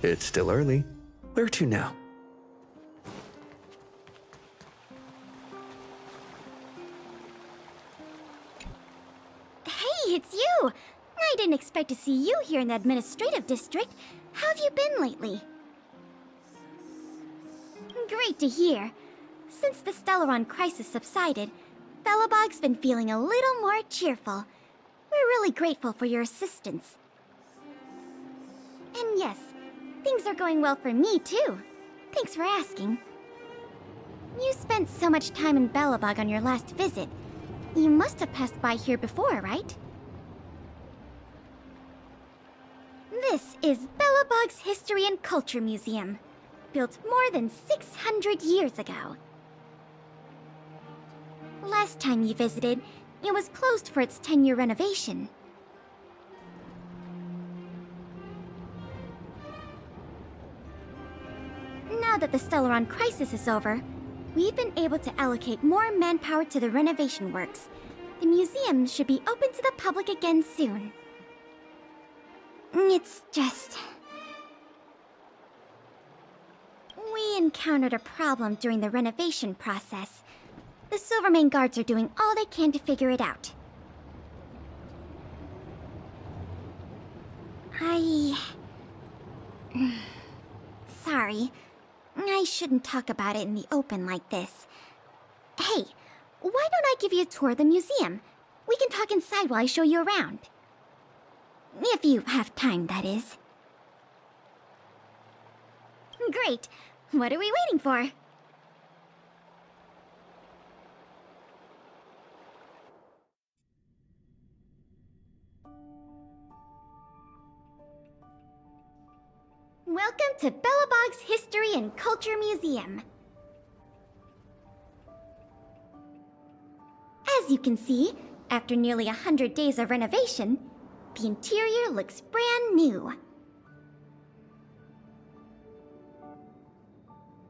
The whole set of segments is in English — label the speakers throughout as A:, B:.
A: It's still early. Where to now?
B: Hey, it's you! I didn't expect to see you here in the administrative district. How have you been lately? Great to hear. Since the Stellaron crisis subsided, Belobog's been feeling a little more cheerful. We're really grateful for your assistance. And yes, things are going well for me too. Thanks for asking. You spent so much time in Belobog on your last visit. You must have passed by here before, right? This is Belobog's History and Culture Museum, built more than 600 years ago. Last time you visited, it was closed for its 10-year renovation. Now that the Stellaron crisis is over, we've been able to allocate more manpower to the renovation works. The museum should be open to the public again soon. It's just... we encountered a problem during the renovation process. The Silvermane guards are doing all they can to figure it out. Sorry. I shouldn't talk about it in the open like this. Hey, why don't I give you a tour of the museum? We can talk inside while I show you around. If you have time, that is. Great. What are we waiting for? Welcome to Belobog's History and Culture Museum. As you can see, after nearly 100 days of renovation, the interior looks brand new.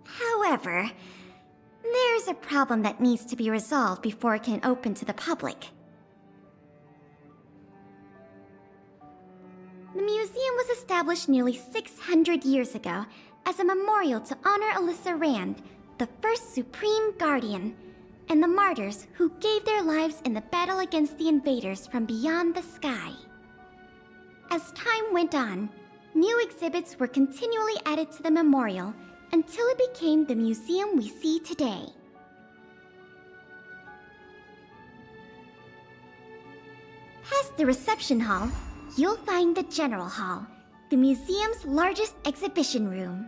B: However, there's a problem that needs to be resolved before it can open to the public. The museum was established nearly 600 years ago as a memorial to honor Alyssa Rand, the first Supreme Guardian, and the martyrs who gave their lives in the battle against the invaders from beyond the sky. As time went on, new exhibits were continually added to the memorial until it became the museum we see today. Past the reception hall, you'll find the General Hall, the museum's largest exhibition room.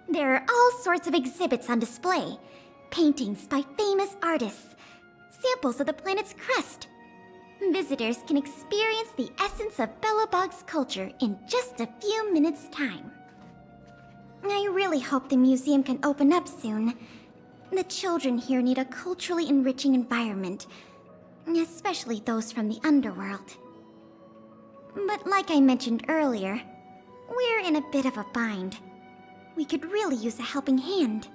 B: There are all sorts of exhibits on display. Paintings by famous artists, samples of the planet's crust. Visitors can experience the essence of Belobog's culture in just a few minutes' time. I really hope the museum can open up soon. The children here need a culturally enriching environment, especially those from the underworld. But like I mentioned earlier, we're in a bit of a bind. We could really use a helping hand.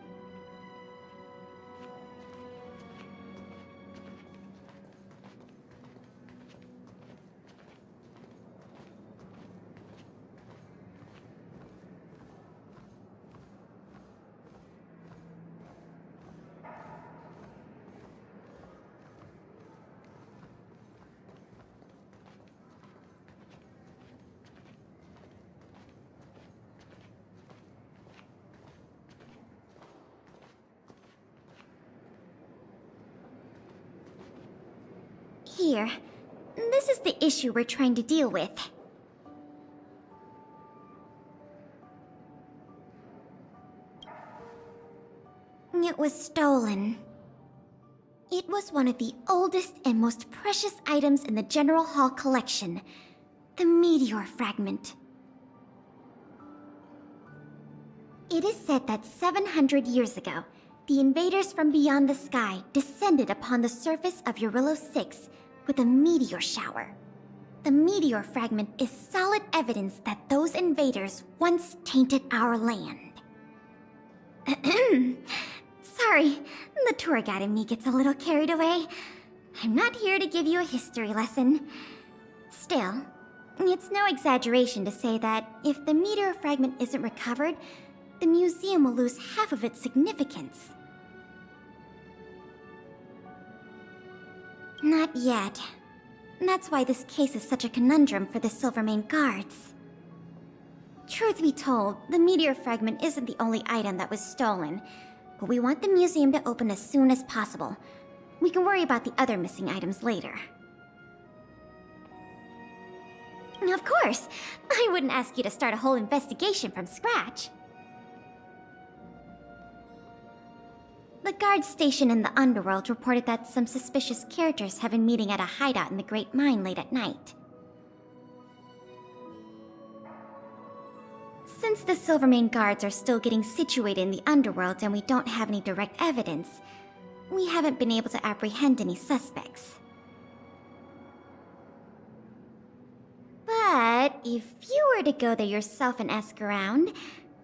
B: Here. This is the issue we're trying to deal with. It was stolen. It was one of the oldest and most precious items in the General Hall collection, the meteor fragment. It is said that 700 years ago, the invaders from beyond the sky descended upon the surface of Yarilo-VI with a meteor shower. The meteor fragment is solid evidence that those invaders once tainted our land. Sorry, the tour guide in me gets a little carried away. I'm not here to give you a history lesson. Still, It's no exaggeration to say that if the meteor fragment isn't recovered, the museum will lose half of its significance. Not yet. That's why this case is such a conundrum for the Silvermane guards. Truth be told, the meteor fragment isn't the only item that was stolen, but we want the museum to open as soon as possible. We can worry about the other missing items later. Of course! I wouldn't ask you to start a whole investigation from scratch. The guard station in the underworld reported that some suspicious characters have been meeting at a hideout in the Great Mine late at night. Since the Silvermane guards are still getting situated in the underworld and we don't have any direct evidence, we haven't been able to apprehend any suspects. But if you were to go there yourself and ask around,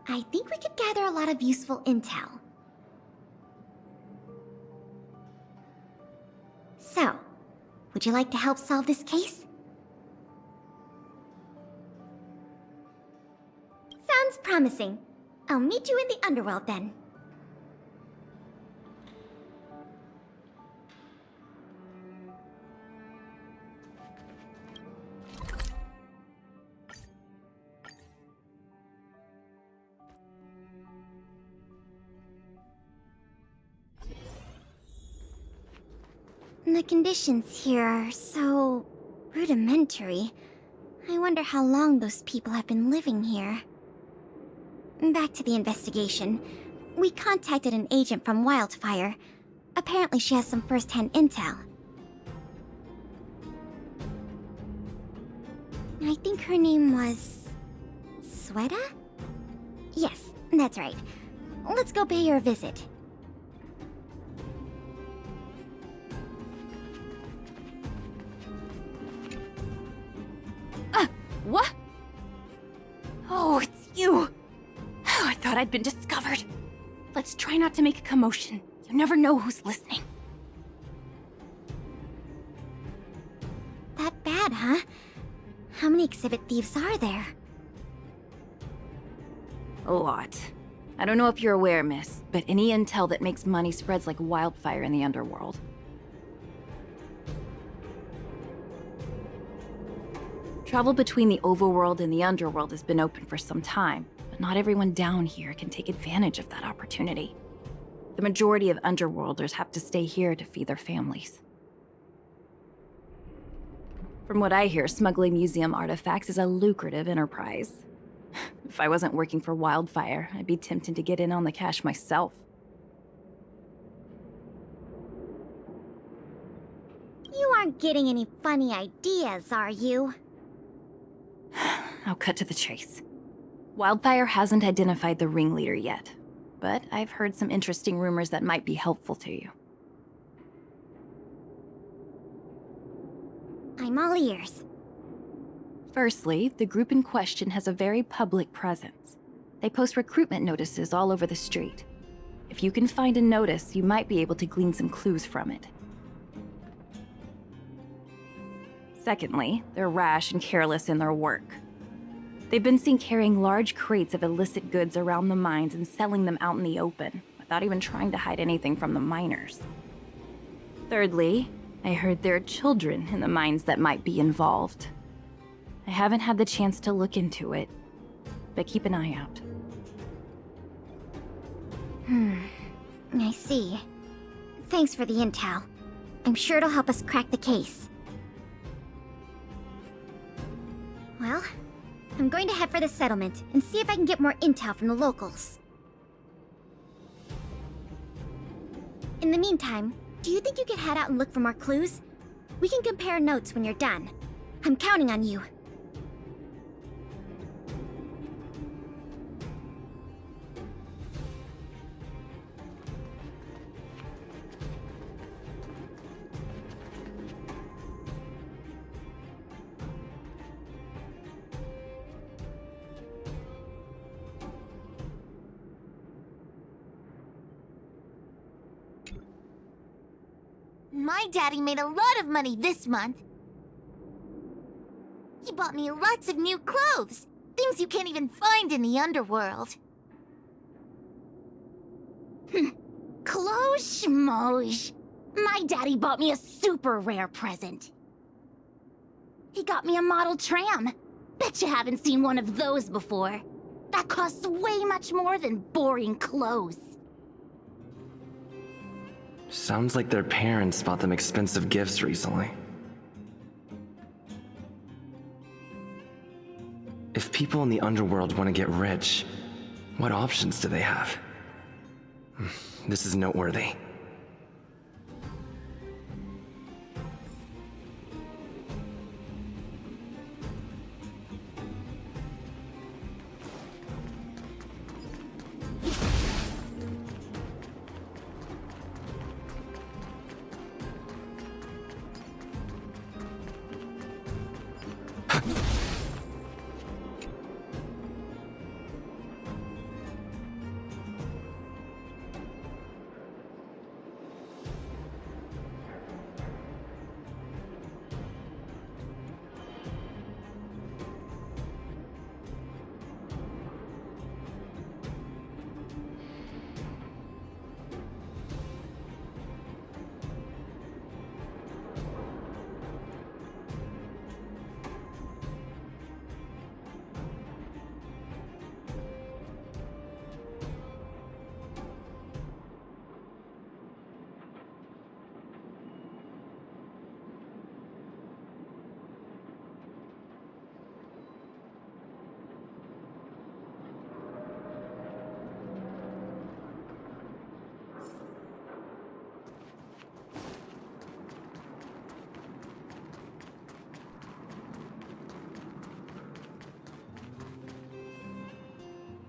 B: I think we could gather a lot of useful intel. So, would you like to help solve this case? Sounds promising. I'll meet you in the underworld then. The conditions here are so rudimentary. I wonder how long those people have been living here. Back to the investigation. We contacted an agent from Wildfire. Apparently she has some first-hand intel. I think her name was... Sweta? Yes, that's right. Let's go pay her a visit.
C: What? Oh, it's you! Oh, I thought I'd been discovered. Let's try not to make a commotion. You never know who's listening.
B: That bad, huh? How many exhibit thieves are there?
C: A lot. I don't know if you're aware, miss, but any intel that makes money spreads like wildfire in the underworld. Travel between the overworld and the underworld has been open for some time, but not everyone down here can take advantage of that opportunity. The majority of underworlders have to stay here to feed their families. From what I hear, smuggling museum artifacts is a lucrative enterprise. If I wasn't working for Wildfire, I'd be tempted to get in on the cash myself.
B: You aren't getting any funny ideas, are you?
C: I'll cut to the chase. Wildfire hasn't identified the ringleader yet, but I've heard some interesting rumors that might be helpful to you.
B: I'm all ears.
C: Firstly, the group in question has a very public presence. They post recruitment notices all over the street. If you can find a notice, you might be able to glean some clues from it. Secondly, they're rash and careless in their work. They've been seen carrying large crates of illicit goods around the mines and selling them out in the open, without even trying to hide anything from the miners. Thirdly, I heard there are children in the mines that might be involved. I haven't had the chance to look into it, but keep an eye out.
B: I see. Thanks for the intel. I'm sure it'll help us crack the case. Well, I'm going to head for the settlement and see if I can get more intel from the locals. In the meantime, do you think you could head out and look for more clues? We can compare notes when you're done. I'm counting on you.
D: My daddy made a lot of money this month. He bought me lots of new clothes. Things you can't even find in the underworld. Clothes schmoes. My daddy bought me a super rare present. He got me a model tram. Bet you haven't seen one of those before. That costs way much more than boring clothes.
E: Sounds like their parents bought them expensive gifts recently. If people in the underworld want to get rich, what options do they have? This is noteworthy.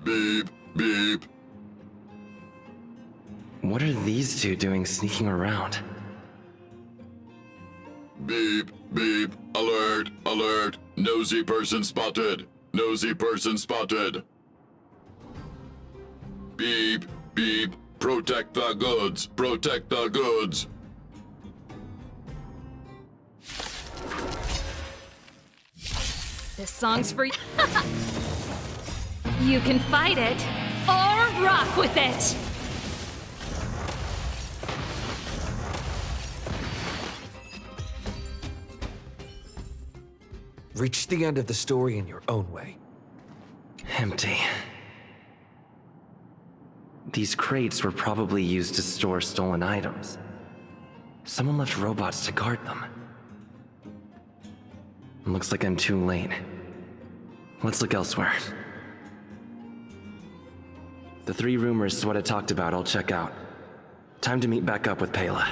F: Beep, beep.
E: What are these two doing sneaking around?
F: Beep, beep. Alert, alert. Nosy person spotted. Nosy person spotted. Beep, beep. Protect the goods. Protect the goods.
G: This song's for you. You can fight it or rock with it.
A: Reach the end of the story in your own way.
E: Empty. These crates were probably used to store stolen items. Someone left robots to guard them. Looks like I'm too late. Let's look elsewhere. The 3 rumors is what I talked about, I'll check out. Time to meet back up with Pela.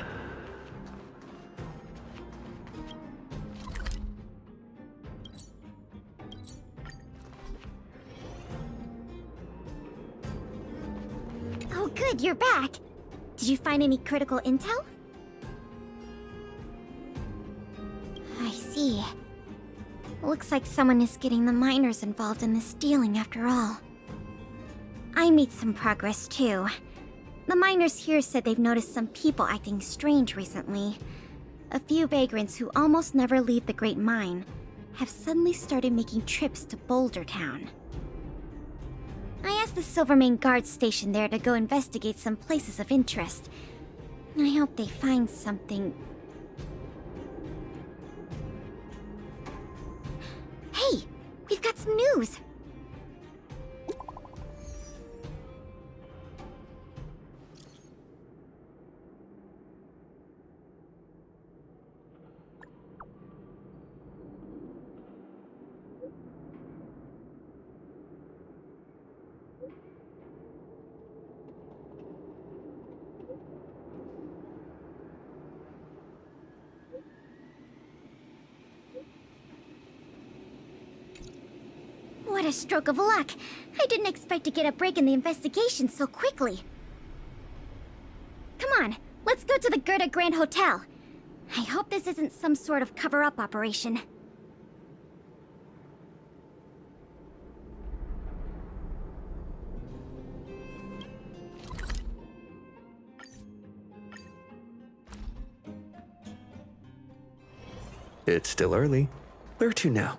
B: Oh good, you're back. Did you find any critical intel? I see. Looks like someone is getting the miners involved in this stealing after all. I made some progress too. The miners here said they've noticed some people acting strange recently. A few vagrants who almost never leave the Great Mine have suddenly started making trips to Boulder Town. I asked the Silvermane guard station there to go investigate some places of interest. I hope they find something. Hey! We've got some news! What a stroke of luck! I didn't expect to get a break in the investigation so quickly. Come on, let's go to the Gerda Grand Hotel. I hope this isn't some sort of cover-up operation.
A: It's still early. Where to now?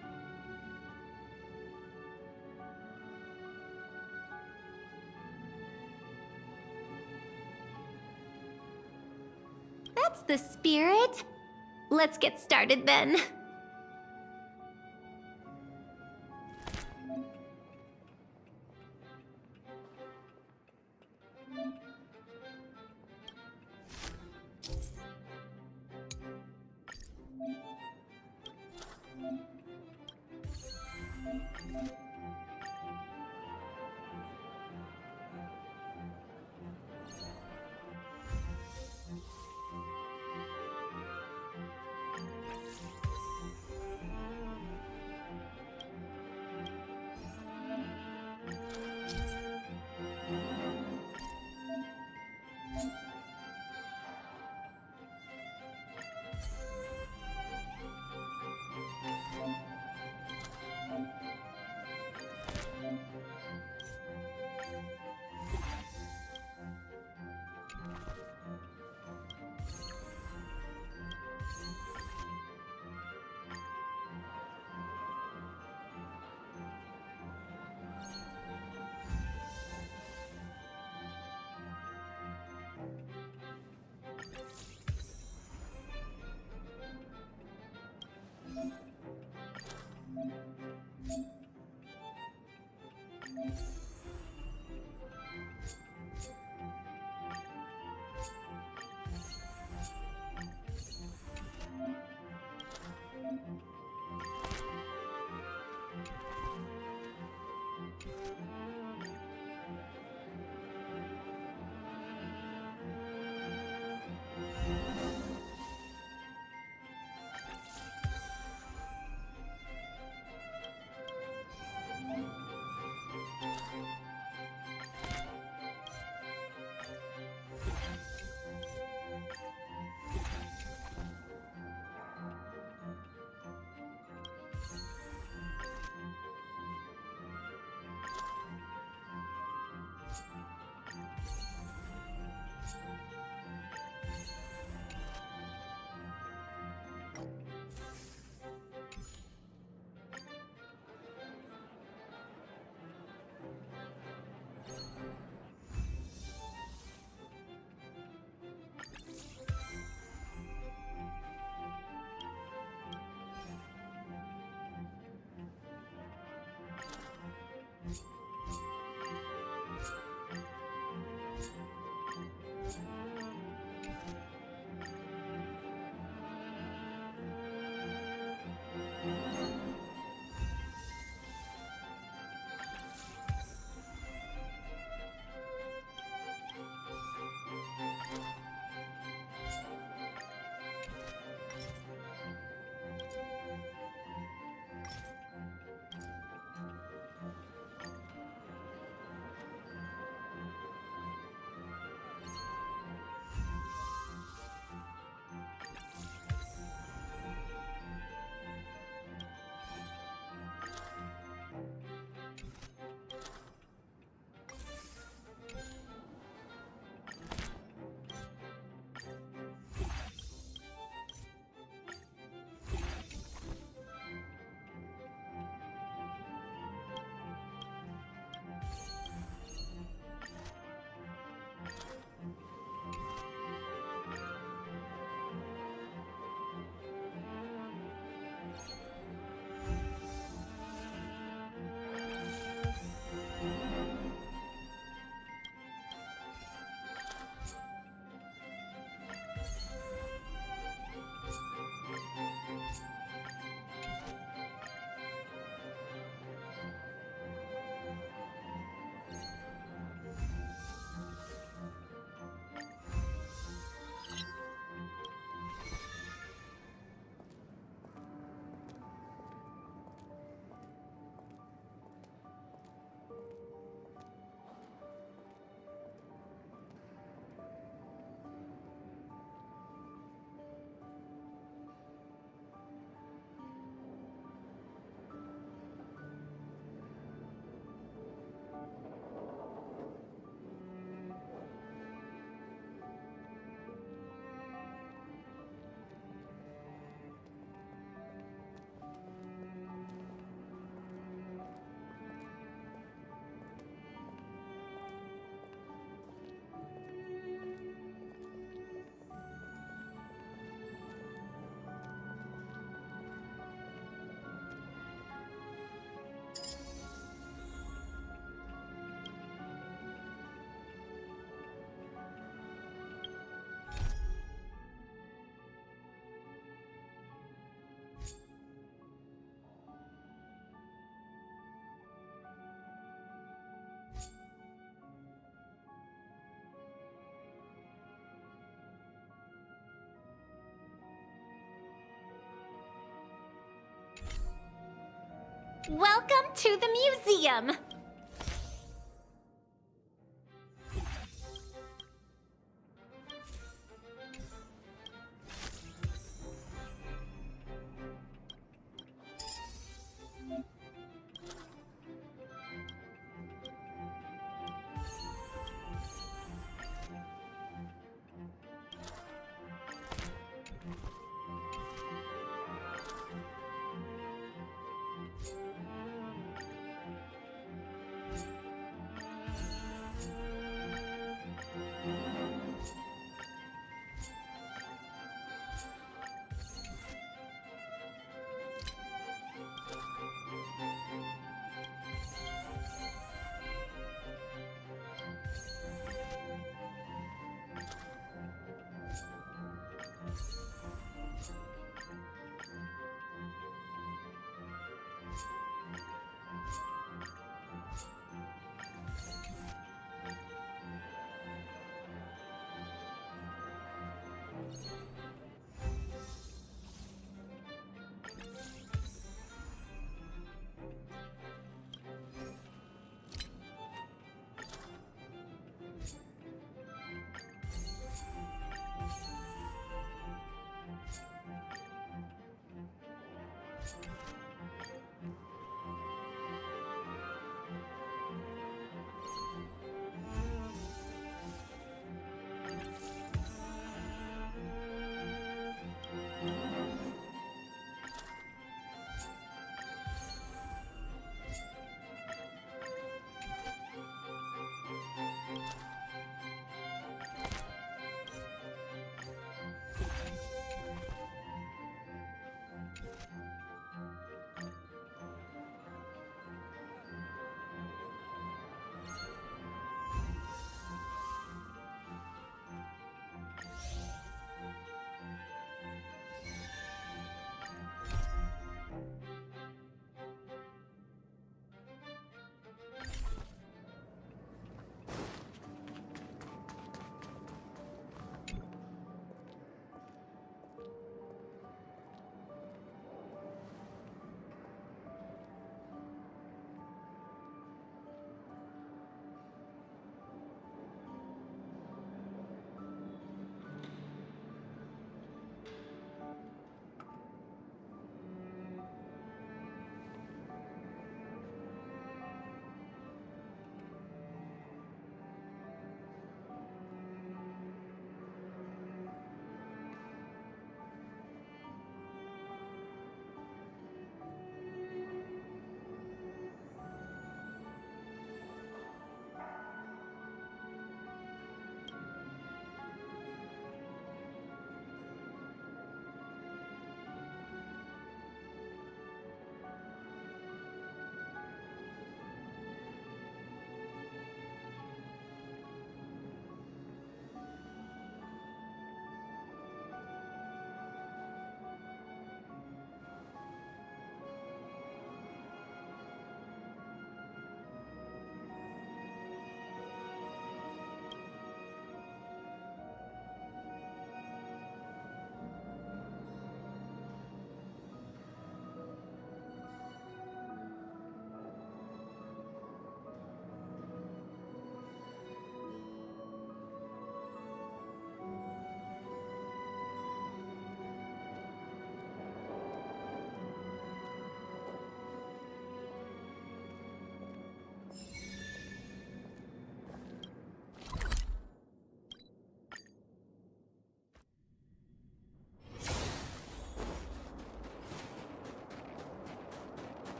G: That's the spirit. Let's get started then. Welcome to the museum!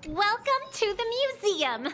G: Welcome to the museum!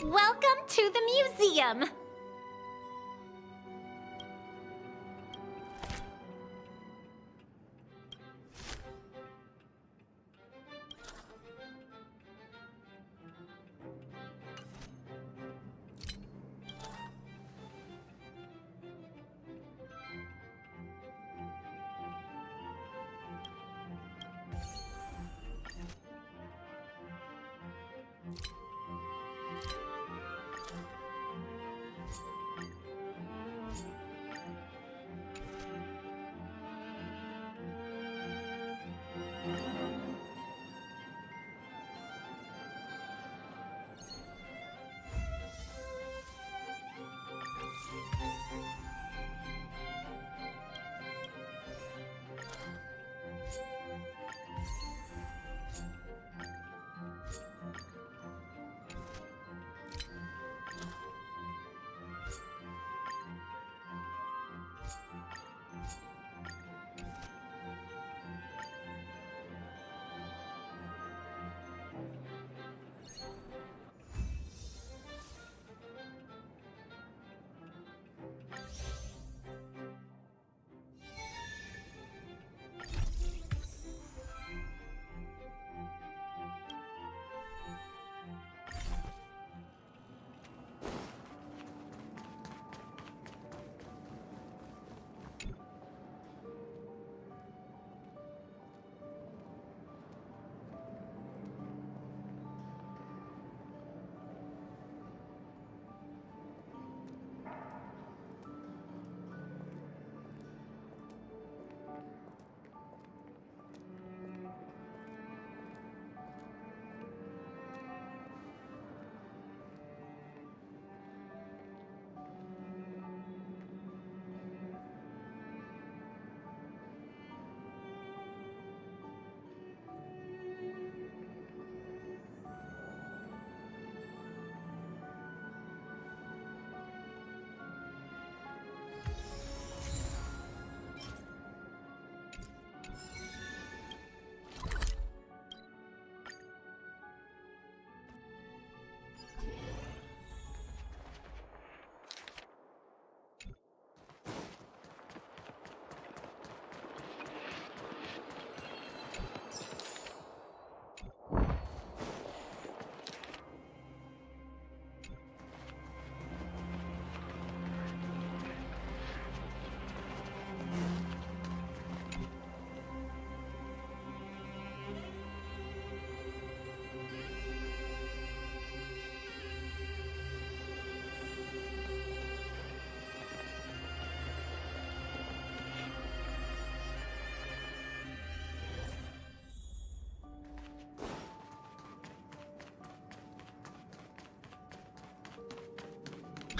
G: Welcome to the museum!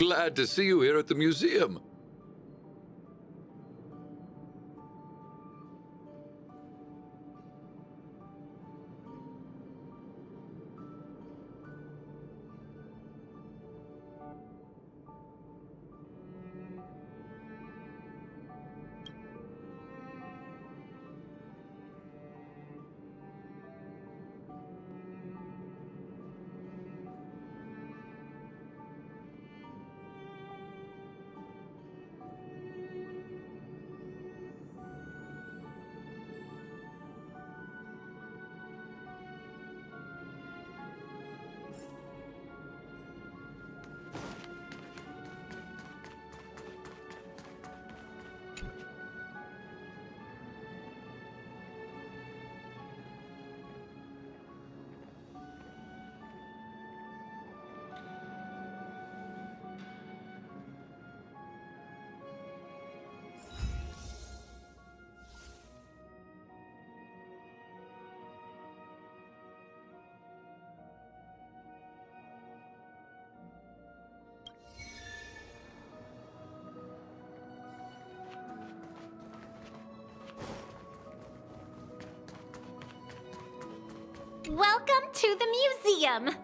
F: Glad to see you here at the museum.
G: Welcome to the museum!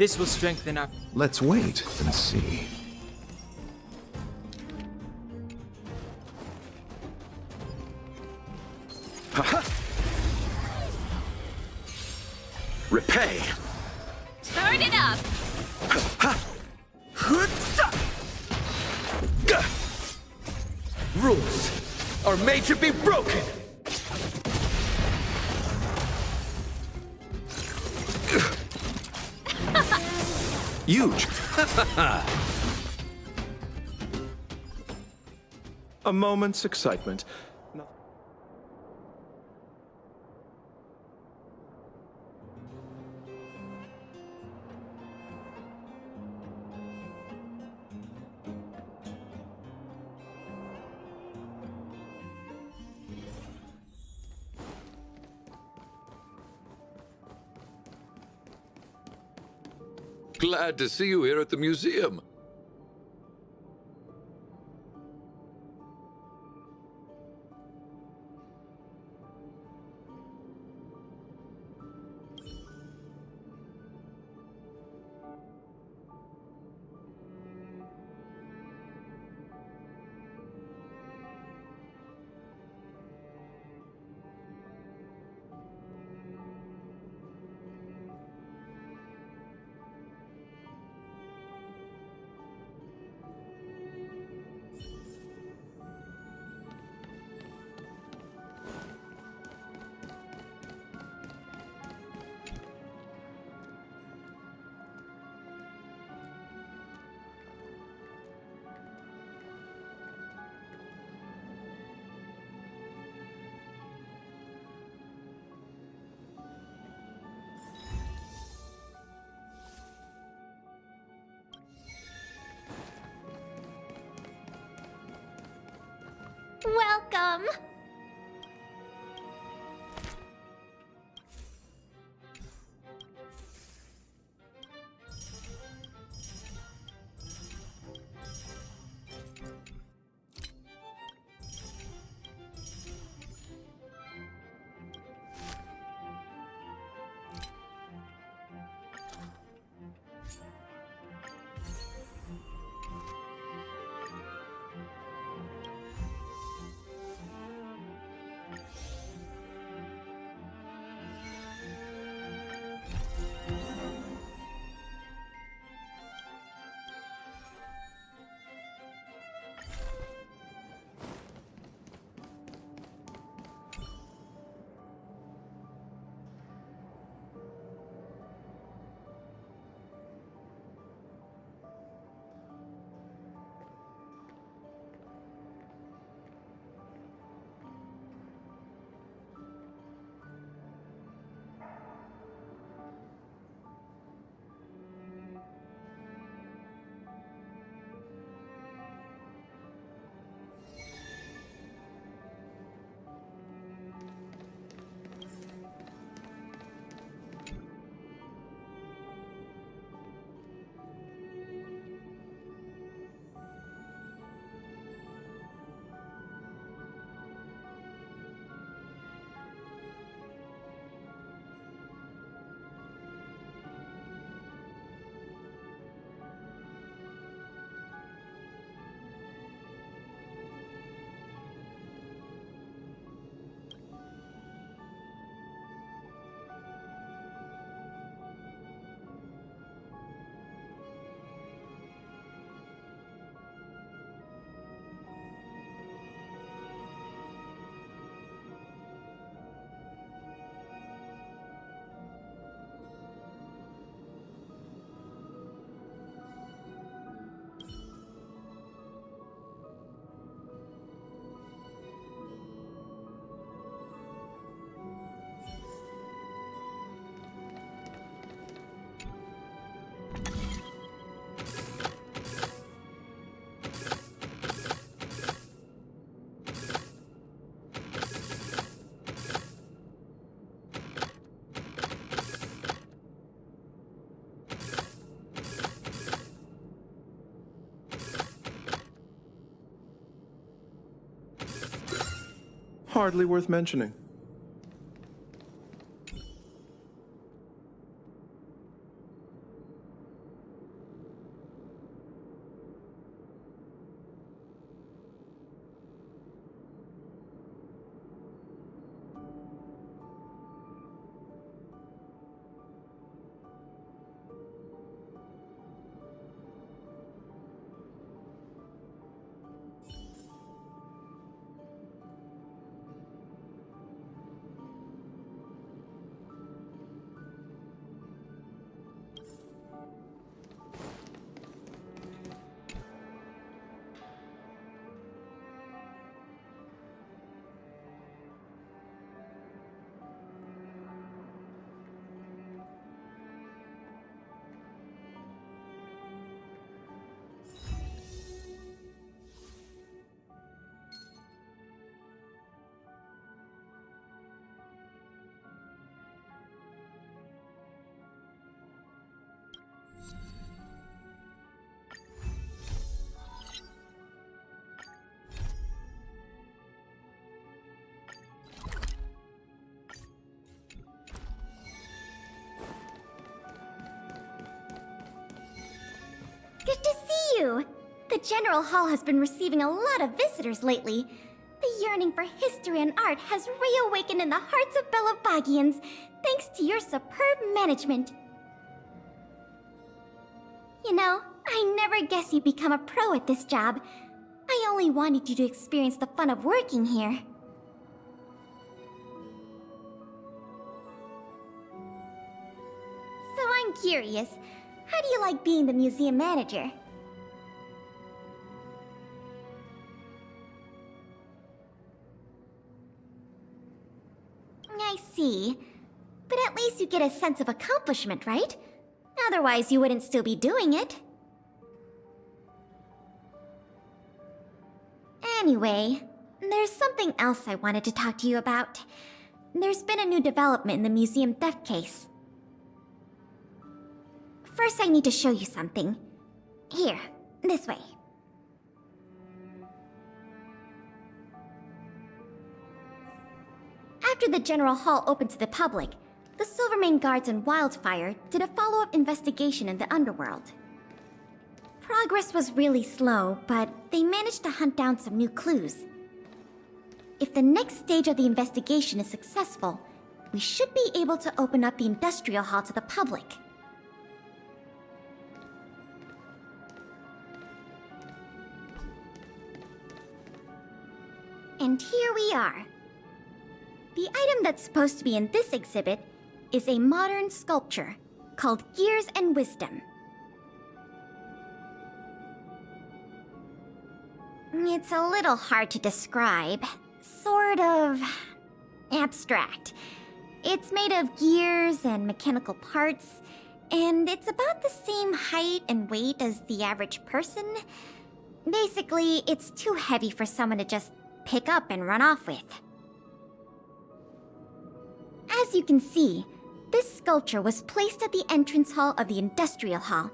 H: This will strengthen our...
I: Let's wait and see.
E: Repay!
G: Turn it up!
E: Rules are made to be broken!
I: Huge! A moment's excitement.
F: Glad to see you here at the museum.
G: Welcome!
I: Hardly worth mentioning.
B: Good to see you! The General Hall has been receiving a lot of visitors lately. The yearning for history and art has reawakened in the hearts of Belabagians, thanks to your superb management. You know, I never guessed you'd become a pro at this job. I only wanted you to experience the fun of working here. So I'm curious, how do you like being the museum manager? I see. But at least you get a sense of accomplishment, right? Otherwise, you wouldn't still be doing it. Anyway, there's something else I wanted to talk to you about. There's been a new development in the museum theft case. First, I need to show you something. Here, this way. After the General Hall opened to the public, the Silvermane Guards and Wildfire did a follow-up investigation in the underworld. Progress was really slow, but they managed to hunt down some new clues. If the next stage of the investigation is successful, we should be able to open up the Industrial Hall to the public. And here we are. The item that's supposed to be in this exhibit is a modern sculpture called Gears and Wisdom. It's a little hard to describe. Sort of abstract. It's made of gears and mechanical parts, and it's about the same height and weight as the average person. Basically, it's too heavy for someone to just pick up and run off with. As you can see, this sculpture was placed at the entrance hall of the Industrial Hall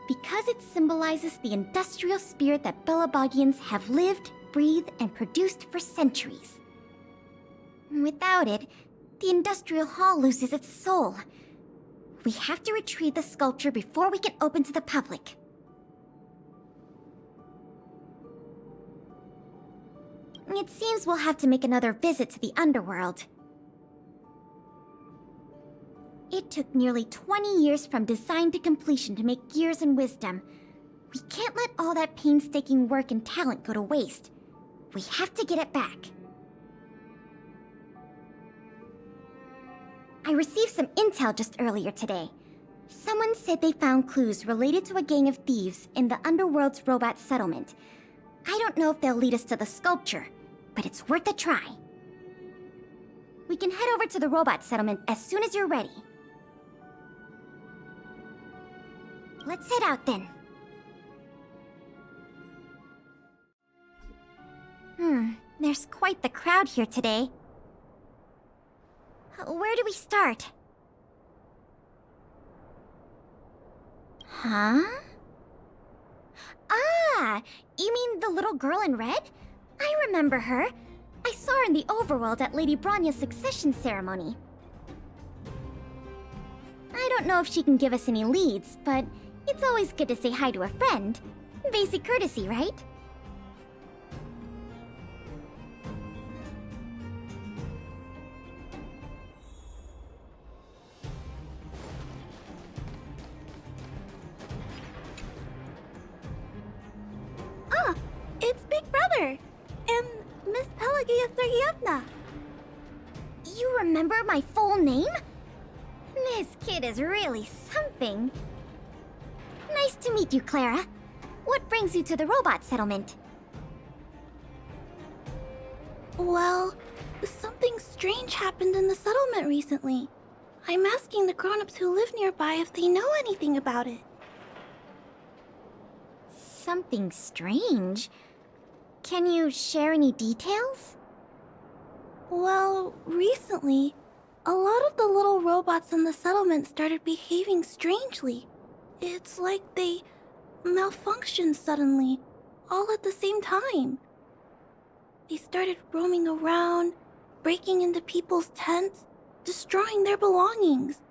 B: because it symbolizes the industrial spirit that Belabagians have lived, breathed, and produced for centuries. Without it, the Industrial Hall loses its soul. We have to retrieve the sculpture before we can open to the public. It seems we'll have to make another visit to the underworld. It took nearly 20 years from design to completion to make Gears and Wisdom. We can't let all that painstaking work and talent go to waste. We have to get it back. I received some intel just earlier today. Someone said they found clues related to a gang of thieves in the underworld's robot settlement. I don't know if they'll lead us to the sculpture, but it's worth a try. We can head over to the robot settlement as soon as you're ready. Let's head out then. There's quite the crowd here today. Where do we start? Huh? Ah! You mean the little girl in red? I remember her. I saw her in the overworld at Lady Bronya's succession ceremony. I don't know if she can give us any leads, but it's always good to say hi to a friend. Basic courtesy, right? Ah, it's Big Brother! And Miss Pelagia Sergeyevna! You remember my full name? This kid is really something. Nice to meet you, Clara. What brings you to the robot settlement?
J: Well, something strange happened in the settlement recently. I'm asking the grown-ups who live nearby if they know anything about it.
B: Something strange? Can you share any details?
J: Well, recently, a lot of the little robots in the settlement started behaving strangely. It's like they malfunctioned suddenly, all at the same time. They started roaming around, breaking into people's tents, destroying their belongings.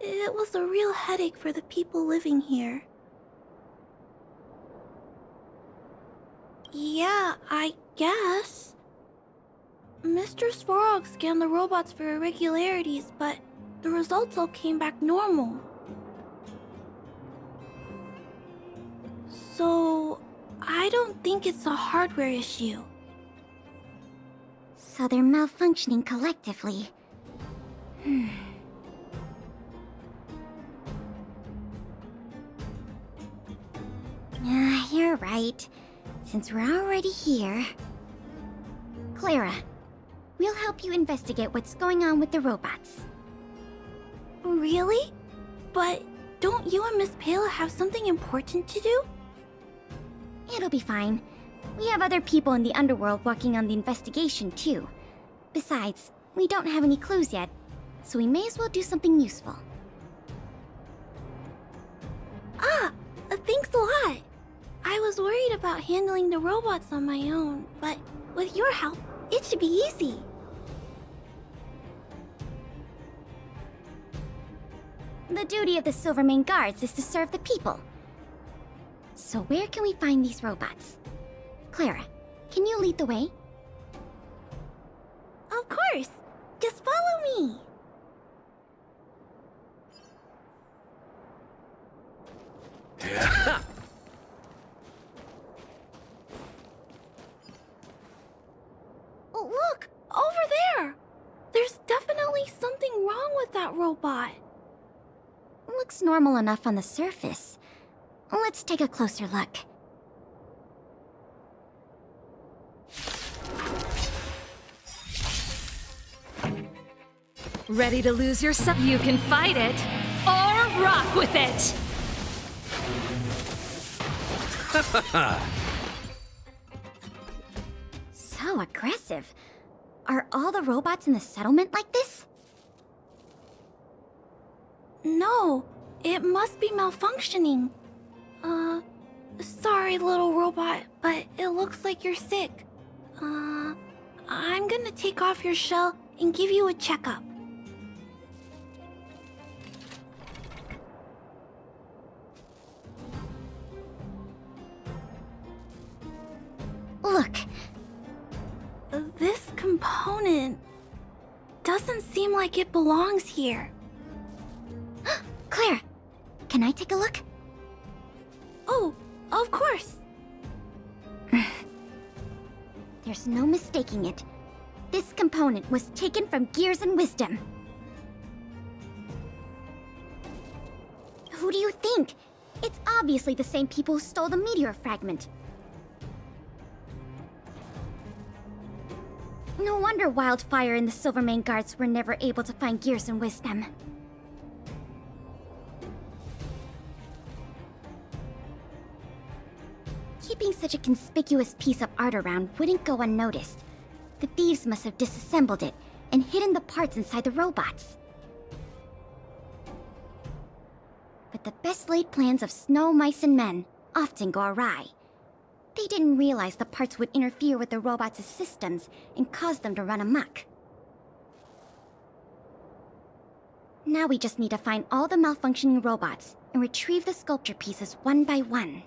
J: It was a real headache for the people living here. Yeah, I guess. Mr. Svarog scanned the robots for irregularities, but the results all came back normal. So, I don't think it's a hardware issue.
B: So they're malfunctioning collectively. You're right. Since we're already here... Clara, we'll help you investigate what's going on with the robots.
J: Really? But don't you and Miss Pela have something important to do?
B: It'll be fine. We have other people in the underworld working on the investigation, too. Besides, we don't have any clues yet, so we may as well do something useful.
J: Thanks a lot. I was worried about handling the robots on my own, but with your help, it should be easy.
B: The duty of the Silvermane Guards is to serve the people. So where can we find these robots? Clara, can you lead the way?
J: Of course. Just follow me. Look! Over there! There's definitely something wrong with that robot.
B: Looks normal enough on the surface. Let's take a closer look.
K: Ready to lose yourself? You can fight it, or rock with it!
B: So aggressive. Are all the robots in the settlement like this?
J: No, it must be malfunctioning. Sorry, little robot, but it looks like you're sick. I'm gonna take off your shell and give you a checkup.
B: Look.
J: This component doesn't seem like it belongs here.
B: Claire, can I take a look?
J: Oh, of course.
B: There's no mistaking it. This component was taken from Gears and Wisdom. Who do you think? It's obviously the same people who stole the meteor fragment. No wonder Wildfire and the Silvermane Guards were never able to find Gears and Wisdom. Keeping such a conspicuous piece of art around wouldn't go unnoticed. The thieves must have disassembled it and hidden the parts inside the robots. But the best laid plans of snow, mice, and men often go awry. They didn't realize the parts would interfere with the robots' systems and cause them to run amok. Now we just need to find all the malfunctioning robots and retrieve the sculpture pieces one by one.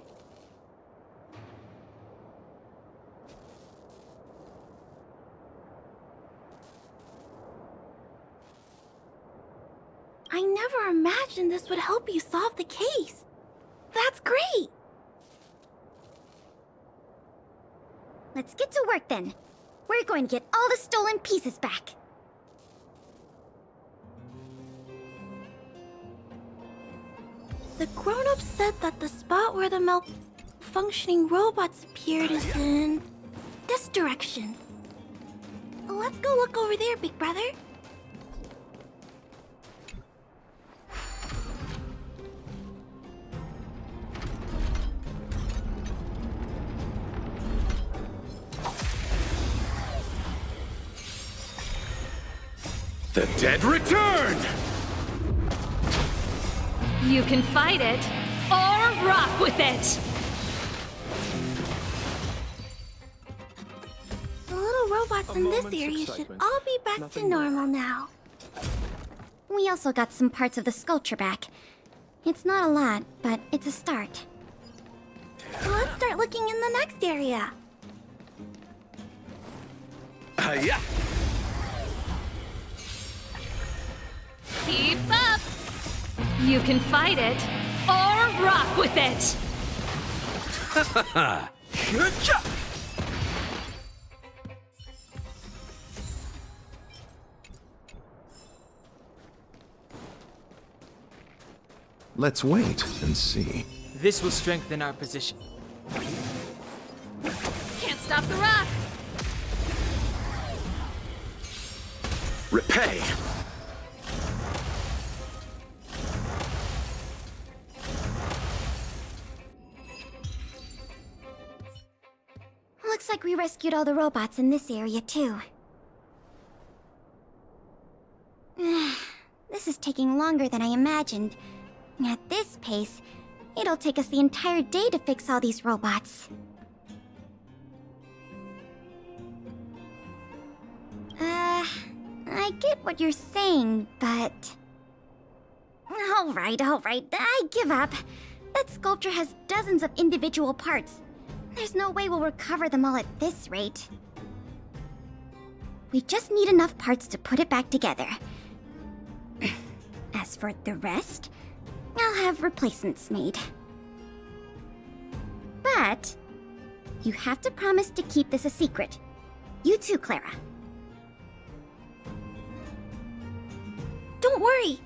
J: I never imagined this would help you solve the case. That's great!
B: Let's get to work then. We're going to get all the stolen pieces back.
J: The grown-ups said that the spot where the malfunctioning robots appeared is in this direction. Let's go look over there, big brother.
L: The dead return!
K: You can fight it, or rock with it!
J: The little robots in this area should all be back to normal now.
B: We also got some parts of the sculpture back. It's not a lot, but it's a start.
J: Let's start looking in the next area.
A: Yeah.
K: Keep up! You can fight it, or rock with it!
I: Let's wait and see.
H: This will strengthen our position.
K: Can't stop the rock!
A: Repay.
B: Looks like we rescued all the robots in this area, too. This is taking longer than I imagined. At this pace, it'll take us the entire day to fix all these robots. I get what you're saying, but... Alright, I give up. That sculpture has dozens of individual parts. There's no way we'll recover them all at this rate. We just need enough parts to put it back together. As for the rest, I'll have replacements made. But you have to promise to keep this a secret. You too, Clara.
J: Don't worry.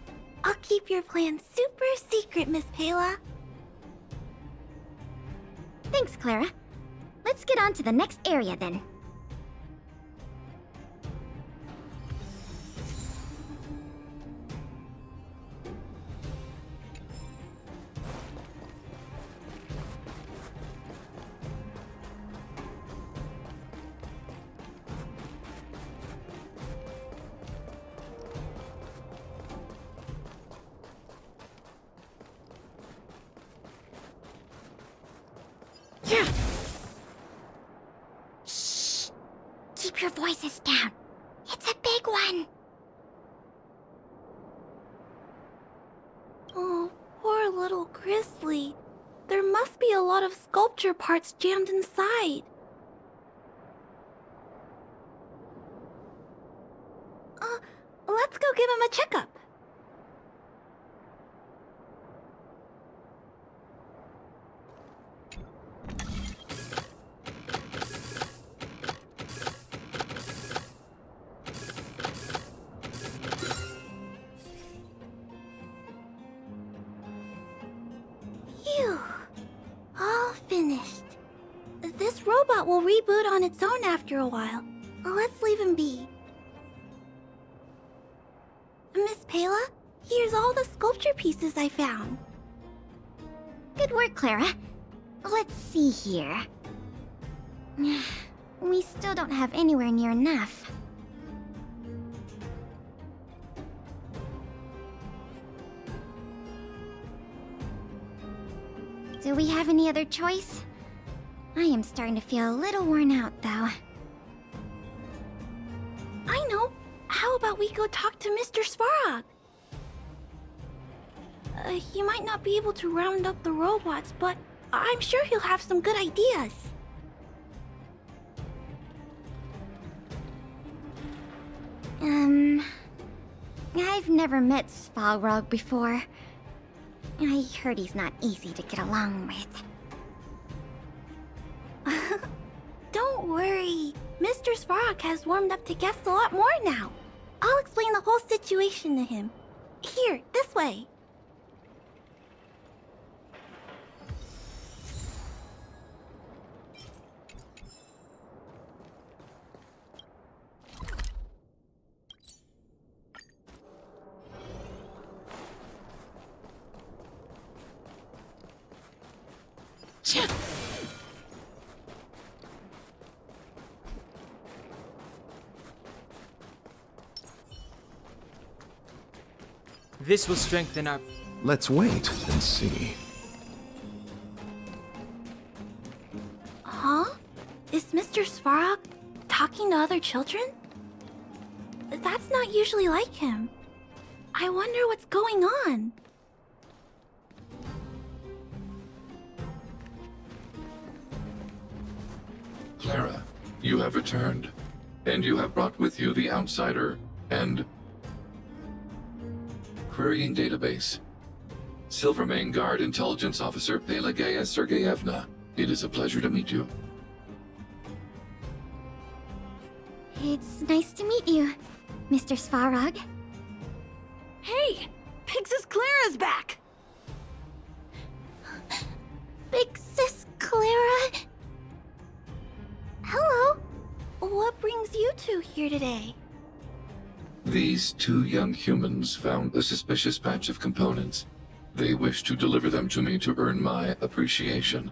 J: I'll keep your plan super secret, Miss Pela.
B: Thanks, Clara. Let's get on to the next area then. Shh! Keep your voices down. It's a big one.
J: Oh, poor little Grizzly. There must be a lot of sculpture parts jammed inside. Let's go give him a checkup. Phew. All finished. This robot will reboot on its own after a while. Let's leave him be. Miss Pela, here's all the sculpture pieces I found.
B: Good work, Clara. Let's see here. We still don't have anywhere near enough. Do we have any other choice? I am starting to feel a little worn out, though.
J: I know. How about we go talk to Mr. Svarog? He might not be able to round up the robots, but I'm sure he'll have some good ideas.
B: I've never met Svarog before. I heard he's not easy to get along with.
J: Don't worry. Mr. Svarog has warmed up to guests a lot more now. I'll explain the whole situation to him. Here, this way.
H: This will strengthen our...
I: Let's wait and see.
J: Mr. Svarog talking to other children? That's not usually like him. I wonder what's going on.
F: Clara, you have returned, and you have brought with you the outsider and querying database. Silvermane Guard Intelligence Officer Pelageya Sergeyevna. It is a pleasure to meet you.
B: It's nice to meet you, Mr. Svarog.
M: Hey! Big Sis Clara's back!
J: Big Sis Clara? Hello. What brings you two here today?
F: These two young humans found a suspicious batch of components. They wish to deliver them to me to earn my appreciation.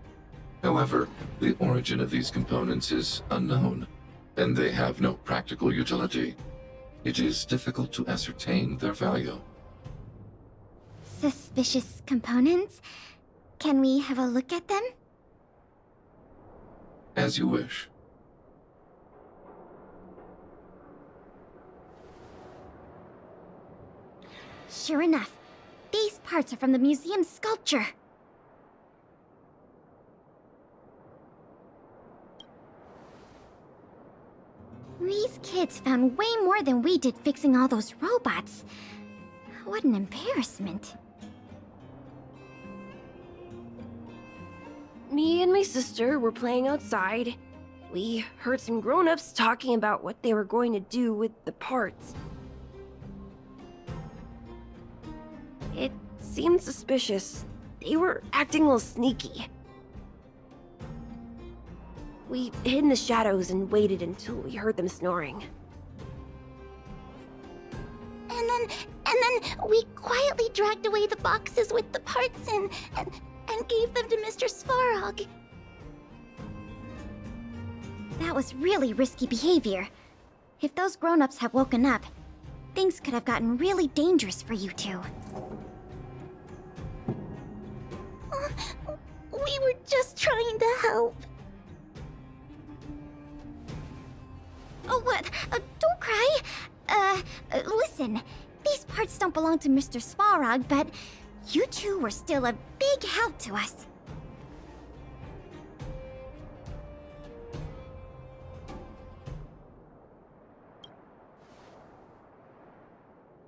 F: However, the origin of these components is unknown, and they have no practical utility. It is difficult to ascertain their value.
B: Suspicious components? Can we have a look at them?
F: As you wish.
B: Sure enough, these parts are from the museum's sculpture. These kids found way more than we did fixing all those robots. What an embarrassment.
M: Me and my sister were playing outside. We heard some grown-ups talking about what they were going to do with the parts. It seemed suspicious. They were acting a little sneaky. We hid in the shadows and waited until we heard them snoring.
D: And then we quietly dragged away the boxes with the parts in and gave them to Mr. Svarog.
B: That was really risky behavior. If those grown-ups had woken up, things could have gotten really dangerous for you two.
D: We were just trying to help.
B: Oh, what? Don't cry. Listen. These parts don't belong to Mr. Svarog, but you two were still a big help to us.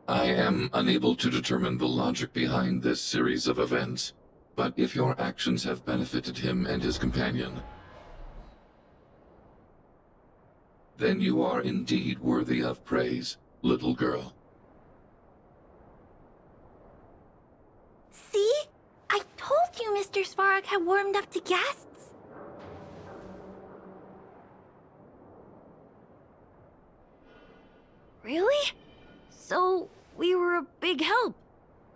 F: I am unable to determine the logic behind this series of events, but if your actions have benefited him and his companion, then you are indeed worthy of praise, little girl.
J: See? I told you Mr. Svarog had warmed up to guests.
M: Really? So, we were a big help,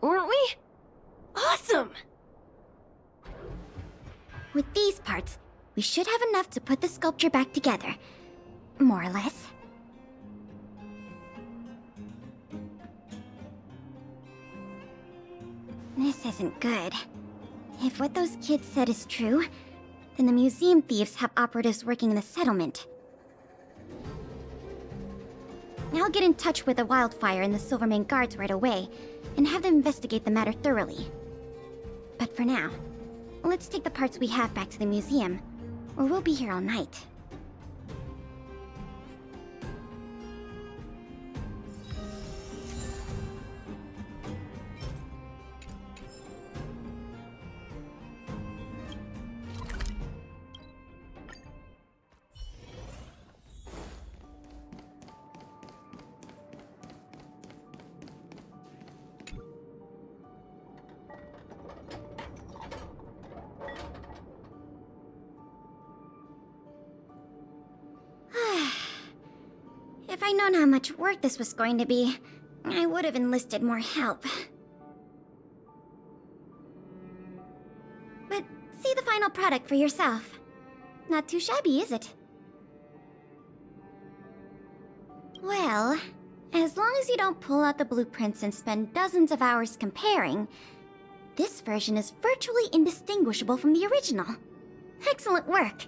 M: weren't we? Awesome!
B: With these parts, we should have enough to put the sculpture back together. More or less. This isn't good. If what those kids said is true, then the museum thieves have operatives working in the settlement. I'll get in touch with the Wildfire and the Silvermane guards right away, and have them investigate the matter thoroughly. But for now, let's take the parts we have back to the museum, or we'll be here all night. If I'd known how much work this was going to be, I would have enlisted more help. But see the final product for yourself. Not too shabby, is it? Well, as long as you don't pull out the blueprints and spend dozens of hours comparing, this version is virtually indistinguishable from the original. Excellent work!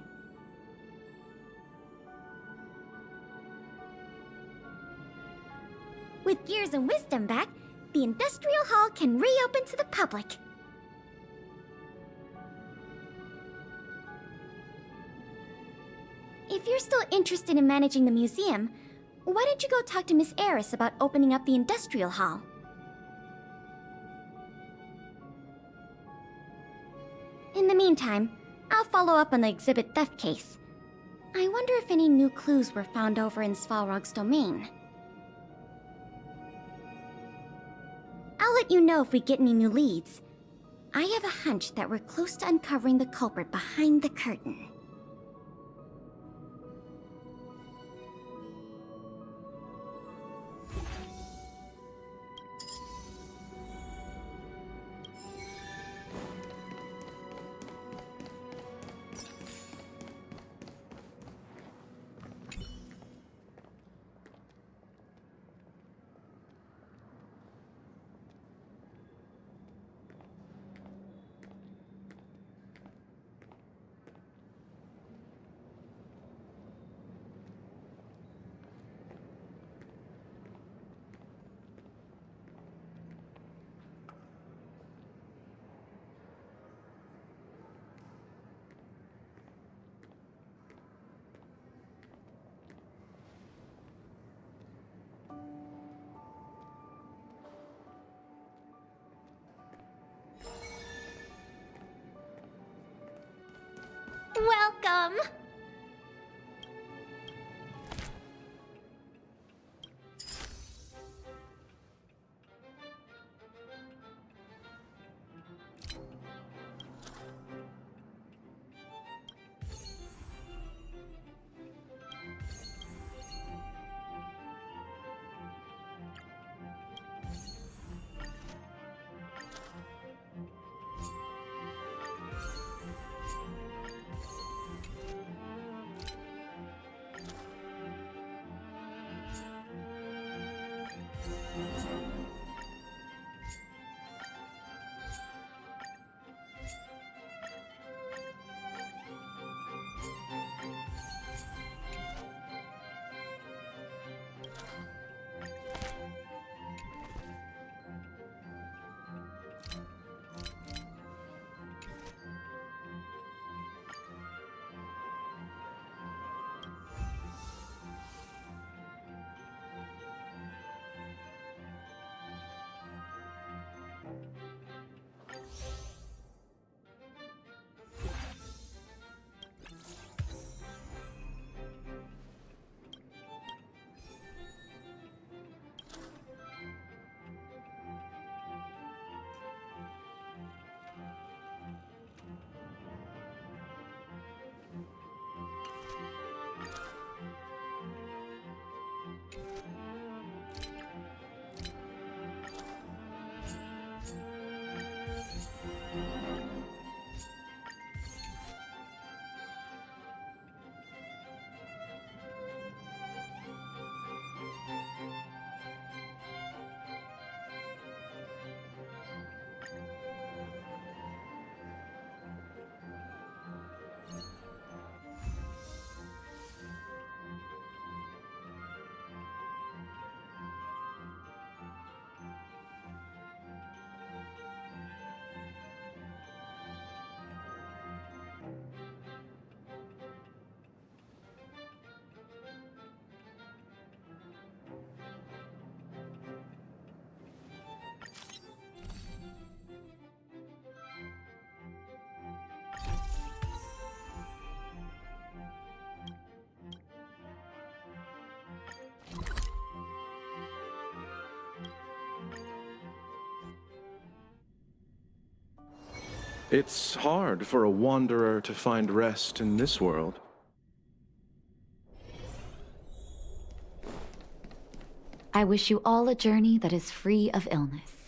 B: With Gears and Wisdom back, the Industrial Hall can reopen to the public. If you're still interested in managing the museum, why don't you go talk to Miss Eris about opening up the Industrial Hall? In the meantime, I'll follow up on the exhibit theft case. I wonder if any new clues were found over in Svalrog's domain. I'll let you know if we get any new leads. I have a hunch that we're close to uncovering the culprit behind the curtain.
G: Welcome!
I: It's hard for a wanderer to find rest in this world.
N: I wish you all a journey that is free of illness.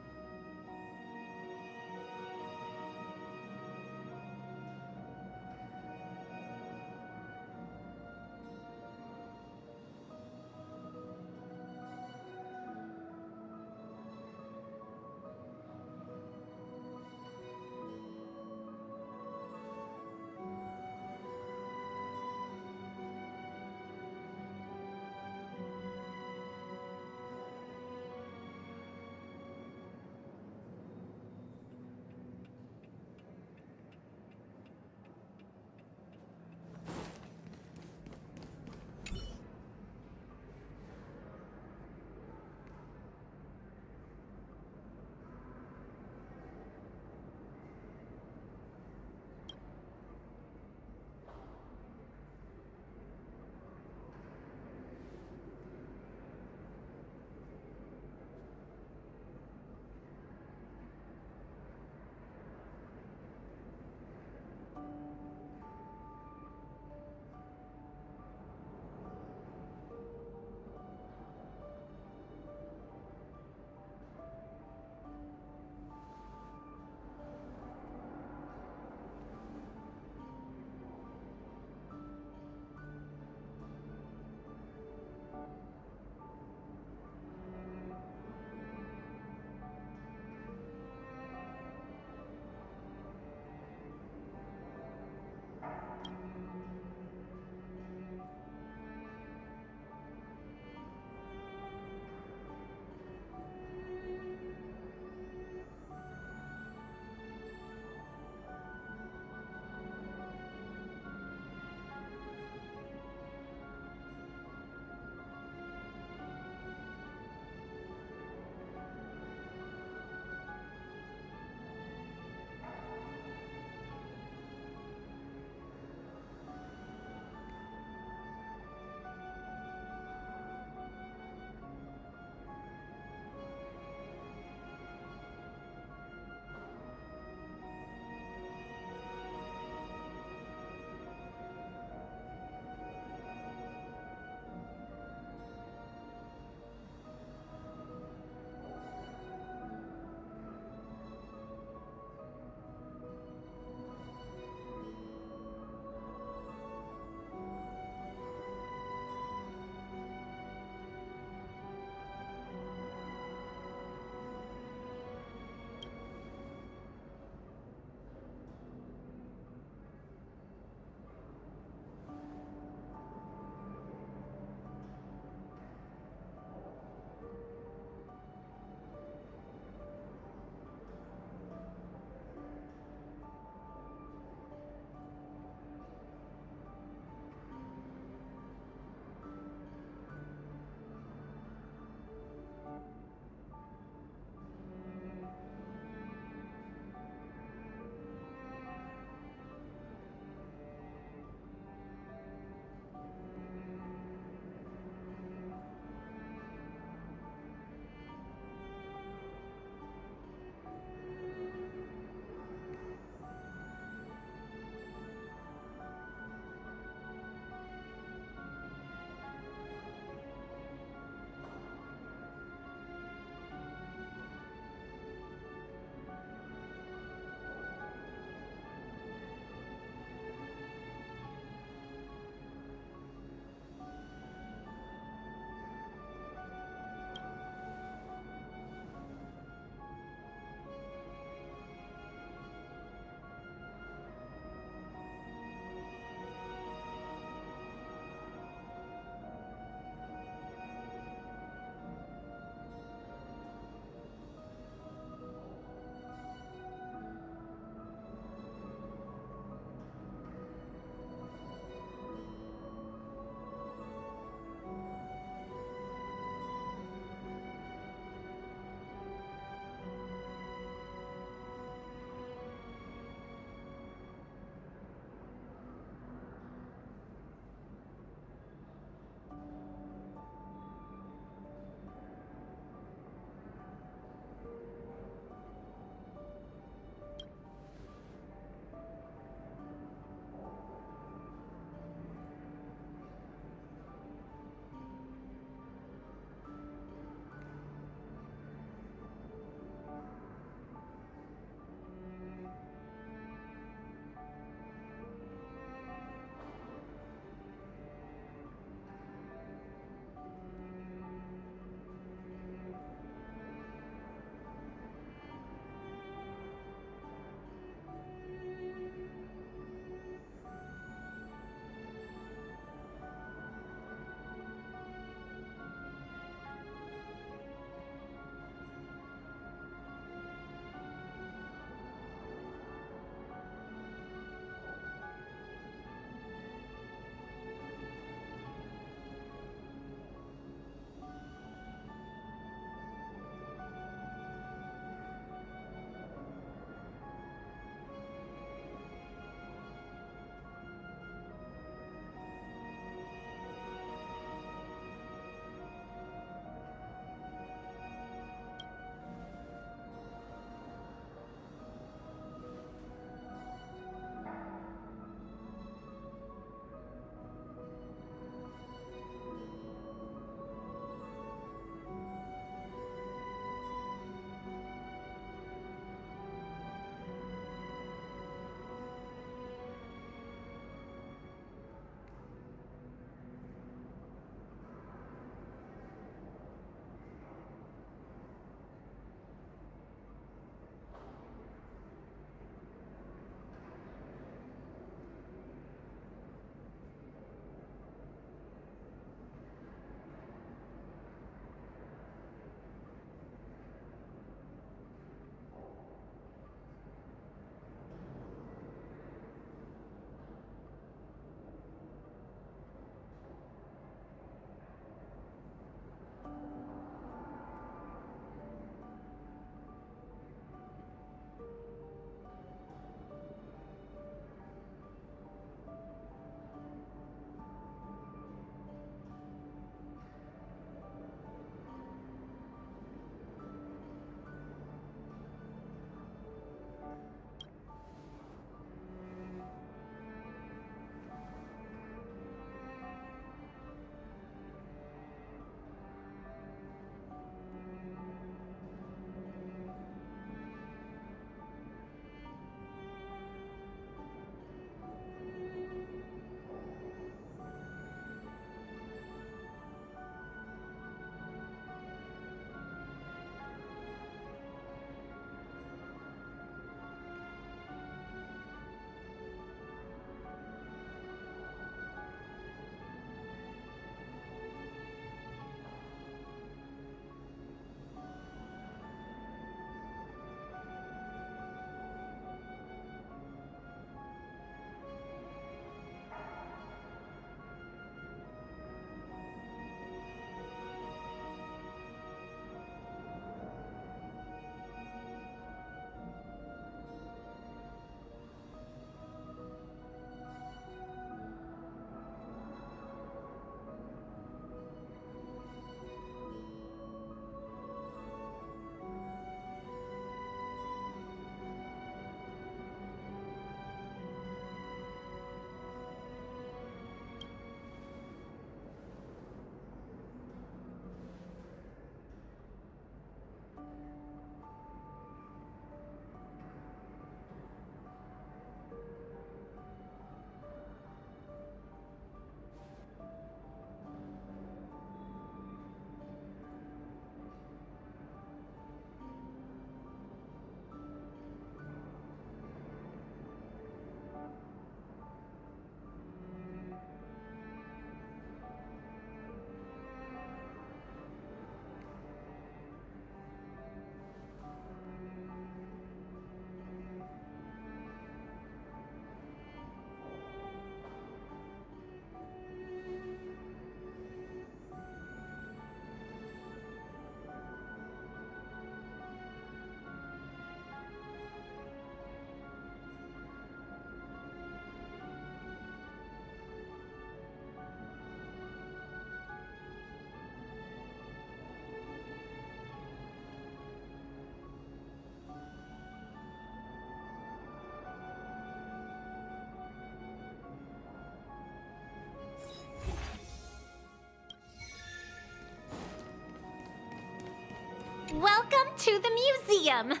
G: To the museum!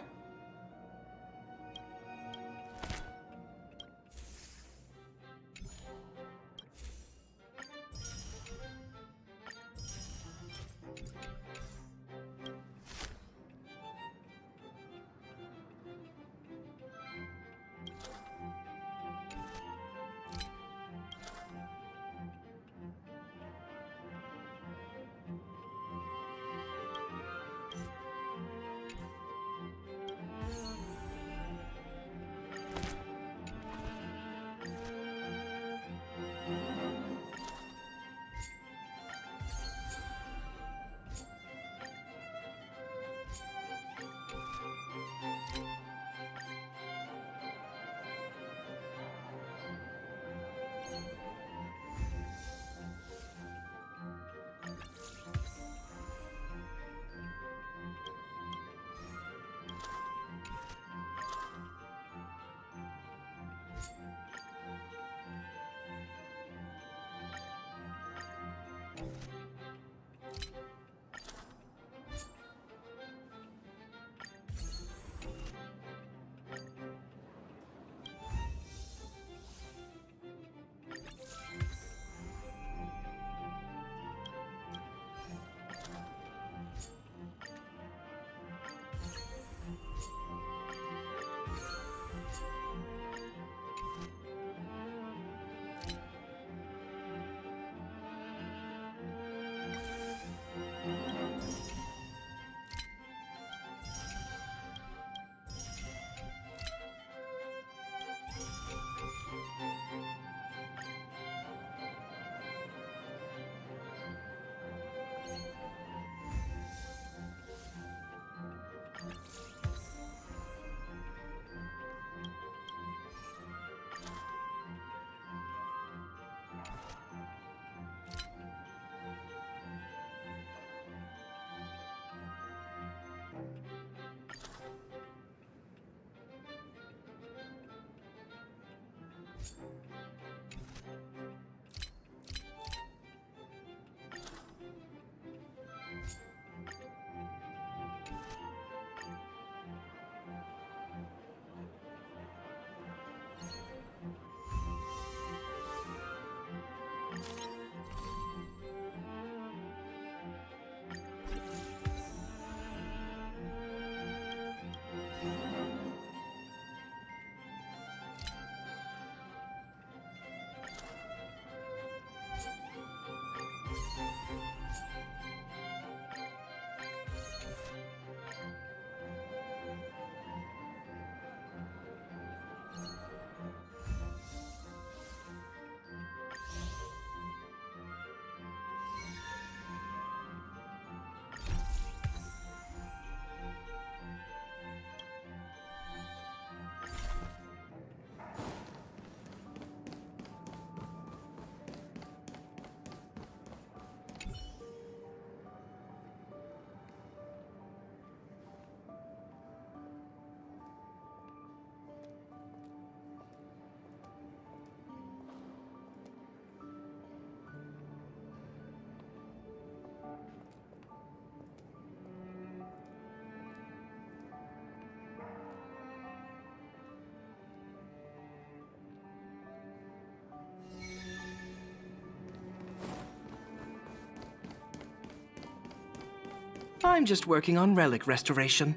H: I'm just working on relic restoration.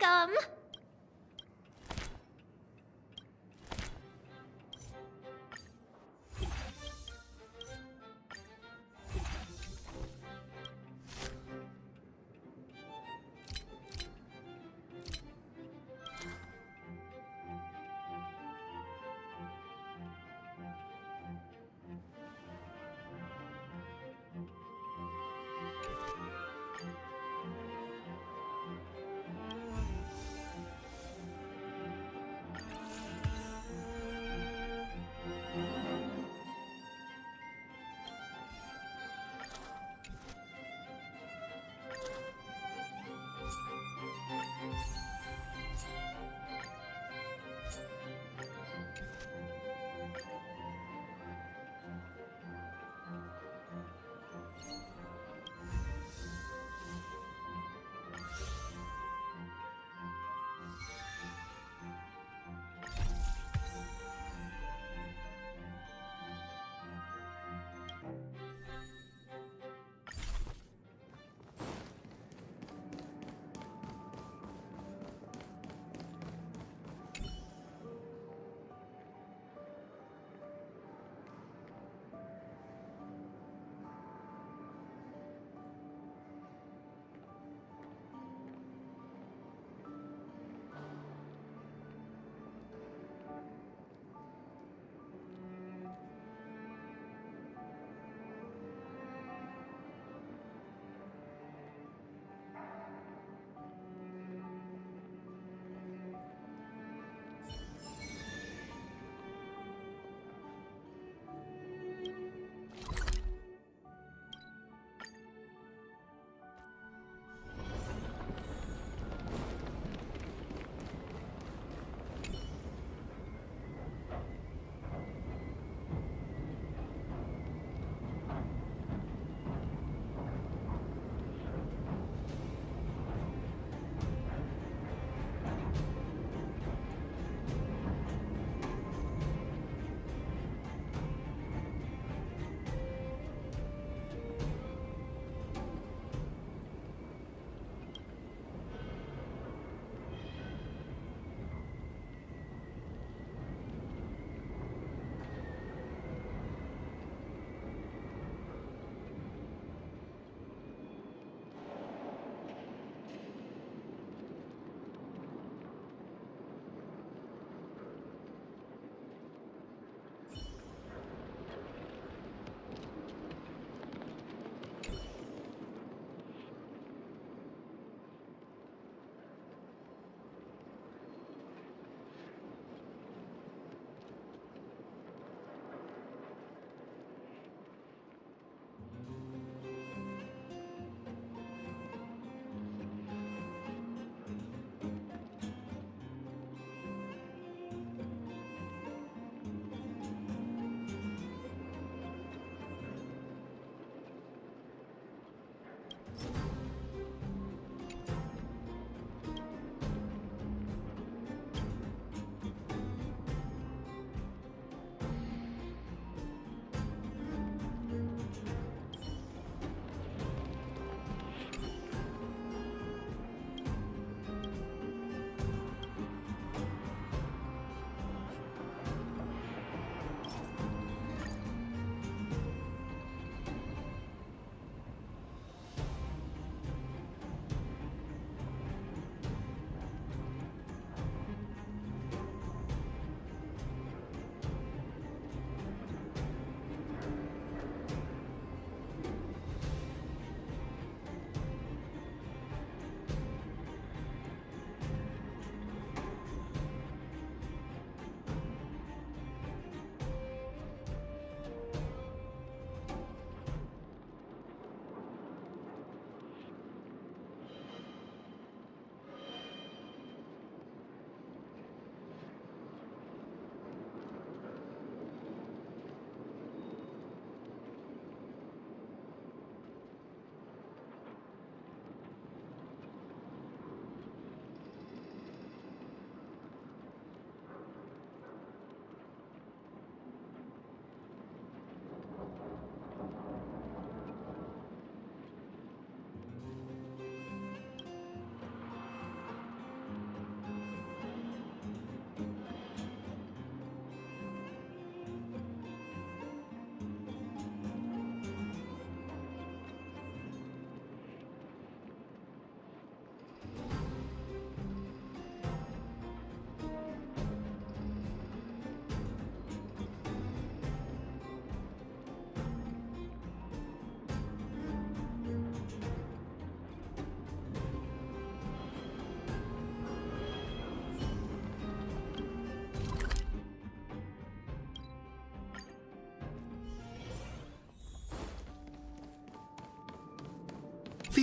G: welcome!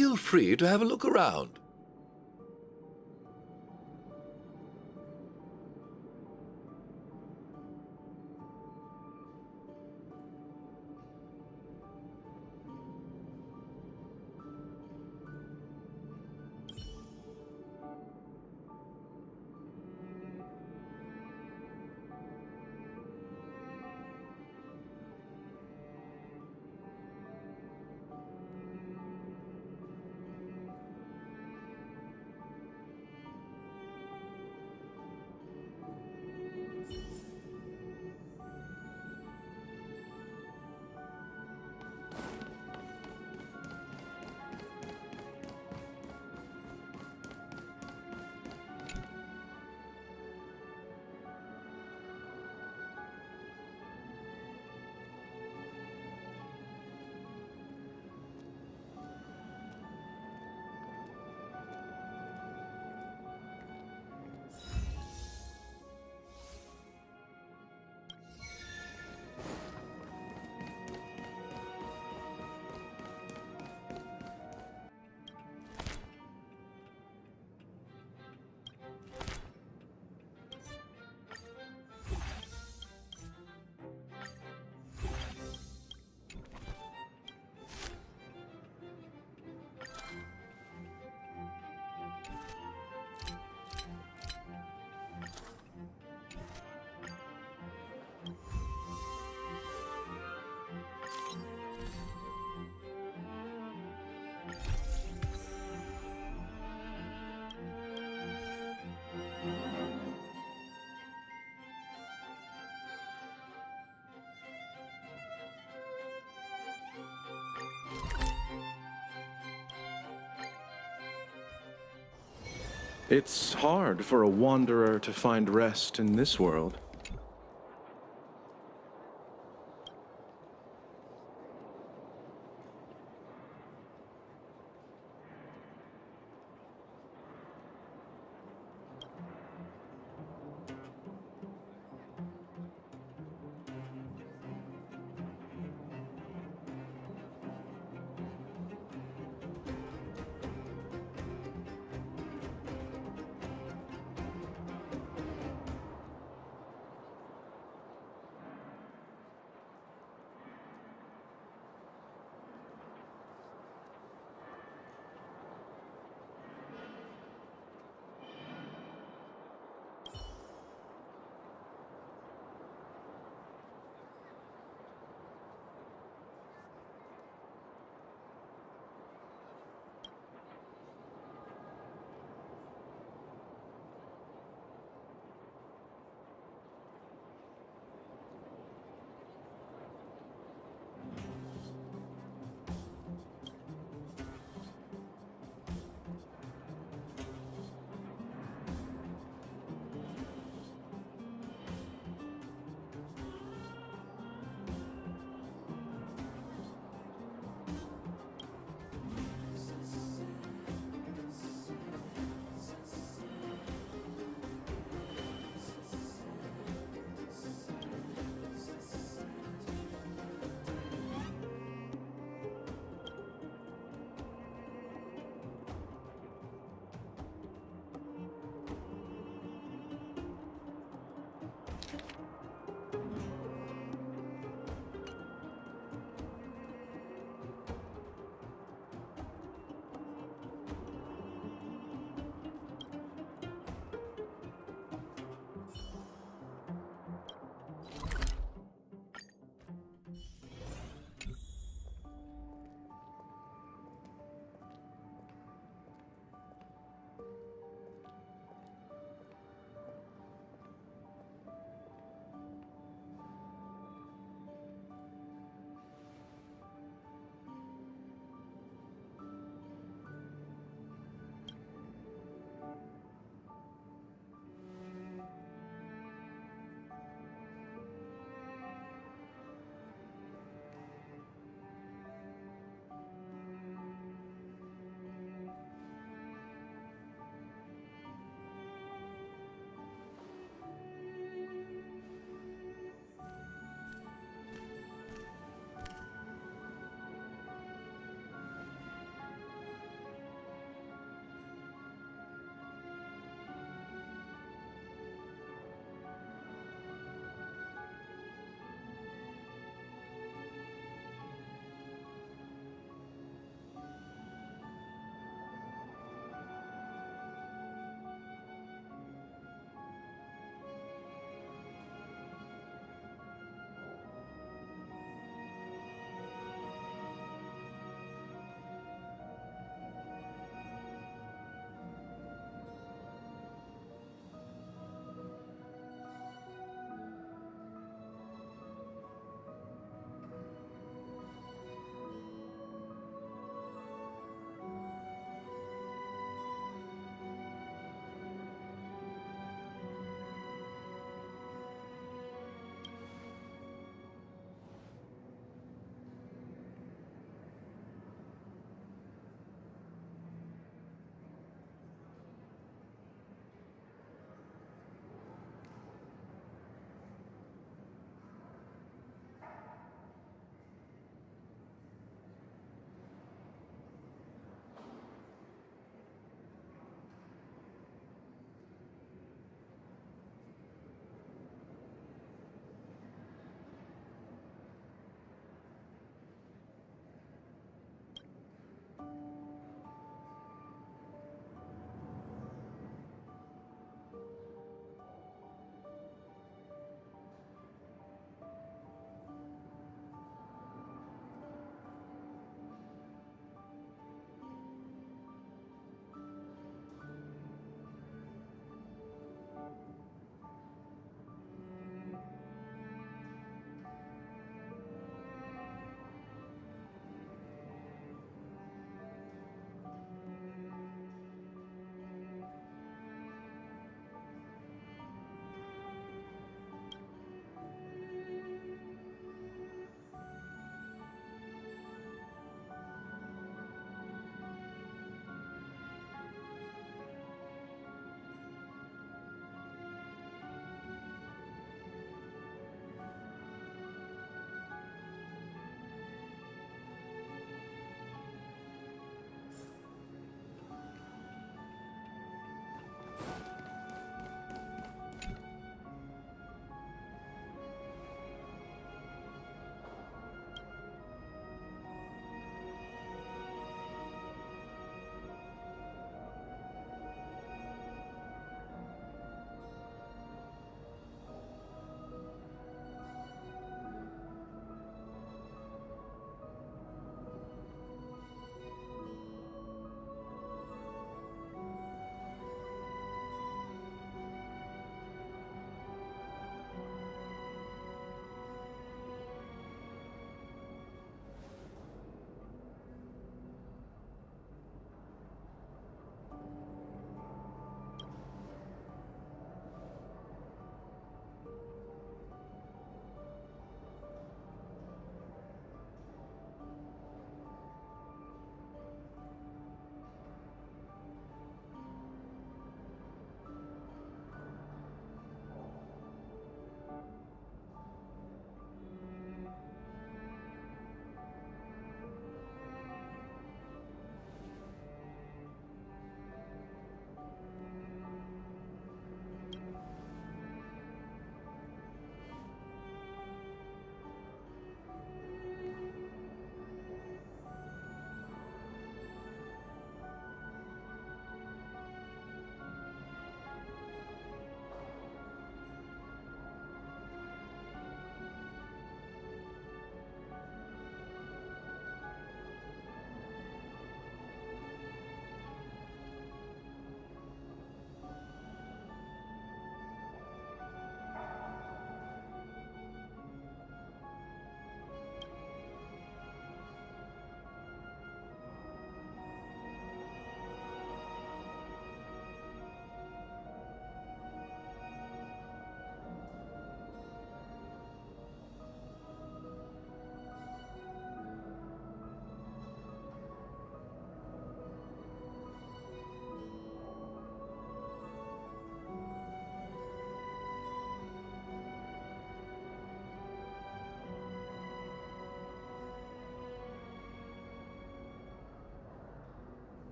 O: Feel free to have a look around.
I: It's hard for a wanderer to find rest in this world.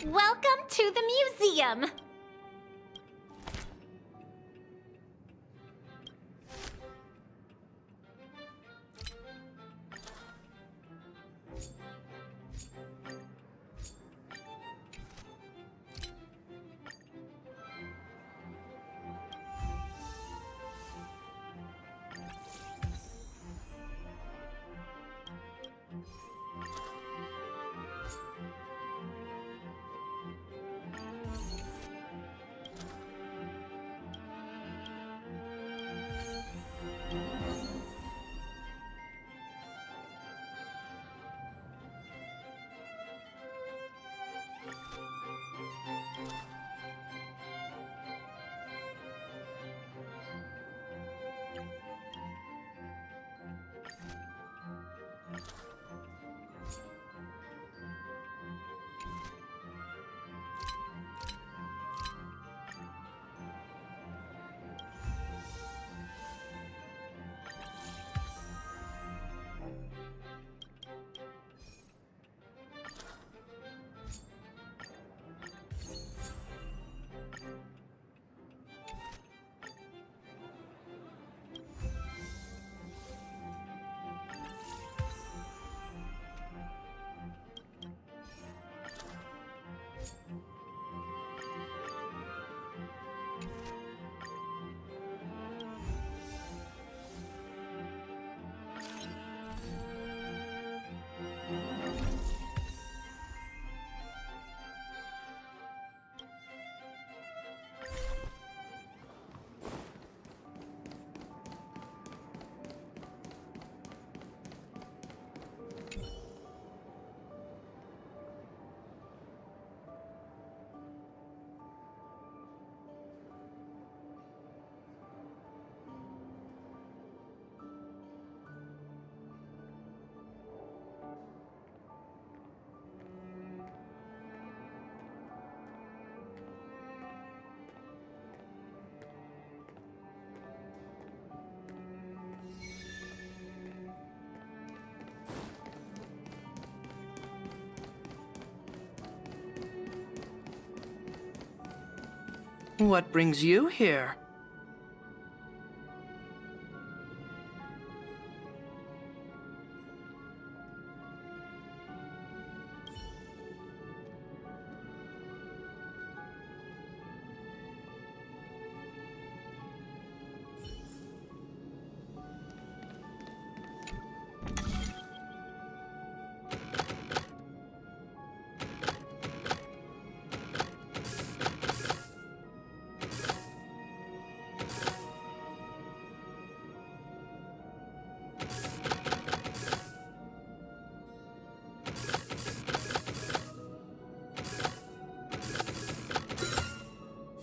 G: Welcome to the museum!
H: What brings you here?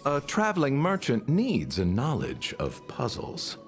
P: A traveling merchant needs a knowledge of puzzles.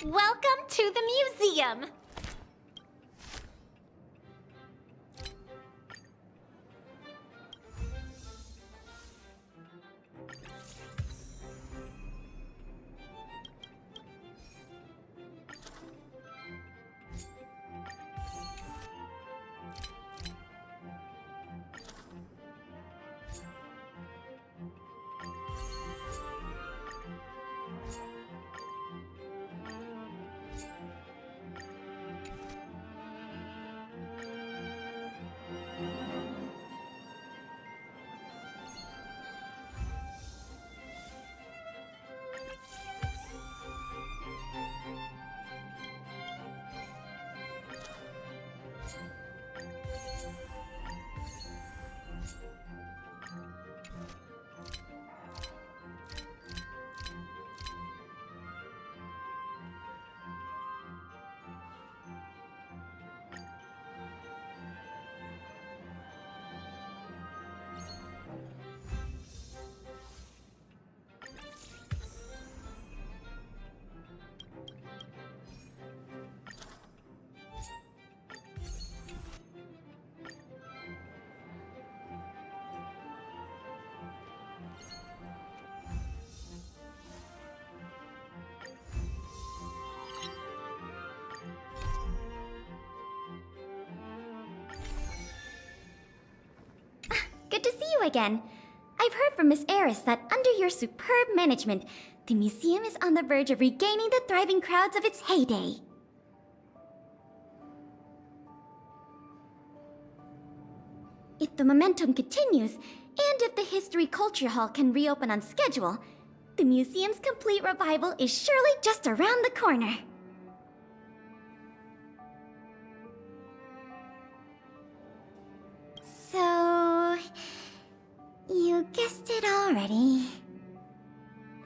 G: Welcome to the museum!
B: again. I've heard from Miss Eris that under your superb management, the museum is on the verge of regaining the thriving crowds of its heyday. If the momentum continues, and if the History Culture Hall can reopen on schedule, the museum's complete revival is surely just around the corner. So... you guessed it already.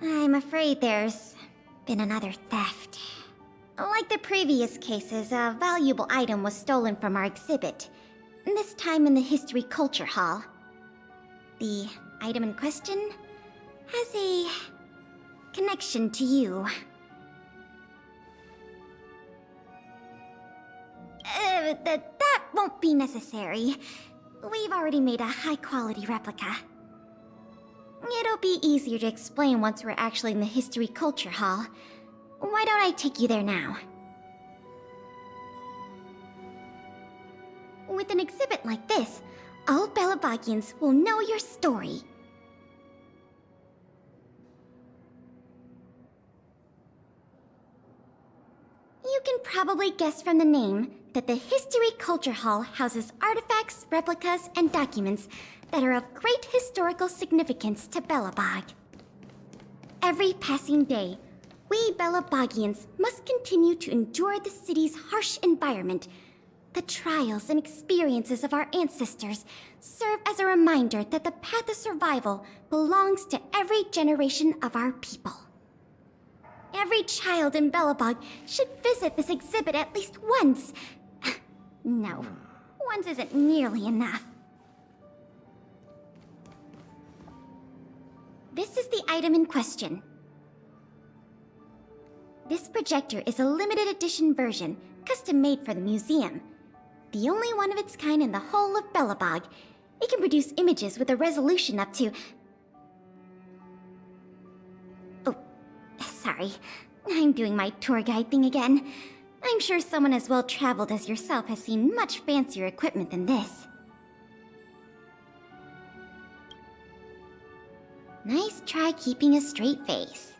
B: I'm afraid there's been another theft. Like the previous cases, a valuable item was stolen from our exhibit. This time in the History Culture Hall. The item in question has a connection to you. That won't be necessary. We've already made a high-quality replica. It'll be easier to explain once we're actually in the History Culture Hall. Why don't I take you there now? With an exhibit like this, all Belabagians will know your story. You can probably guess from the name that the History Culture Hall houses artifacts, replicas, and documents that are of great historical significance to Belobog. Every passing day, we Belabagians must continue to endure the city's harsh environment. The trials and experiences of our ancestors serve as a reminder that the path of survival belongs to every generation of our people. Every child in Belobog should visit this exhibit at least once. No, once isn't nearly enough. This is the item in question. This projector is a limited edition version, custom made for the museum. The only one of its kind in the whole of Belobog. It can produce images with a resolution up to... Oh, sorry. I'm doing my tour guide thing again. I'm sure someone as well-traveled as yourself has seen much fancier equipment than this. Nice try keeping a straight face.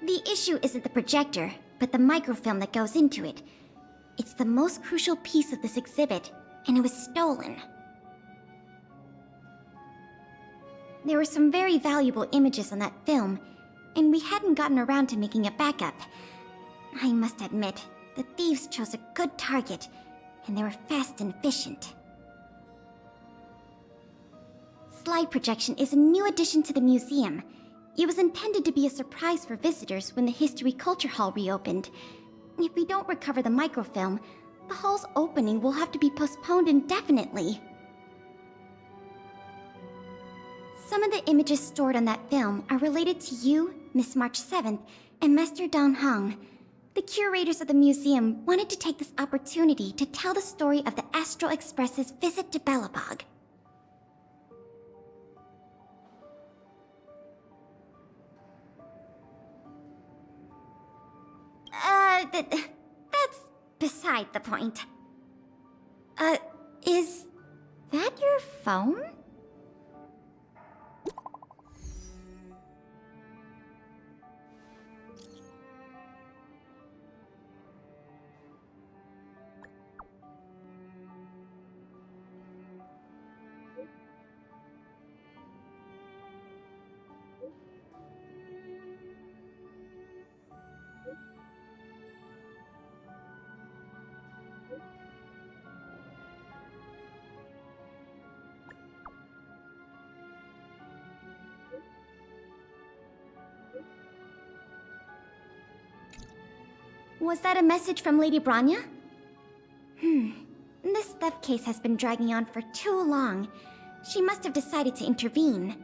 B: The issue isn't the projector, but the microfilm that goes into it. It's the most crucial piece of this exhibit, and it was stolen. There were some very valuable images on that film, and we hadn't gotten around to making a backup. I must admit, the thieves chose a good target, and they were fast and efficient. Slide projection is a new addition to the museum. It was intended to be a surprise for visitors when the History Culture Hall reopened. If we don't recover the microfilm, the hall's opening will have to be postponed indefinitely. Some of the images stored on that film are related to you, Miss March 7th, and Master Dong Hong. The curators of the museum wanted to take this opportunity to tell the story of the Astral Express's visit to Belobog. That's beside the point. Is that your phone? Was that a message from Lady Bronya? This theft case has been dragging on for too long. She must have decided to intervene.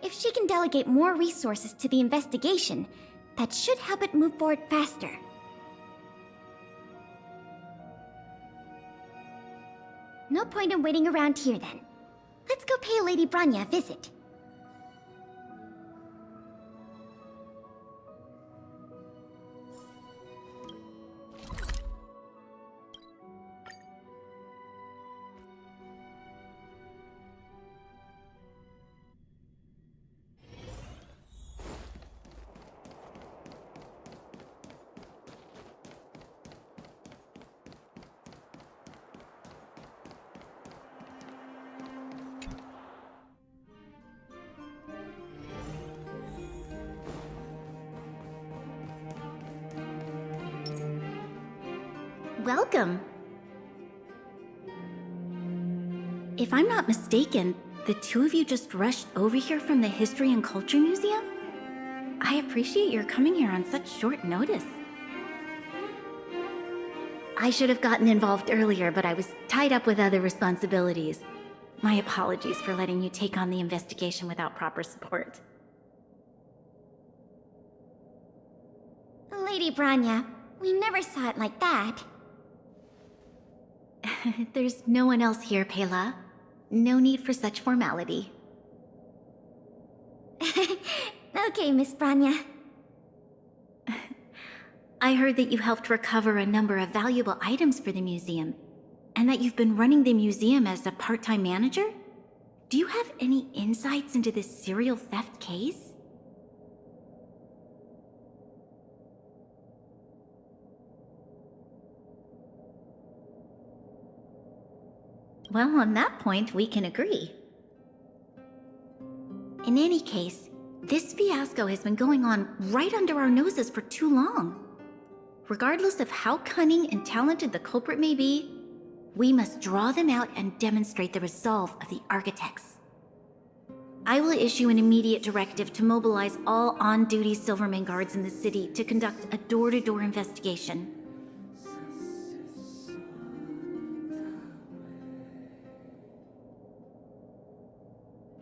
B: If she can delegate more resources to the investigation, that should help it move forward faster. No point in waiting around here then. Let's go pay Lady Bronya a visit.
Q: Welcome. If I'm not mistaken, the two of you just rushed over here from the History and Culture Museum? I appreciate your coming here on such short notice. I should have gotten involved earlier, but I was tied up with other responsibilities. My apologies for letting you take on the investigation without proper support.
B: Lady Branya, we never saw it like that.
Q: There's no one else here, Pela. No need for such formality.
B: Okay, Miss Branya.
Q: I heard that you helped recover a number of valuable items for the museum, and that you've been running the museum as a part-time manager? Do you have any insights into this serial theft case? Well, on that point, we can agree. In any case, this fiasco has been going on right under our noses for too long. Regardless of how cunning and talented the culprit may be, we must draw them out and demonstrate the resolve of the architects. I will issue an immediate directive to mobilize all on-duty Silverman guards in the city to conduct a door-to-door investigation.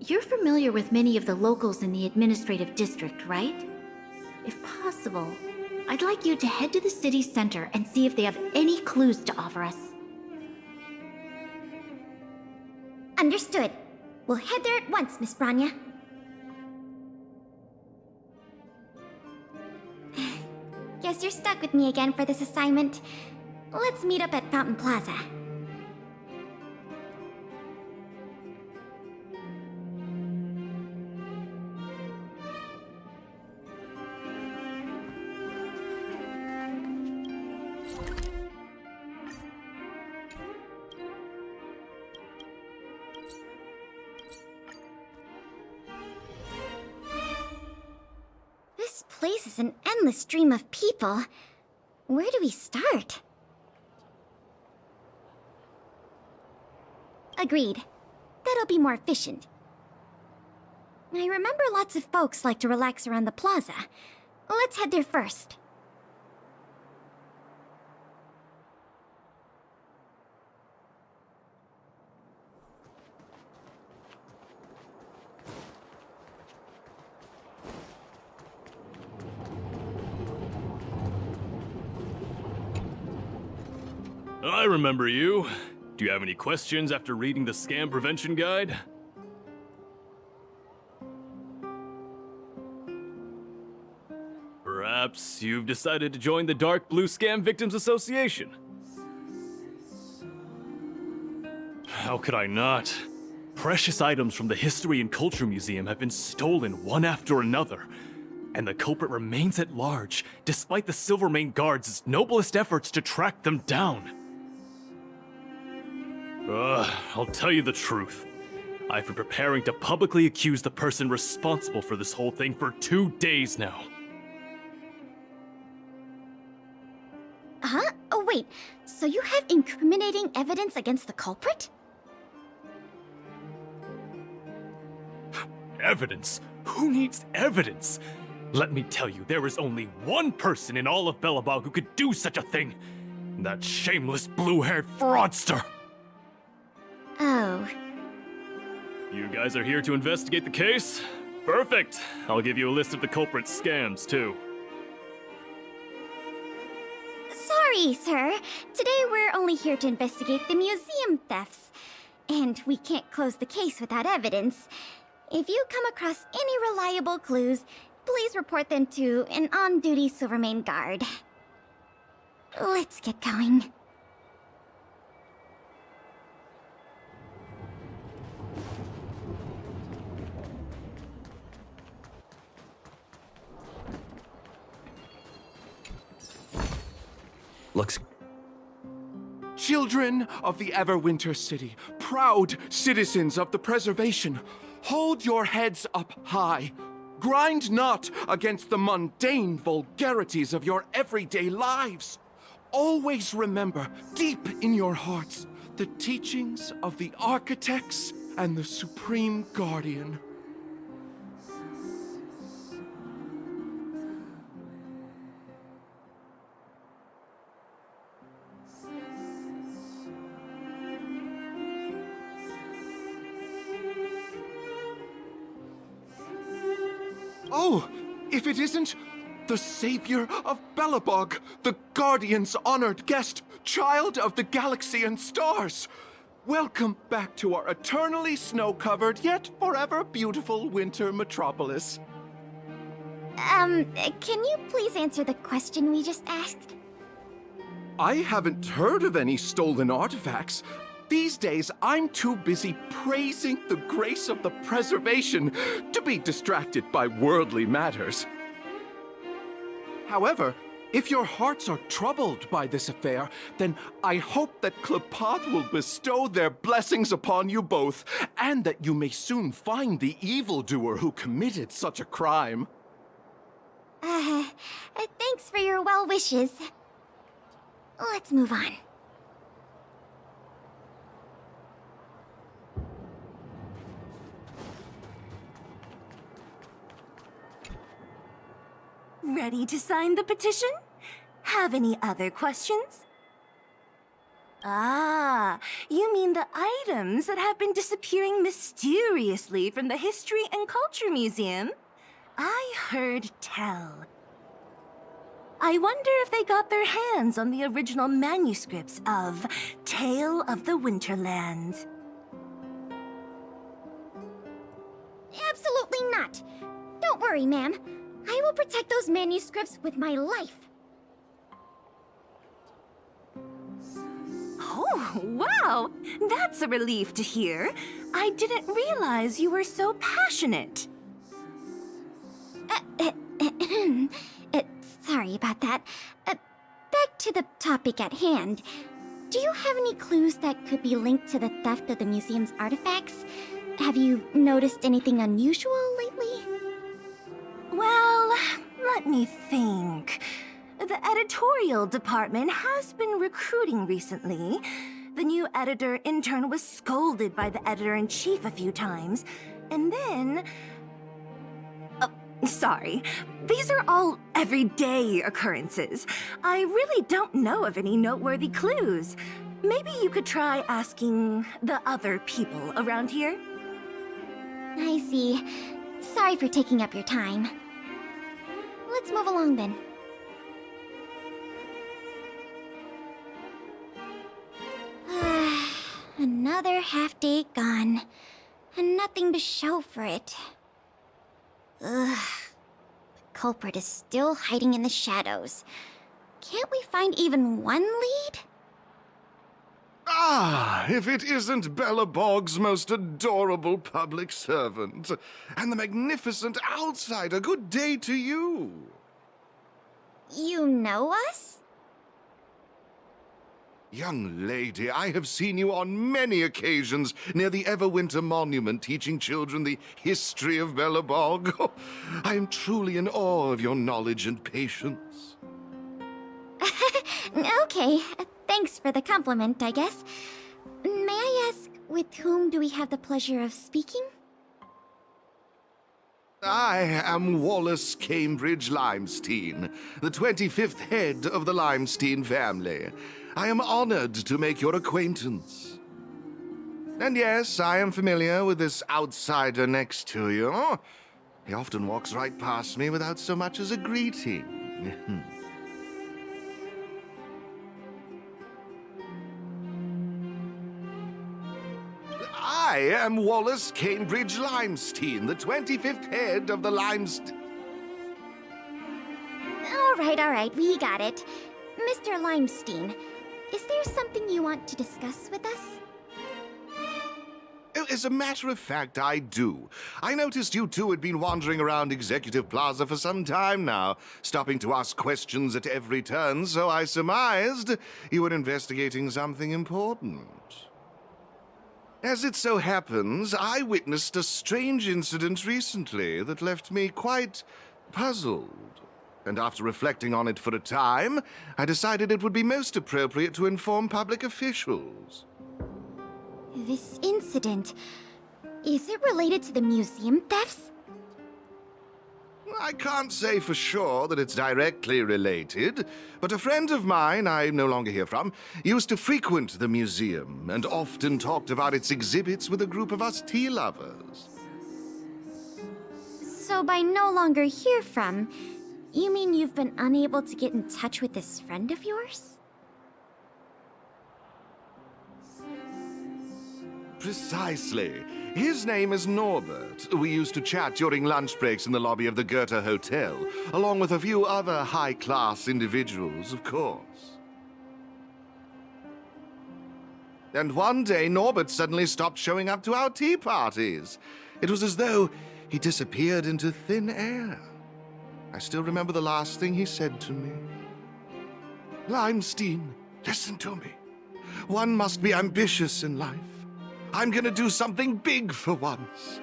Q: You're familiar with many of the locals in the administrative district, right? If possible, I'd like you to head to the city center and see if they have any clues to offer us.
B: Understood. We'll head there at once, Miss Branya. Guess you're stuck with me again for this assignment. Let's meet up at Fountain Plaza. This place is an endless stream of people. Where do we start? Agreed. That'll be more efficient. I remember lots of folks like to relax around the plaza. Let's head there first.
R: I remember you. Do you have any questions after reading the scam prevention guide? Perhaps you've decided to join the Dark Blue Scam Victims Association? How could I not? Precious items from the History and Culture Museum have been stolen one after another, and the culprit remains at large, despite the Silvermane Guards' noblest efforts to track them down. I'll tell you the truth. I've been preparing to publicly accuse the person responsible for this whole thing for 2 days now.
B: Huh? Oh wait, so you have incriminating evidence against the culprit?
R: Evidence? Who needs evidence? Let me tell you, there is only one person in all of Belobog who could do such a thing. That shameless blue-haired fraudster!
B: Oh.
R: You guys are here to investigate the case? Perfect! I'll give you a list of the culprit's scams, too.
B: Sorry, sir. Today we're only here to investigate the museum thefts. And we can't close the case without evidence. If you come across any reliable clues, please report them to an on-duty Silvermane guard. Let's get going.
A: Looks...
I: Children of the Everwinter City, proud citizens of the preservation, hold your heads up high. Grind not against the mundane vulgarities of your everyday lives. always remember, deep in your hearts, the teachings of the architects and the Supreme Guardian. Oh, if it isn't the savior of Belobog, the Guardian's honored guest, child of the galaxy and stars. Welcome back to our eternally snow-covered yet forever beautiful winter metropolis.
B: Can you please answer the question we just asked?
I: I haven't heard of any stolen artifacts. These days, I'm too busy praising the grace of the preservation to be distracted by worldly matters. However, if your hearts are troubled by this affair, then I hope that Klepoth will bestow their blessings upon you both, and that you may soon find the evildoer who committed such a crime.
B: Thanks for your well wishes. Let's move on.
S: Ready to sign the petition? Have any other questions? Ah, you mean the items that have been disappearing mysteriously from the History and Culture Museum? I heard tell. I wonder if they got their hands on the original manuscripts of Tale of the Winterlands.
B: Absolutely not. Don't worry, ma'am. I will protect those manuscripts with my life.
S: Oh, wow! That's a relief to hear. I didn't realize you were so passionate.
B: Sorry about that. Back to the topic at hand. Do you have any clues that could be linked to the theft of the museum's artifacts? Have you noticed anything unusual lately?
S: Well, let me think. The editorial department has been recruiting recently. The new editor-intern was scolded by the editor-in-chief a few times. And then... sorry. These are all everyday occurrences. I really don't know of any noteworthy clues. Maybe you could try asking the other people around here?
B: I see. Sorry for taking up your time. Let's move along then. Another half day gone, and nothing to show for it. Ugh. The culprit is still hiding in the shadows. Can't we find even one lead?
T: Ah, if it isn't Belobog's most adorable public servant, and the magnificent outsider, good day to you.
B: You know us?
T: Young lady, I have seen you on many occasions near the Everwinter Monument teaching children the history of Belobog. Oh, I am truly in awe of your knowledge and patience.
B: Okay, thanks for the compliment, I guess. May I ask, with whom do we have the pleasure of speaking?
T: I am Wallace Cambridge Limestein, the 25th head of the Limestein family. I am honored to make your acquaintance. And yes, I am familiar with this outsider next to you. He often walks right past me without so much as a greeting. I am Wallace Cambridge Limestein, the 25th head of the Limestein...
B: All right, we got it. Mr. Limestein, is there something you want to discuss with us?
T: As a matter of fact, I do. I noticed you two had been wandering around Executive Plaza for some time now, stopping to ask questions at every turn, so I surmised you were investigating something important. As it so happens, I witnessed a strange incident recently that left me quite puzzled. And after reflecting on it for a time, I decided it would be most appropriate to inform public officials.
B: This incident, is it related to the museum thefts?
T: I can't say for sure that it's directly related, but a friend of mine I no longer hear from used to frequent the museum and often talked about its exhibits with a group of us tea lovers.
B: So by no longer hear from, you mean you've been unable to get in touch with this friend of yours?
T: Precisely. His name is Norbert. We used to chat during lunch breaks in the lobby of the Goethe Hotel, along with a few other high-class individuals, of course. And one day, Norbert suddenly stopped showing up to our tea parties. It was as though he disappeared into thin air. I still remember the last thing he said to me. Limestein, listen to me. One must be ambitious in life. I'm gonna do something big for once.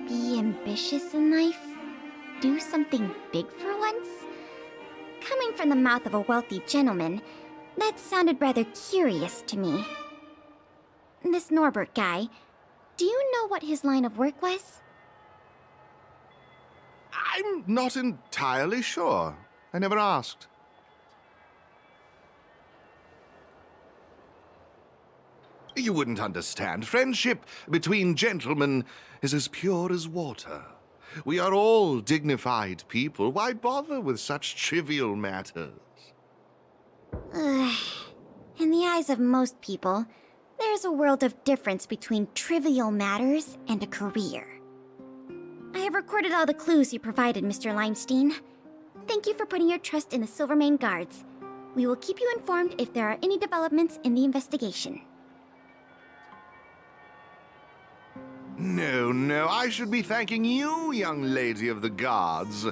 B: Be ambitious in life? Do something big for once? Coming from the mouth of a wealthy gentleman, that sounded rather curious to me. This Norbert guy, do you know what his line of work was?
T: I'm not entirely sure. I never asked. You wouldn't understand. Friendship between gentlemen is as pure as water. We are all dignified people. Why bother with such trivial matters?
B: In the eyes of most people, there's a world of difference between trivial matters and a career. I have recorded all the clues you provided, Mr. Limestein. Thank you for putting your trust in the Silvermane Guards. We will keep you informed if there are any developments in the investigation.
T: No, I should be thanking you, young lady of the Guards.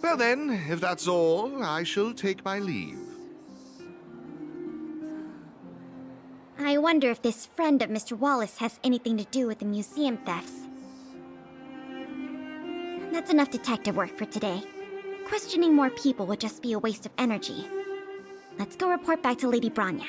T: Well then, if that's all, I shall take my leave.
B: I wonder if this friend of Mr. Wallace has anything to do with the museum thefts. That's enough detective work for today. Questioning more people would just be a waste of energy. Let's go report back to Lady Branya.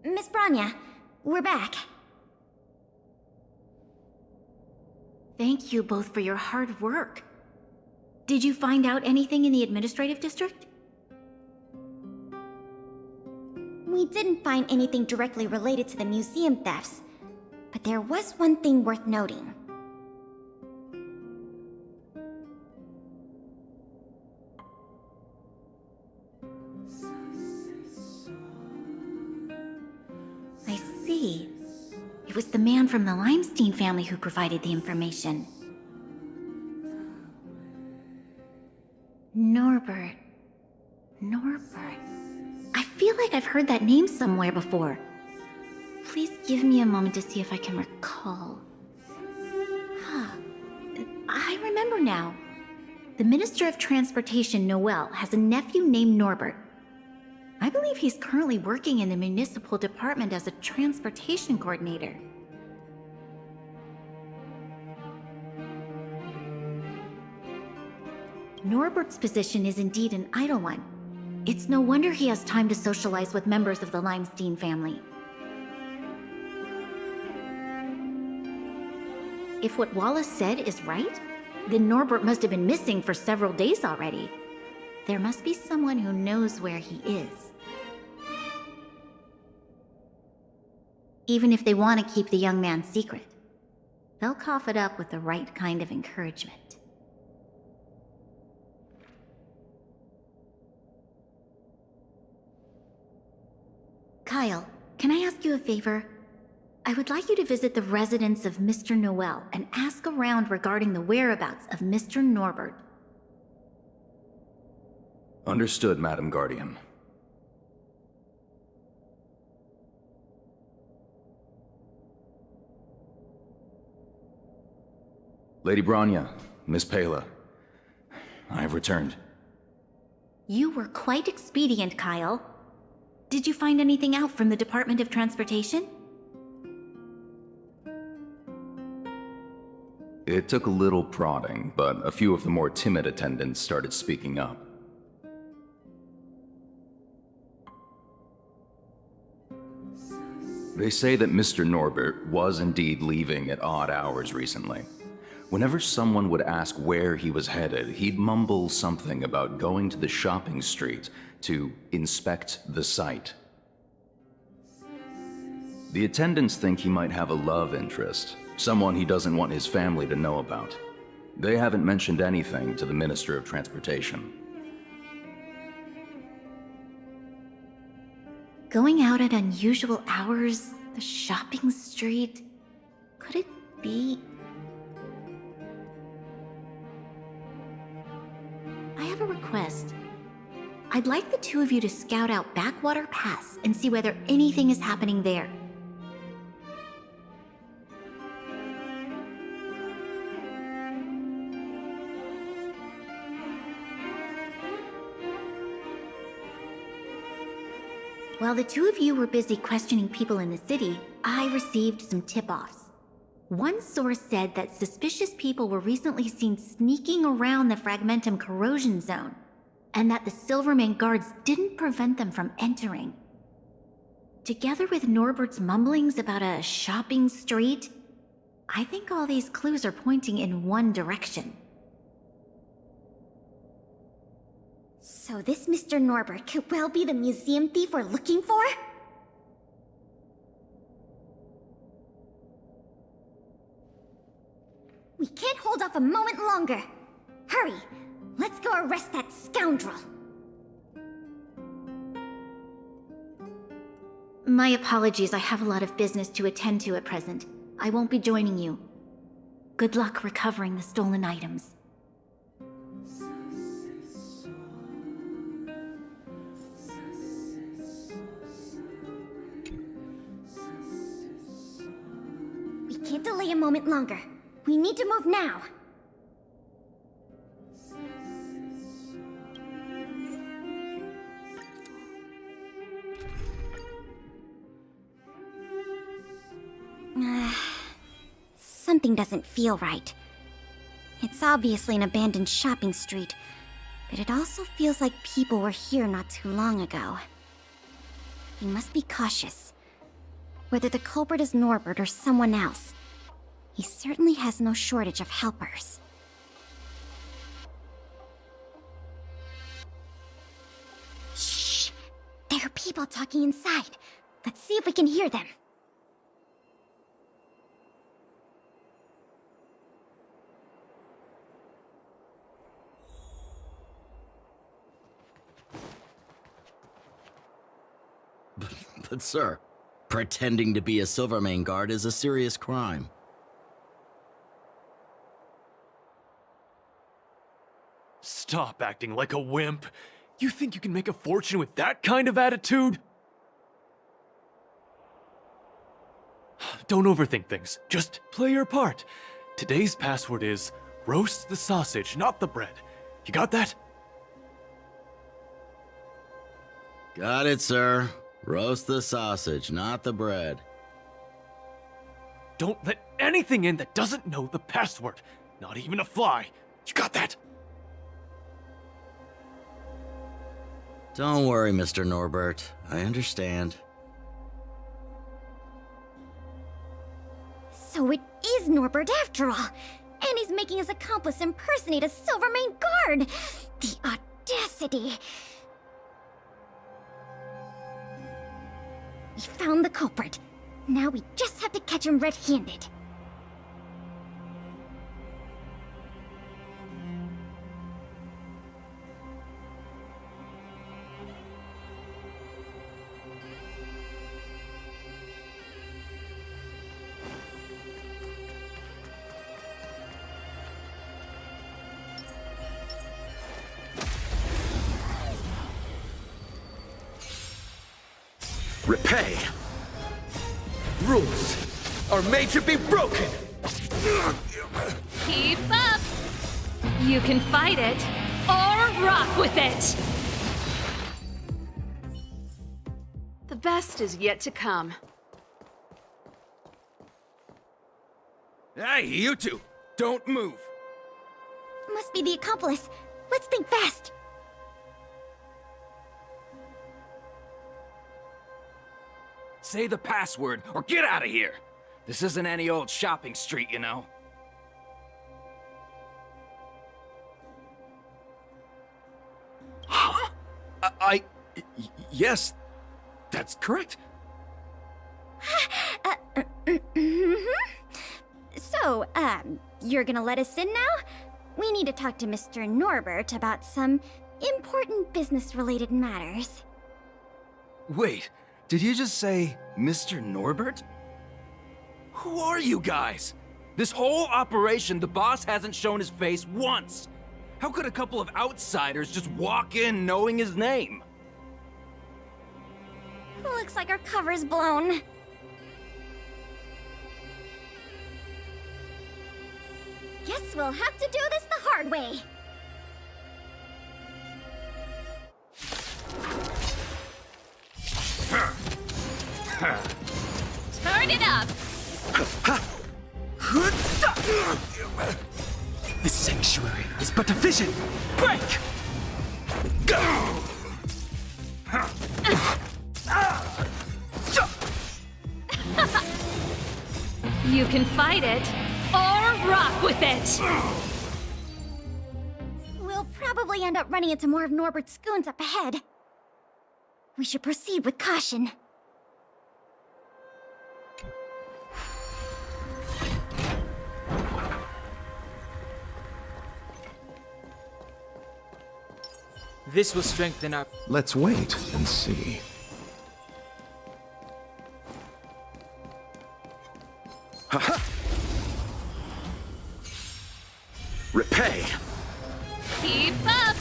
B: Miss Branya, we're back.
Q: Thank you both for your hard work. Did you find out anything in the administrative district?
B: We didn't find anything directly related to the museum thefts, but there was one thing worth noting.
Q: I see. It was the man from the Limestein family who provided the information. Norbert. I feel like I've heard that name somewhere before. Please give me a moment to see if I can recall. I remember now. The Minister of Transportation, Noel, has a nephew named Norbert. I believe he's currently working in the municipal department as a transportation coordinator. Norbert's position is indeed an idle one. It's no wonder he has time to socialize with members of the Limestein family. If what Wallace said is right, then Norbert must have been missing for several days already. There must be someone who knows where he is. Even if they want to keep the young man secret, they'll cough it up with the right kind of encouragement. Kyle, can I ask you a favor? I would like you to visit the residence of Mr. Noel and ask around regarding the whereabouts of Mr. Norbert.
U: Understood, Madam Guardian. Lady Bronya, Miss Pela, I have returned.
Q: You were quite expedient, Kyle. Did you find anything out from the Department of Transportation?
U: It took a little prodding, but a few of the more timid attendants started speaking up. They say that Mr. Norbert was indeed leaving at odd hours recently. Whenever someone would ask where he was headed, he'd mumble something about going to the shopping street to inspect the site. The attendants think he might have a love interest, someone he doesn't want his family to know about. They haven't mentioned anything to the Minister of Transportation.
Q: Going out at unusual hours, the shopping street, could it be? I have a request. I'd like the two of you to scout out Backwater Pass and see whether anything is happening there. While the two of you were busy questioning people in the city, I received some tip-offs. One source said that suspicious people were recently seen sneaking around the Fragmentum corrosion zone, and that the Silvermane guards didn't prevent them from entering. Together with Norbert's mumblings about a shopping street, I think all these clues are pointing in one direction.
B: So this Mr. Norbert could well be the museum thief we're looking for? We can't hold off a moment longer. Hurry! Let's go arrest that scoundrel!
Q: My apologies, I have a lot of business to attend to at present. I won't be joining you. Good luck recovering the stolen items.
B: We can't delay a moment longer. We need to move now. Something doesn't feel right. It's obviously an abandoned shopping street, but it also feels like people were here not too long ago. We must be cautious. Whether the culprit is Norbert or someone else, he certainly has no shortage of helpers. Shh! There are people talking inside. Let's see if we can hear them.
V: But sir, pretending to be a Silvermane guard is a serious crime.
R: Stop acting like a wimp. You think you can make a fortune with that kind of attitude? Don't overthink things. Just play your part. Today's password is roast the sausage, not the bread. You got that?
V: Got it, sir. Roast the sausage, not the bread.
R: Don't let anything in that doesn't know the password. Not even a fly. You got that?
V: Don't worry, Mr. Norbert. I understand.
B: So it is Norbert after all, and he's making his accomplice impersonate a Silvermane guard! The audacity! We found the culprit. Now we just have to catch him red-handed.
A: Repay. Rules are made to be broken.
K: Keep up! You can fight it, or rock with it!
C: The best is yet to come.
E: Hey, you two! Don't move!
B: Must be the accomplice. Let's think fast.
E: Say the password, or get out of here! This isn't any old shopping street, you know. Huh? Yes, that's correct.
B: So, you're gonna let us in now? We need to talk to Mr. Norbert about some important business-related matters.
E: Wait, did you just say Mr. Norbert? Who are you guys? This whole operation, the boss hasn't shown his face once. How could a couple of outsiders just walk in knowing his name?
B: Looks like our cover's blown. Guess we'll have to do this the hard way.
K: Turn it up!
E: The sanctuary is but a vision. Break!
K: You can fight it, or rock with it!
B: We'll probably end up running into more of Norbert's goons up ahead. We should proceed with caution.
H: This will strengthen our...
P: Let's wait and see.
A: Repay.
K: Keep up!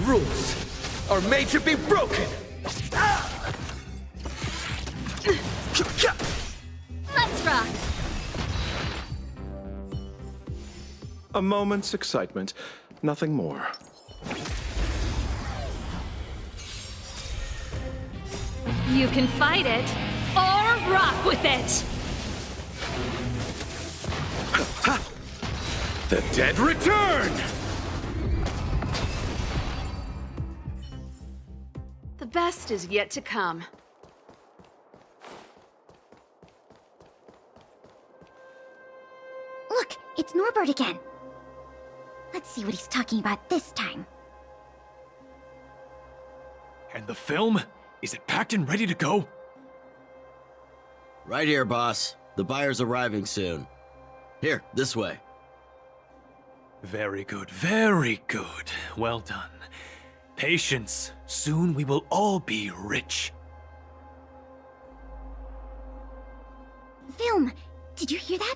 A: Rules are made to be broken.
K: Let's rock!
P: A moment's excitement, nothing more.
K: You can fight it, or rock with it!
A: The dead return!
C: The best is yet to come.
B: Look, it's Norbert again. Let's see what he's talking about this time.
R: And the film? Is it packed and ready to go?
V: Right here, boss. The buyer's arriving soon. Here, this way.
R: Very good, very good. Well done. Patience. Soon we will all be rich.
B: Film! Did you hear that?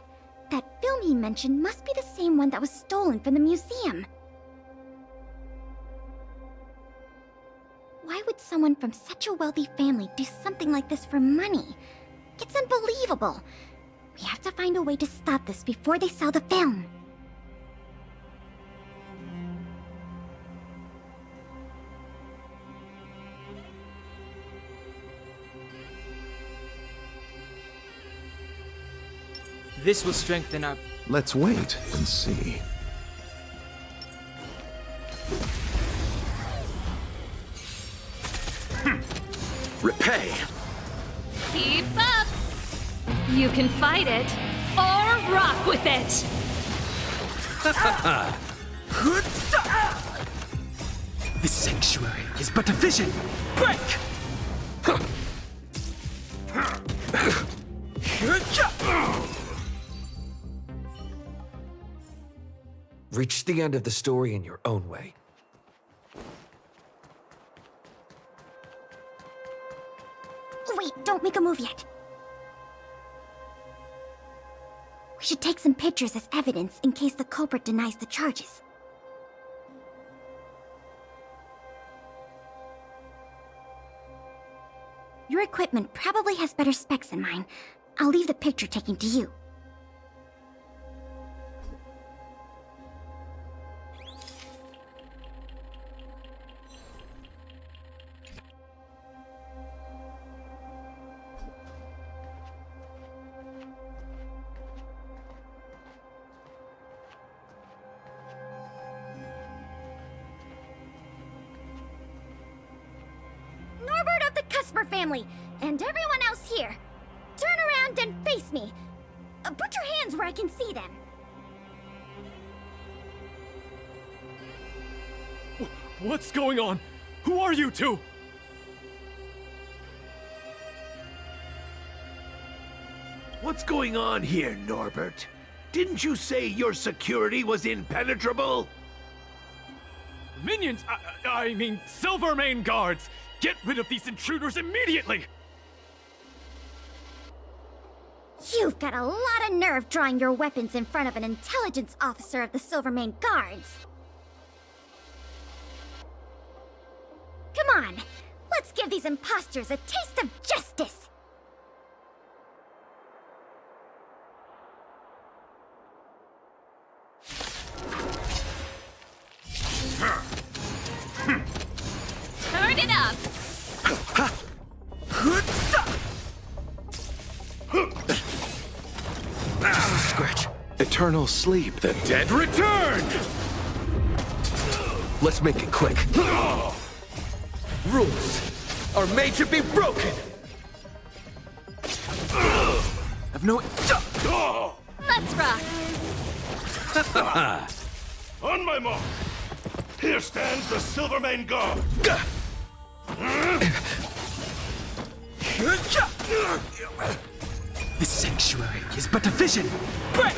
B: That film he mentioned must be the same one that was stolen from the museum. Why would someone from such a wealthy family do something like this for money? It's unbelievable. We have to find a way to stop this before they sell the film.
H: This will strengthen our...
P: Let's wait and see.
A: Repay.
K: Keep up! You can fight it, or rock with it!
E: The sanctuary is but a vision. Break!
A: Reach the end of the story in your own way.
B: Wait, don't make a move yet. We should take some pictures as evidence in case the culprit denies the charges. Your equipment probably has better specs than mine. I'll leave the picture taking to you. Norbert of the Cusper family, and everyone else here, turn around and face me. Put your hands where I can see them.
R: What's going on? Who are you two?
O: What's going on here, Norbert? Didn't you say your security was impenetrable?
R: Minions! I mean, Silvermane guards! Get rid of these intruders immediately!
B: You've got a lot of nerve drawing your weapons in front of an intelligence officer of the Silvermane Guards. Come on, let's give these imposters a taste of justice!
K: Turn it up!
A: Scratch.
I: Eternal sleep, the dead return!
A: Let's make it quick. Rules are made to be broken. Have no.
K: Let's rock!
O: On my mark! Here stands the Silvermane Guard!
A: The sanctuary is but a vision. Break!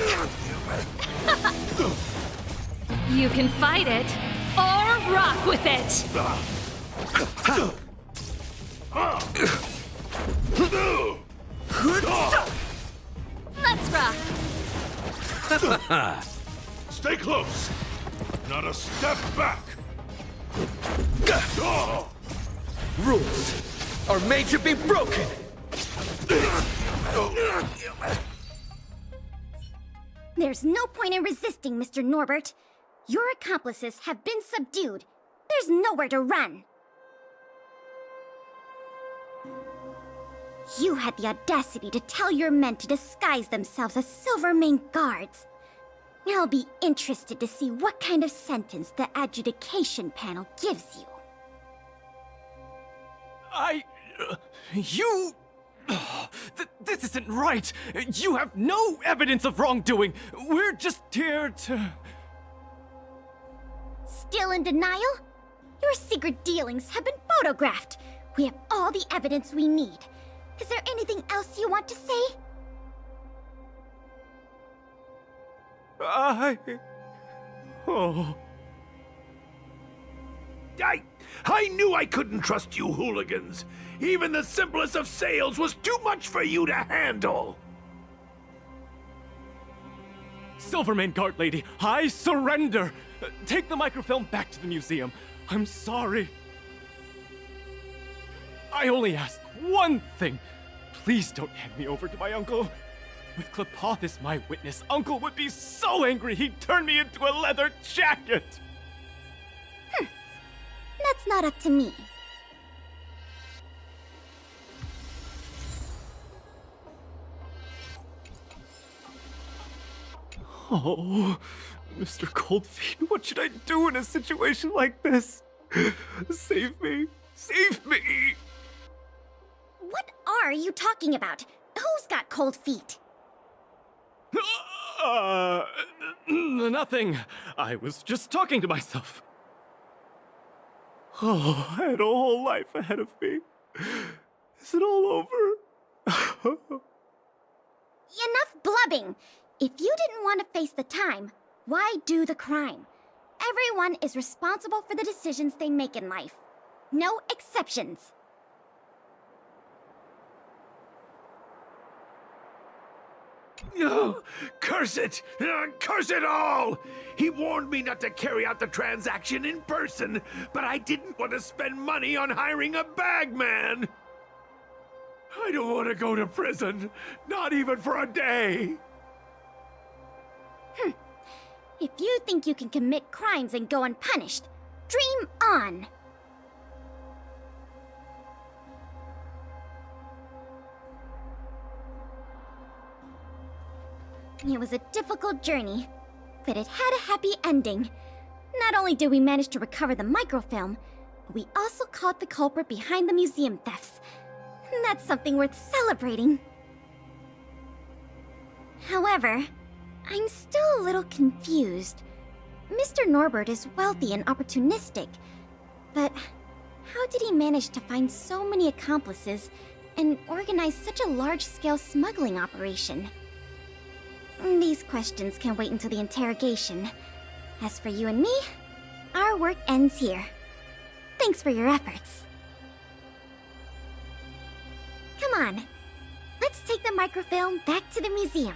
K: You can fight it, or rock with it! Let's rock!
O: Stay close! Not a step back!
A: Rules are made to be broken.
B: There's no point in resisting, Mr. Norbert. Your accomplices have been subdued. There's nowhere to run. You had the audacity to tell your men to disguise themselves as Silvermane Guards. I'll be interested to see what kind of sentence the adjudication panel gives you.
R: This isn't right! You have no evidence of wrongdoing! We're just here to...
B: Still in denial? Your secret dealings have been photographed. We have all the evidence we need. Is there anything else you want to say?
O: I knew I couldn't trust you hooligans! Even the simplest of sales was too much for you to handle!
R: Silvermane Guard Lady, I surrender! Take the microfilm back to the museum. I'm sorry. I only ask one thing. Please don't hand me over to my uncle. With Klepoth as my witness, Uncle would be so angry he'd turn me into a leather jacket!
B: That's not up to me.
R: Oh, Mr. Coldfeet, what should I do in a situation like this? Save me! Save me!
B: What are you talking about? Who's got cold feet?
R: Nothing. I was just talking to myself. Oh, I had a whole life ahead of me. Is it all over?
B: Enough blubbing! If you didn't want to face the time, why do the crime? Everyone is responsible for the decisions they make in life. No exceptions.
O: Curse it! Curse it all! He warned me not to carry out the transaction in person, but I didn't want to spend money on hiring a bagman! I don't want to go to prison, not even for a day.
B: If you think you can commit crimes and go unpunished, dream on! It was a difficult journey, but it had a happy ending. Not only did we manage to recover the microfilm, but we also caught the culprit behind the museum thefts. That's something worth celebrating. However, I'm still a little confused. Mr. Norbert is wealthy and opportunistic, but how did he manage to find so many accomplices and organize such a large-scale smuggling operation? These questions can wait until the interrogation. As for you and me, our work ends here. Thanks for your efforts. Come on, let's take the microfilm back to the museum.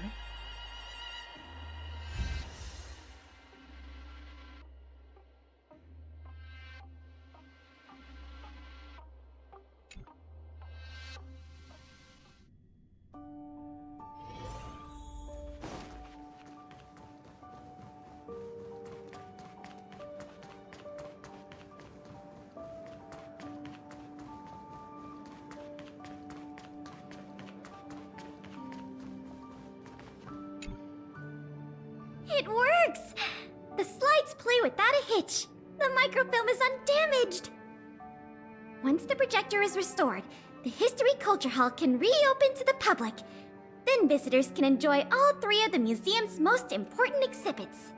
B: It works! The slides play without a hitch. The microfilm is undamaged. Once the projector is restored, the History Culture Hall can reopen to the public. Then visitors can enjoy all 3 of the museum's most important exhibits.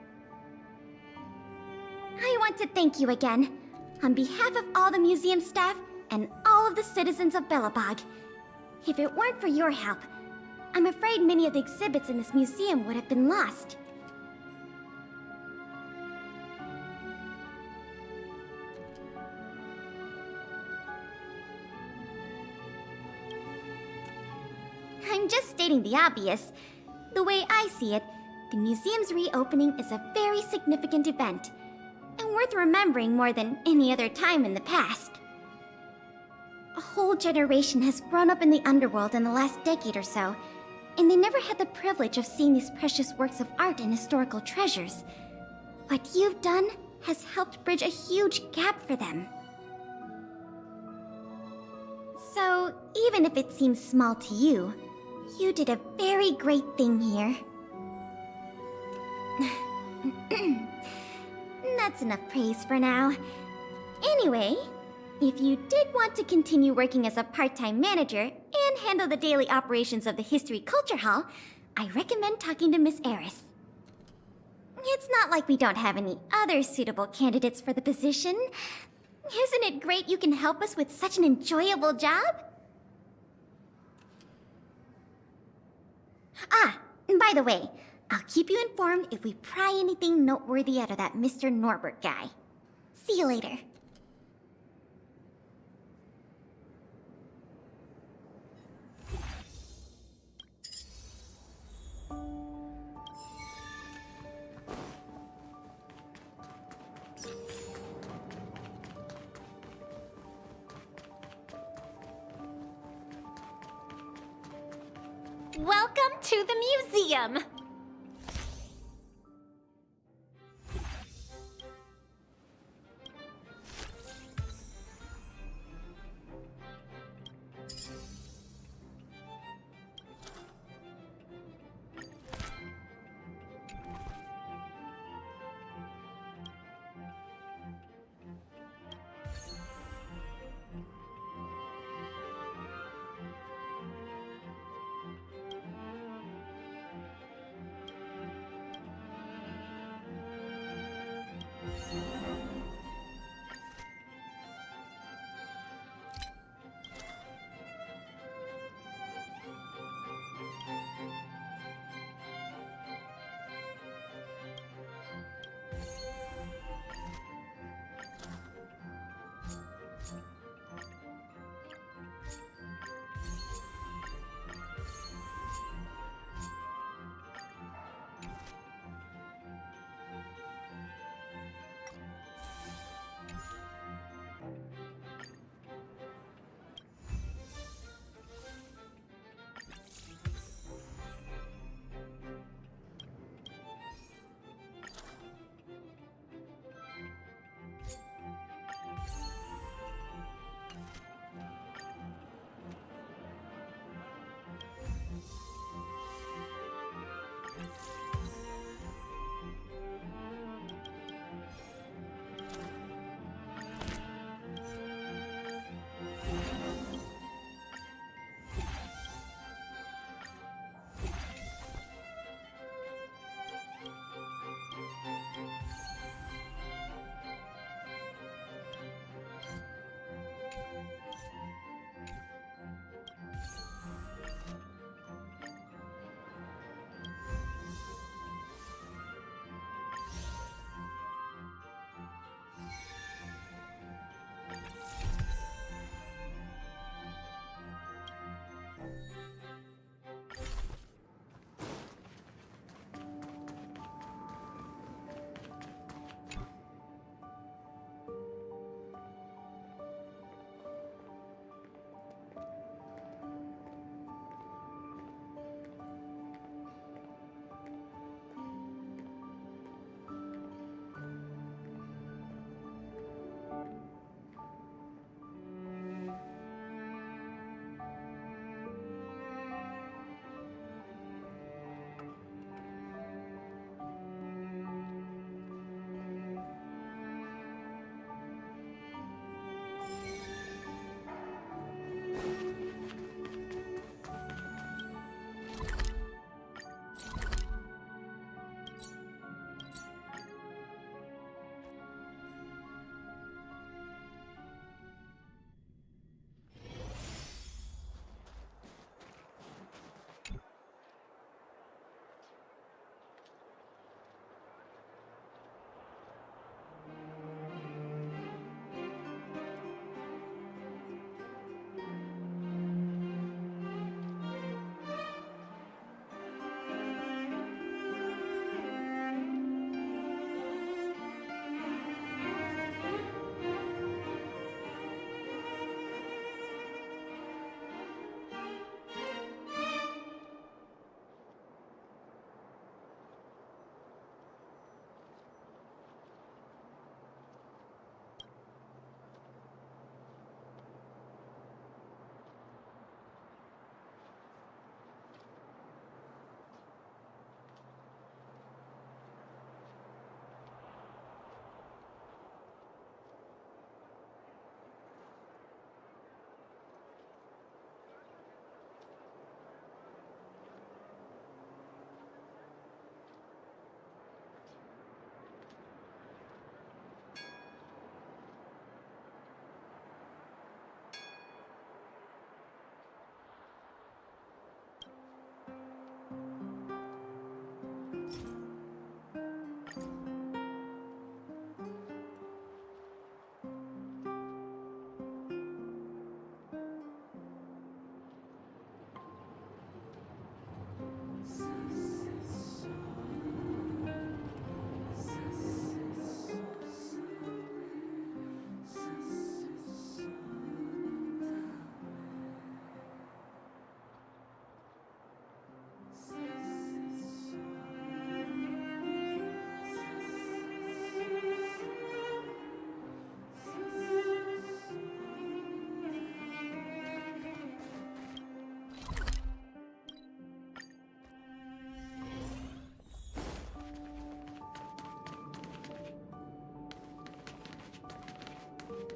B: I want to thank you again, on behalf of all the museum staff and all of the citizens of Belobog. If it weren't for your help, I'm afraid many of the exhibits in this museum would have been lost. I'm just stating the obvious. The way I see it, the museum's reopening is a very significant event, and worth remembering more than any other time in the past. A whole generation has grown up in the underworld in the last decade or so, and they never had the privilege of seeing these precious works of art and historical treasures. What you've done has helped bridge a huge gap for them. So, even if it seems small to you, you did a very great thing here. That's enough praise for now. Anyway, if you did want to continue working as a part-time manager and handle the daily operations of the History Culture Hall, I recommend talking to Miss Eris. It's not like we don't have any other suitable candidates for the position. Isn't it great you can help us with such an enjoyable job? Ah, and by the way, I'll keep you informed if we pry anything noteworthy out of that Mr. Norbert guy. See you later.
G: Welcome to the museum!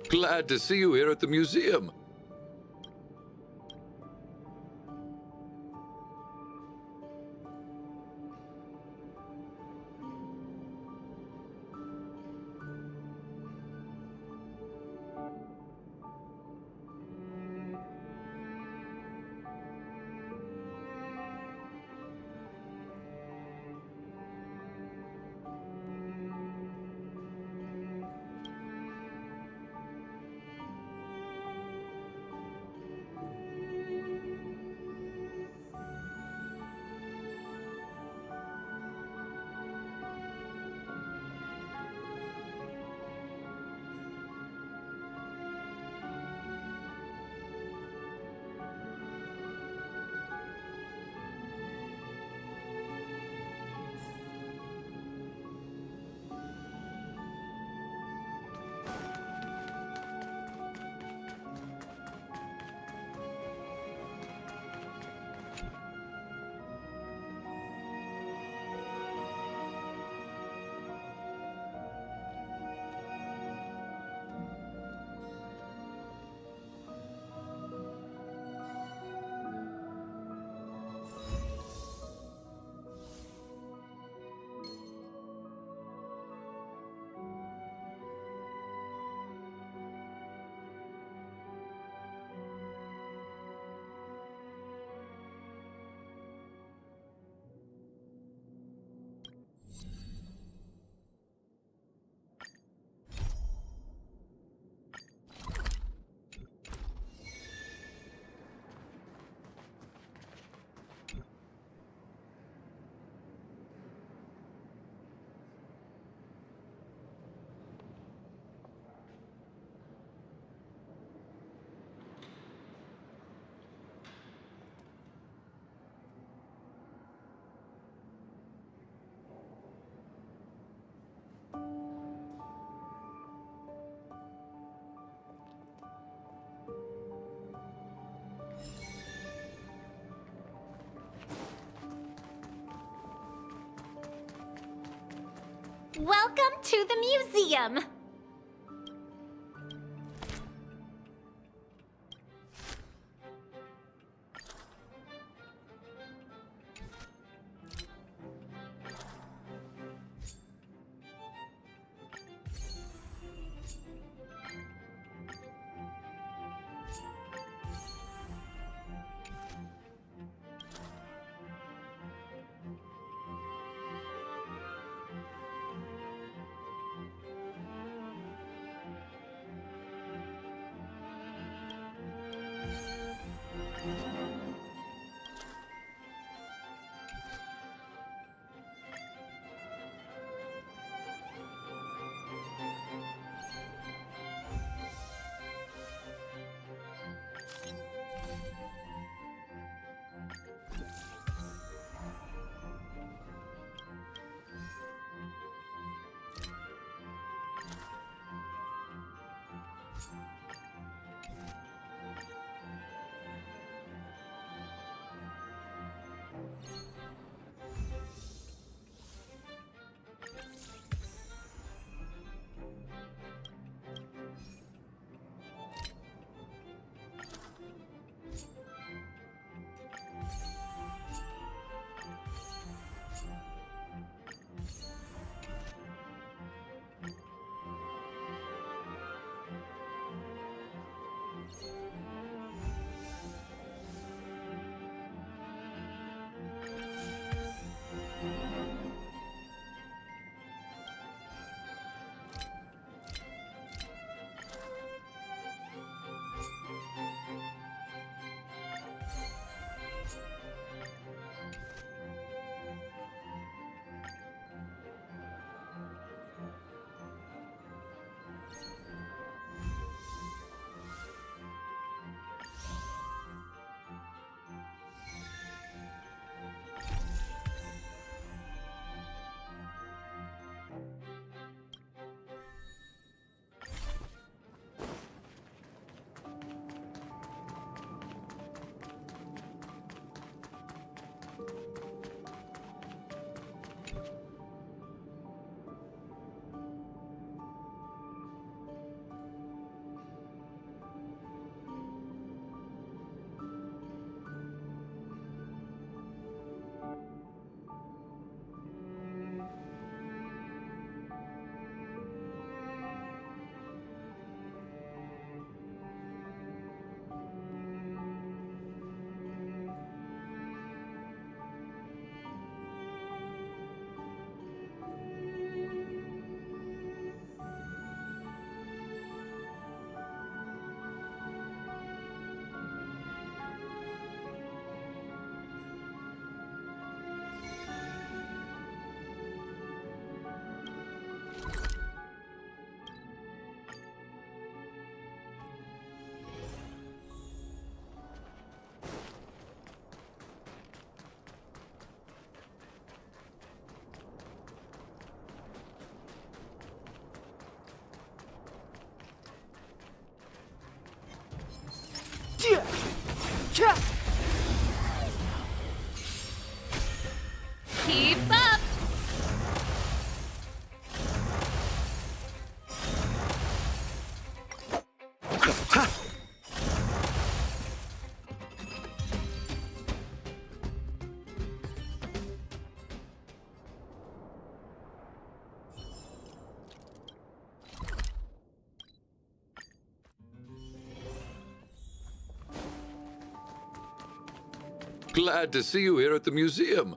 F: Glad to see you here at the museum.
G: Welcome to the museum!
K: Keep up!
F: Glad to see you here at the museum.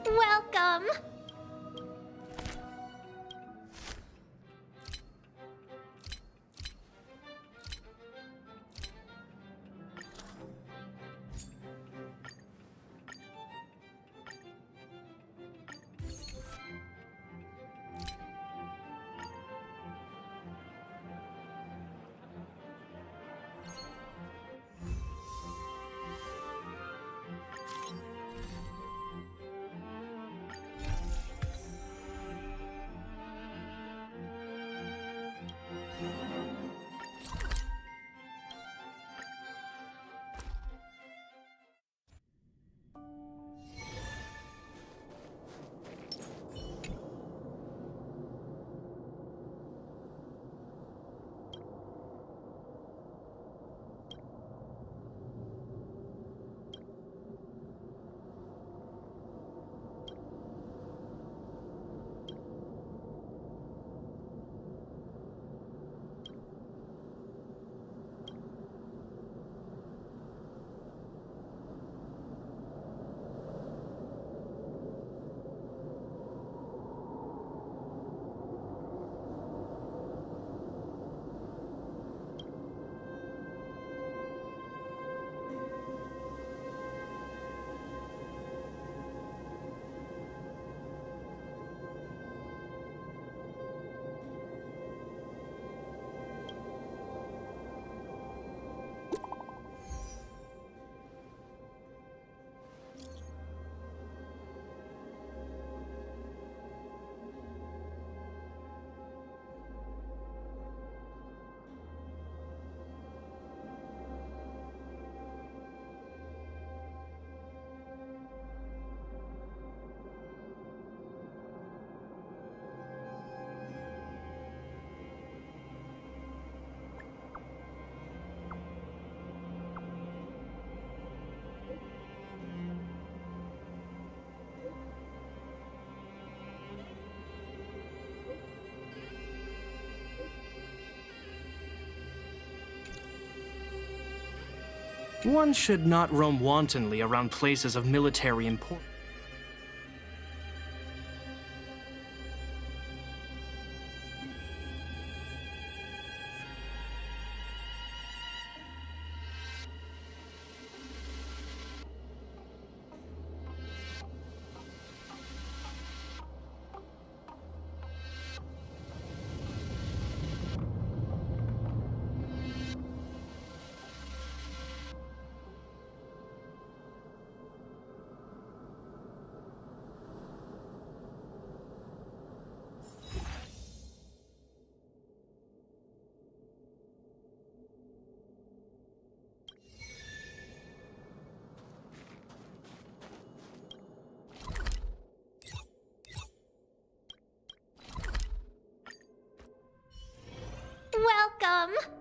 G: Welcome!
H: One should not roam wantonly around places of military importance.
G: welcome!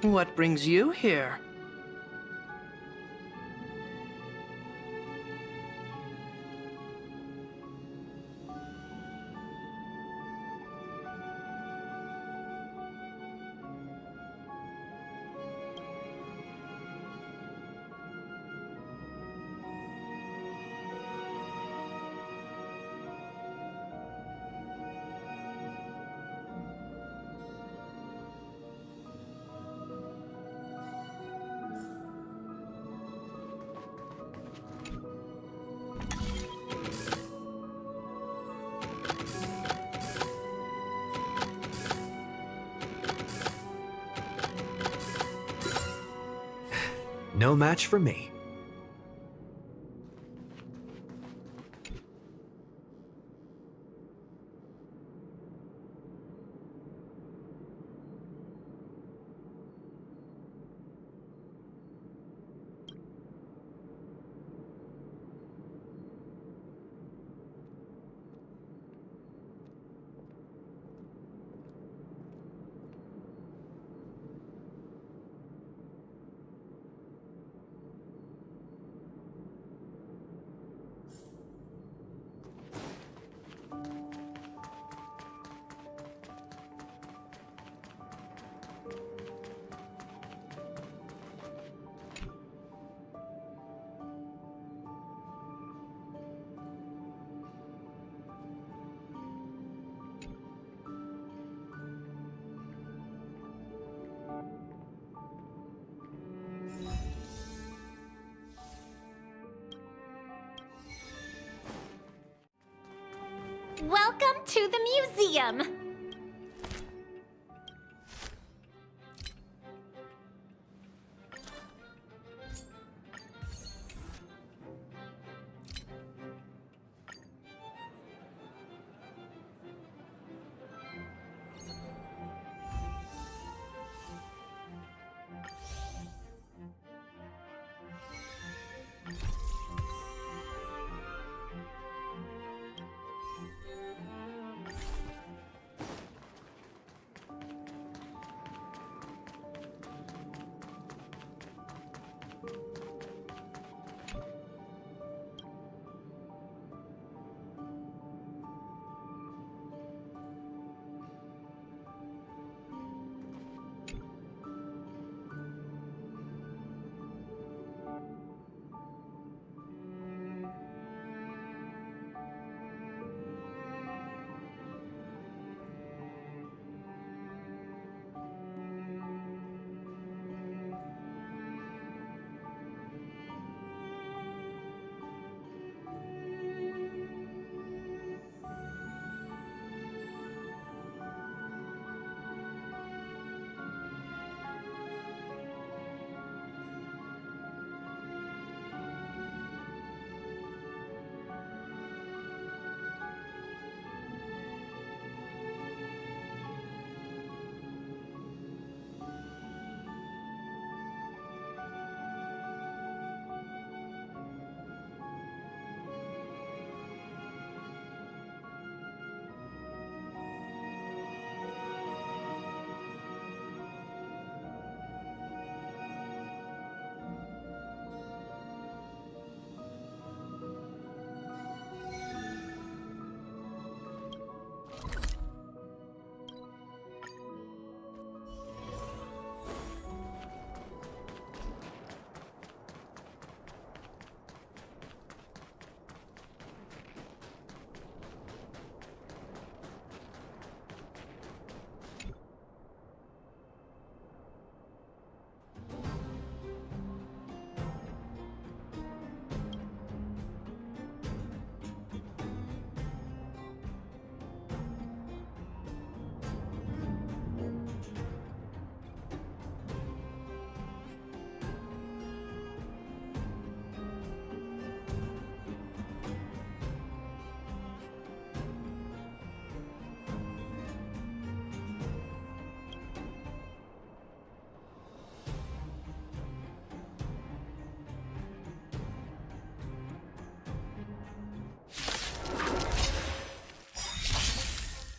D: What brings you here?
A: No match for me.
G: Welcome to the museum!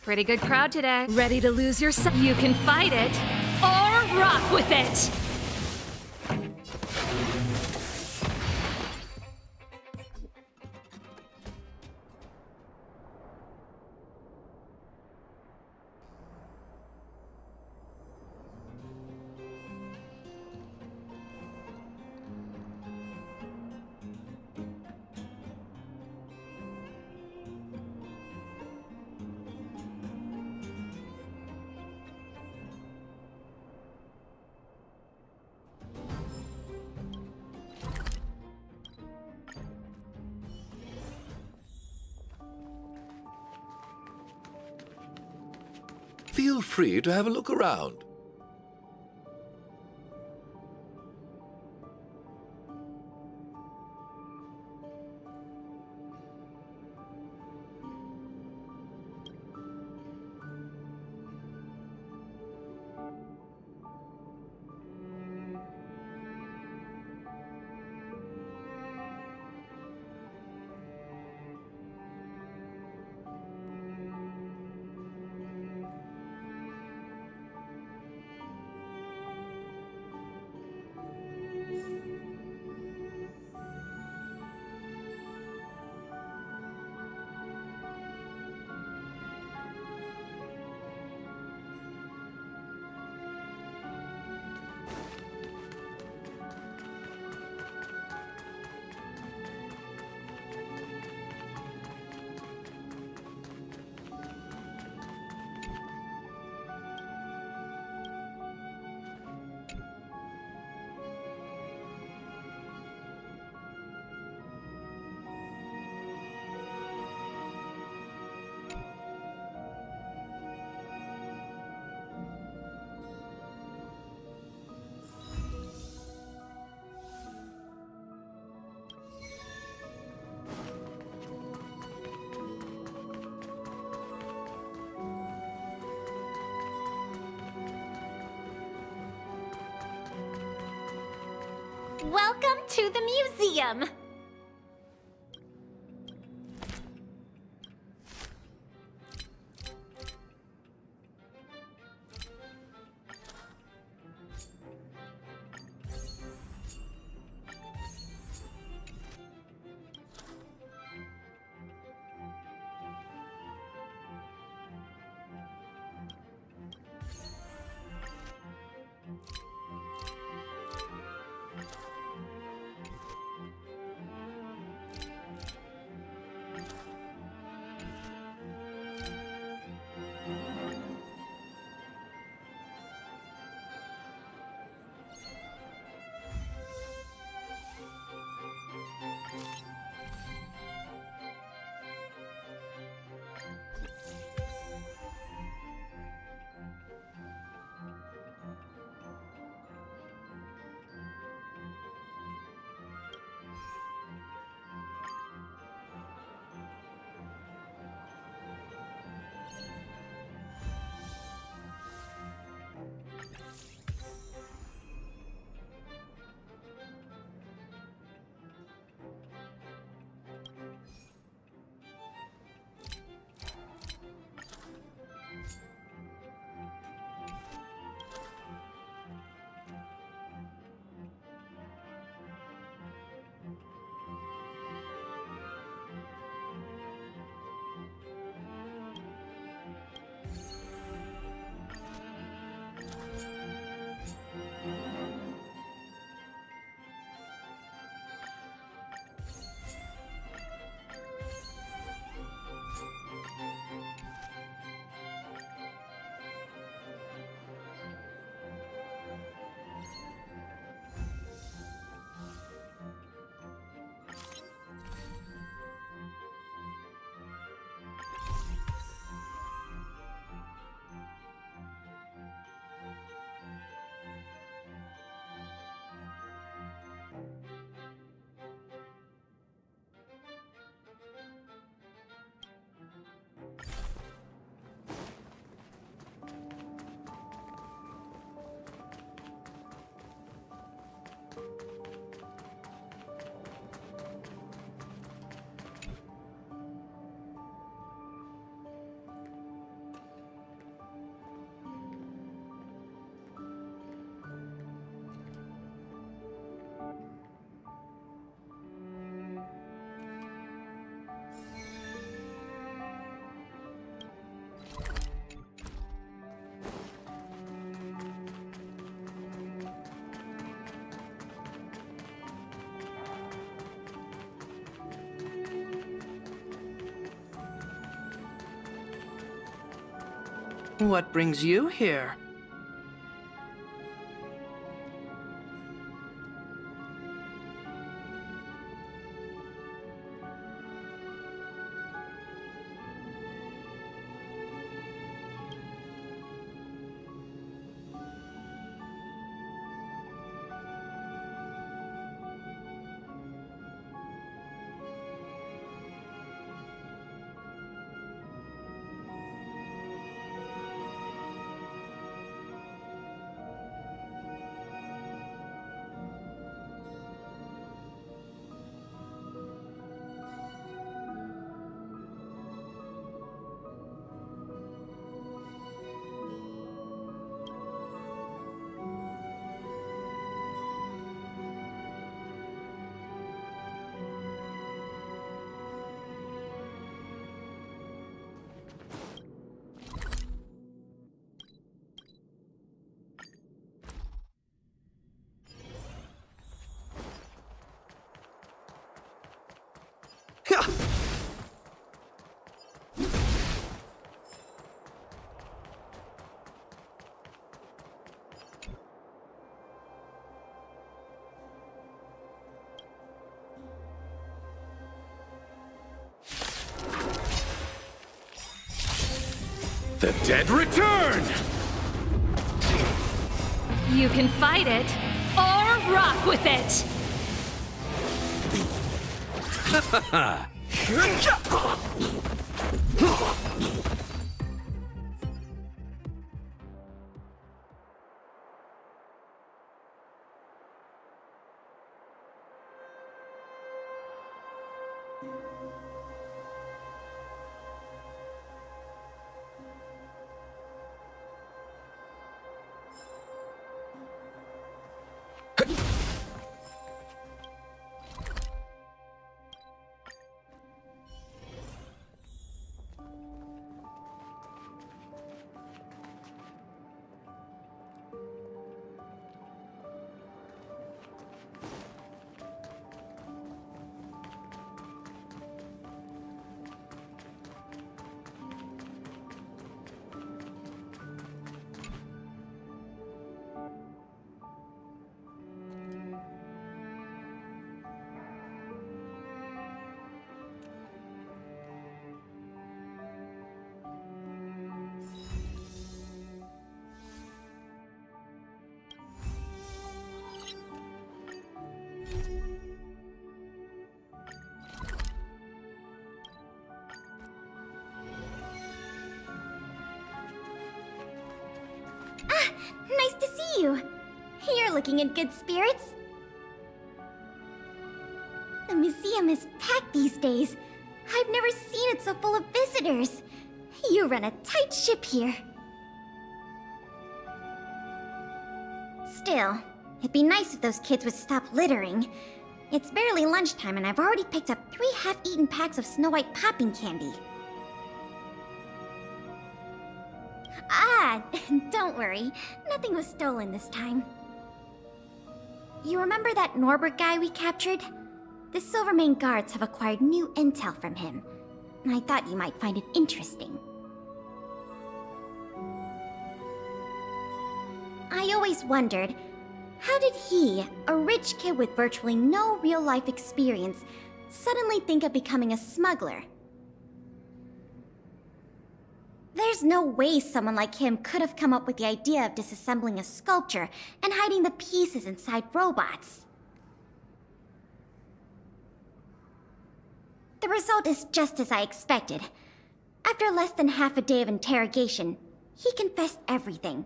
K: Pretty good crowd today. Ready to lose yourself? You can fight it or rock with it.
F: Feel free to have a look around.
G: Welcome to the museum!
D: What brings you here?
O: The dead return!
K: You can fight it, or rock with it!
B: Ah, nice to see you. You're looking in good spirits. The museum is packed these days. I've never seen it so full of visitors. You run a tight ship here. Still, it'd be nice if those kids would stop littering. It's barely lunchtime and I've already picked up 3 half-eaten packs of Snow White popping candy. Ah, don't worry. Nothing was stolen this time. You remember that Norbert guy we captured? The Silvermane guards have acquired new intel from him. I thought you might find it interesting. I always wondered, how did he, a rich kid with virtually no real-life experience, suddenly think of becoming a smuggler? There's no way someone like him could have come up with the idea of disassembling a sculpture and hiding the pieces inside robots. The result is just as I expected. After less than half a day of interrogation, he confessed everything.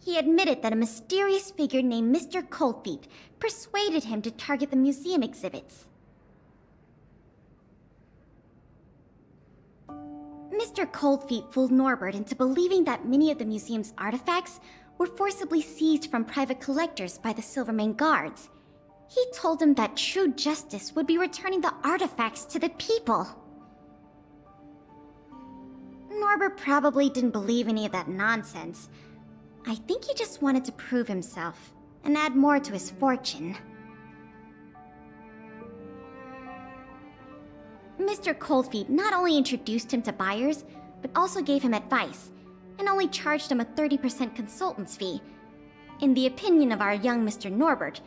B: He admitted that a mysterious figure named Mr. Coldfeet persuaded him to target the museum exhibits. Mr. Coldfeet fooled Norbert into believing that many of the museum's artifacts were forcibly seized from private collectors by the Silvermane guards. He told him that true justice would be returning the artifacts to the people. Norbert probably didn't believe any of that nonsense. I think he just wanted to prove himself and add more to his fortune. Mr. Coldfeet not only introduced him to buyers, but also gave him advice, and only charged him a 30% consultant's fee. In the opinion of our young Mr. Norbert,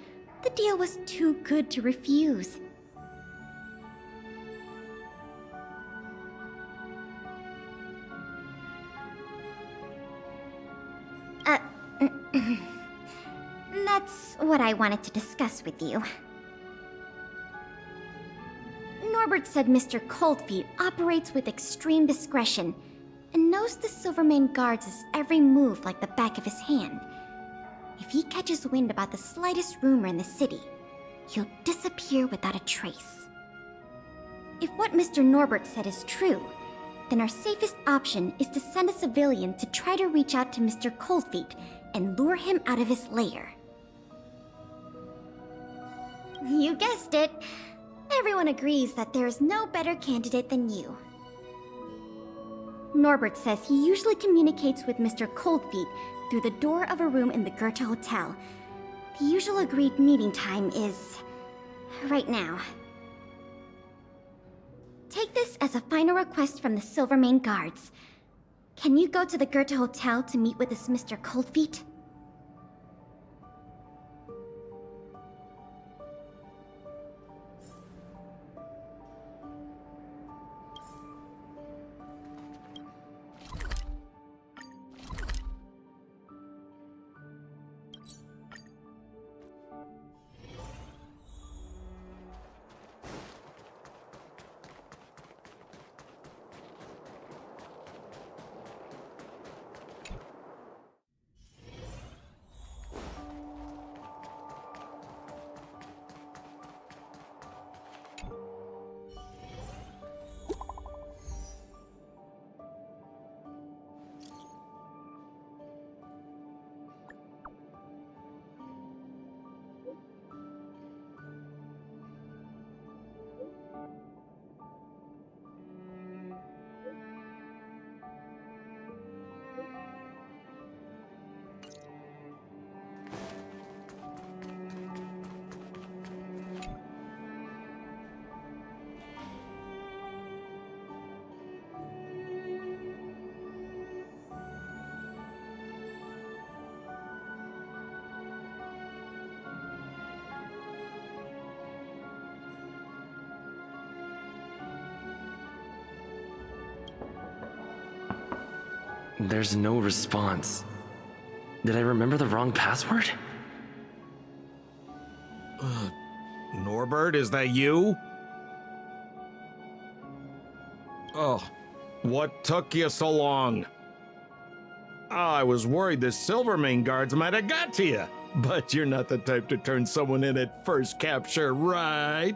B: the deal was too good to refuse. That's what I wanted to discuss with you. Norbert said Mr. Coldfeet operates with extreme discretion and knows the Silvermane guards' every move like the back of his hand. If he catches wind about the slightest rumor in the city, he'll disappear without a trace. If what Mr. Norbert said is true, then our safest option is to send a civilian to try to reach out to Mr. Coldfeet and lure him out of his lair. You guessed it. Everyone agrees that there is no better candidate than you. Norbert says he usually communicates with Mr. Coldfeet through the door of a room in the Goethe Hotel. The usual agreed meeting time is right now. Take this as a final request from the Silvermane guards. Can you go to the Goethe Hotel to meet with this Mr. Coldfeet?
J: There's no response. Did I remember the wrong password?
L: Norbert, is that you? Oh, what took you so long?
M: I was worried the Silvermane guards might have got to you. But you're not the type to turn someone in at first capture, right?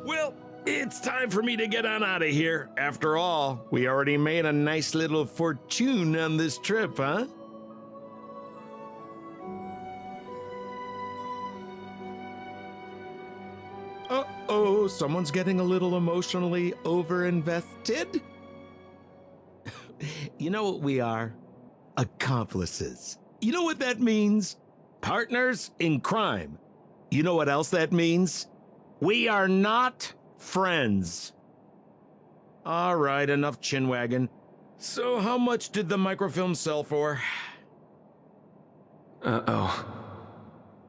M: Well, it's time for me to get on out of here. After all, we already made a nice little fortune on this trip, huh? Uh-oh, someone's getting a little emotionally overinvested? You know what we are? Accomplices. You know what that means? Partners in crime. You know what else that means? We are not friends. All right, enough chinwagging. So how much did the microfilm sell for?
J: Uh-oh.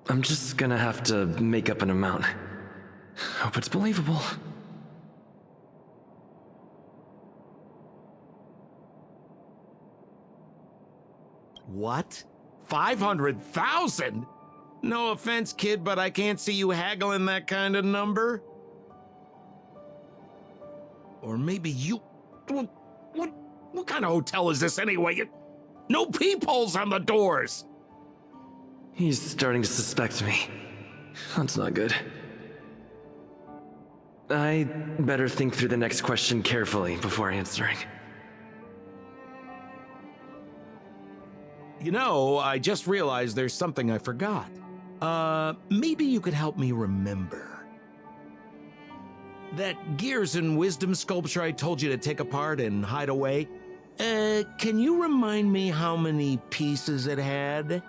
J: I'm just gonna have to make up an amount. Hope it's believable.
M: What? 500,000? No offense, kid, but I can't see you haggling that kind of number. Or maybe you... What kind of hotel is this anyway? No peepholes on the doors!
J: He's starting to suspect me. That's not good. I better think through the next question carefully before answering.
M: You know, I just realized there's something I forgot. Maybe you could help me remember. That Gears and Wisdom sculpture I told you to take apart and hide away, can you remind me how many pieces it had?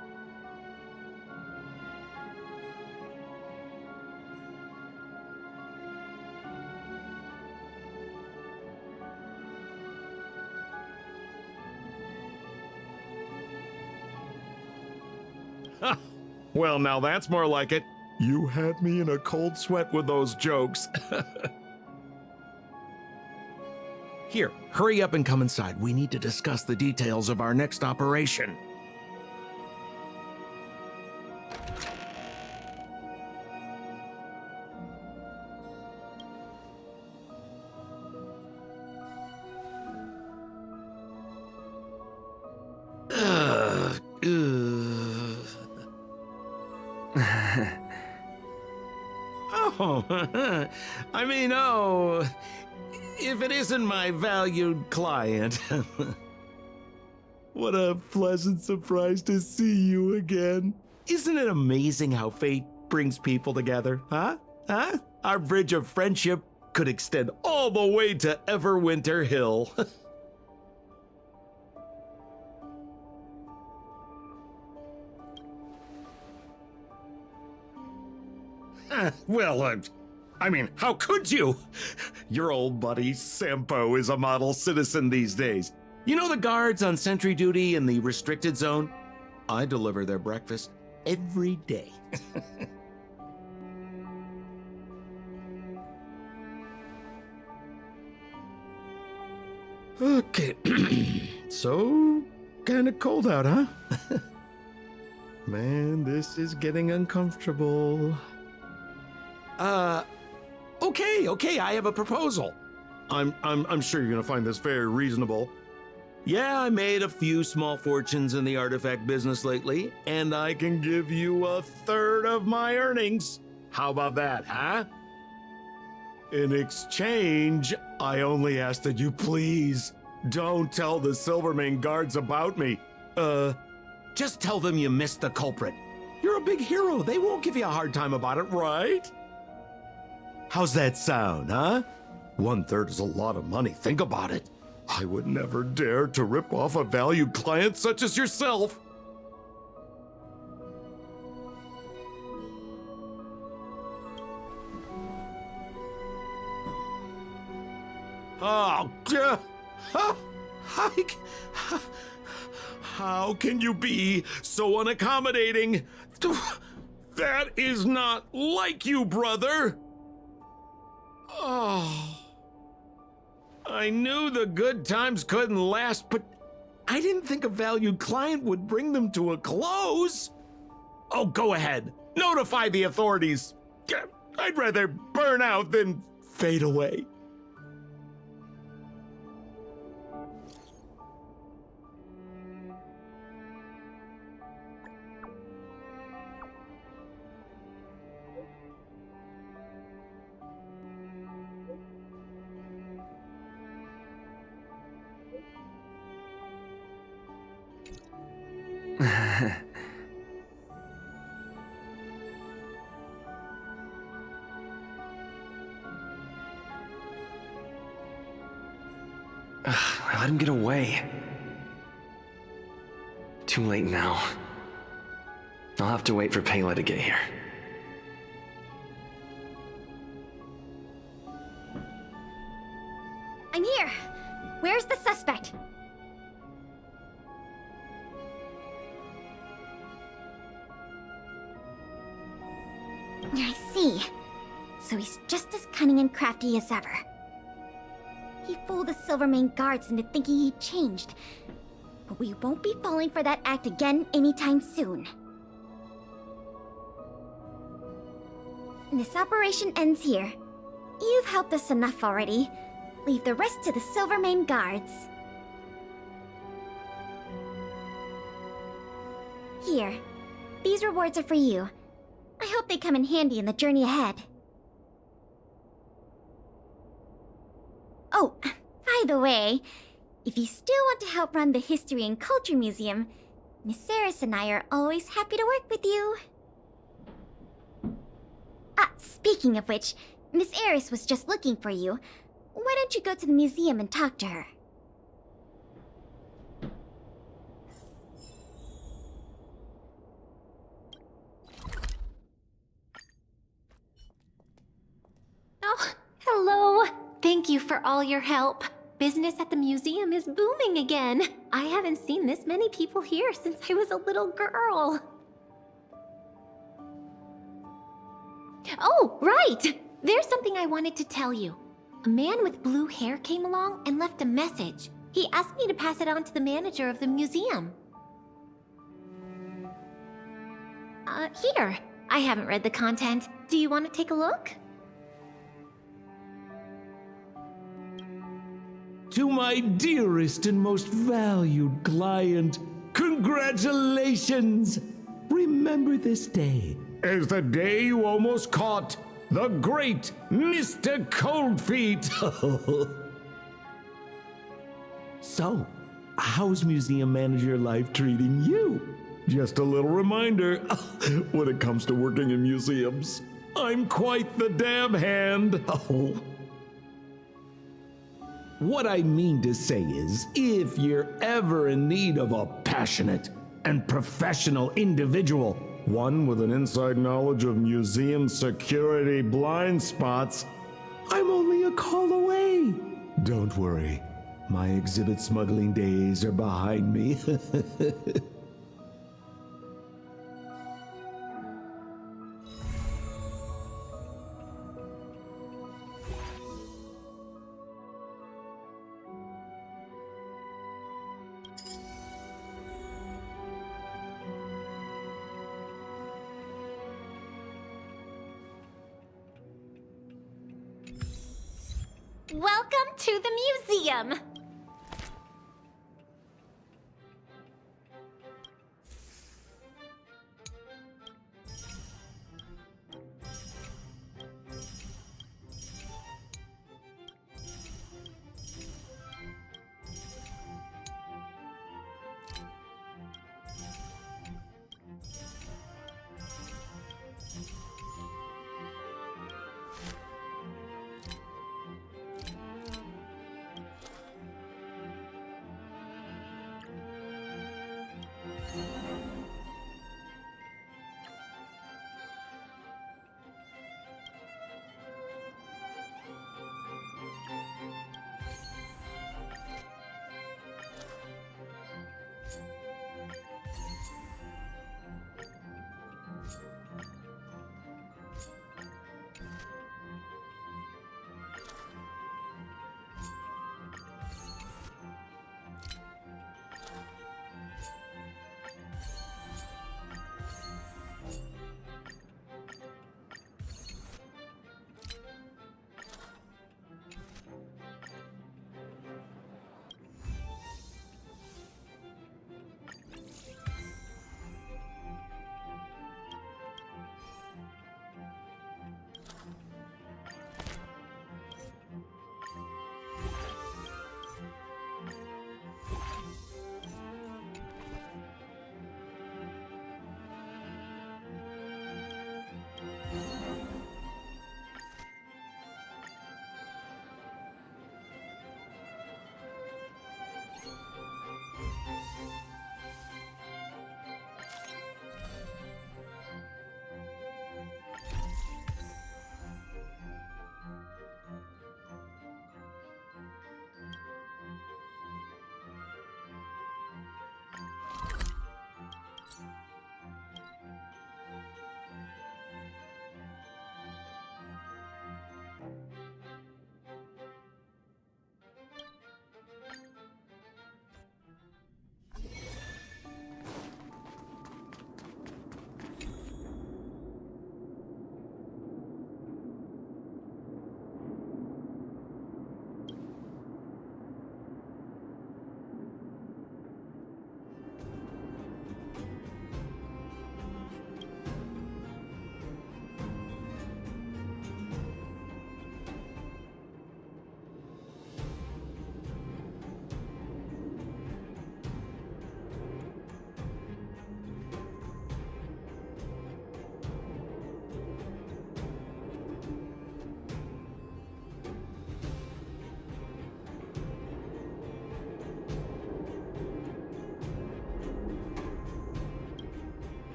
M: Well, now that's more like it. You had me in a cold sweat with those jokes. Here, hurry up and come inside. We need to discuss the details of our next operation. If it isn't my valued client. What a pleasant surprise to see you again. Isn't it amazing how fate brings people together, huh? Huh? Our bridge of friendship could extend all the way to Everwinter Hill. Well, I mean, how could you? Your old buddy Sampo is a model citizen these days. You know the guards on sentry duty in the restricted zone? I deliver their breakfast every day. Okay, so kind of cold out, huh? Man, this is getting uncomfortable. Okay, I have a proposal. I'm sure you're gonna find this very reasonable. Yeah, I made a few small fortunes in the artifact business lately, and I can give you 1/3 of my earnings. How about that, huh? In exchange, I only ask that you please don't tell the Silvermane guards about me. Just tell them you missed the culprit. You're a big hero. They won't give you a hard time about it, right? How's that sound, huh? 1/3 is a lot of money. Think about it. I would never dare to rip off a valued client such as yourself. Oh, how can you be so unaccommodating? That is not like you, brother. Oh, I knew the good times couldn't last, but I didn't think a valued client would bring them to a close. Oh, go ahead. Notify the authorities. I'd rather burn out than fade away.
J: I let him get away. Too late now. I'll have to wait for Pela to get here.
B: I'm here! Where's the suspect? I see. So he's just as cunning and crafty as ever. He fooled the Silvermane guards into thinking he'd changed. But we won't be falling for that act again anytime soon. This operation ends here. You've helped us enough already. Leave the rest to the Silvermane guards. Here. These rewards are for you. I hope they come in handy in the journey ahead. Oh, by the way, if you still want to help run the History and Culture Museum, Miss Eris and I are always happy to work with you. Speaking of which, Miss Eris was just looking for you. Why don't you go to the museum and talk to her?
G: Oh, hello. Thank you for all your help. Business at the museum is booming again. I haven't seen this many people here since I was a little girl. Oh, right! There's something I wanted to tell you. A man with blue hair came along and left a message. He asked me to pass it on to the manager of the museum. Here. I haven't read the content. Do you want to take a look?
M: To my dearest and most valued client, congratulations! Remember this day as the day you almost caught the great Mr. Coldfeet. So, how's museum manager life treating you? Just a little reminder, when it comes to working in museums, I'm quite the dab hand. What I mean to say is, if you're ever in need of a passionate and professional individual, one with an inside knowledge of museum security blind spots, I'm only a call away. Don't worry, my exhibit smuggling days are behind me.
G: Welcome to the museum!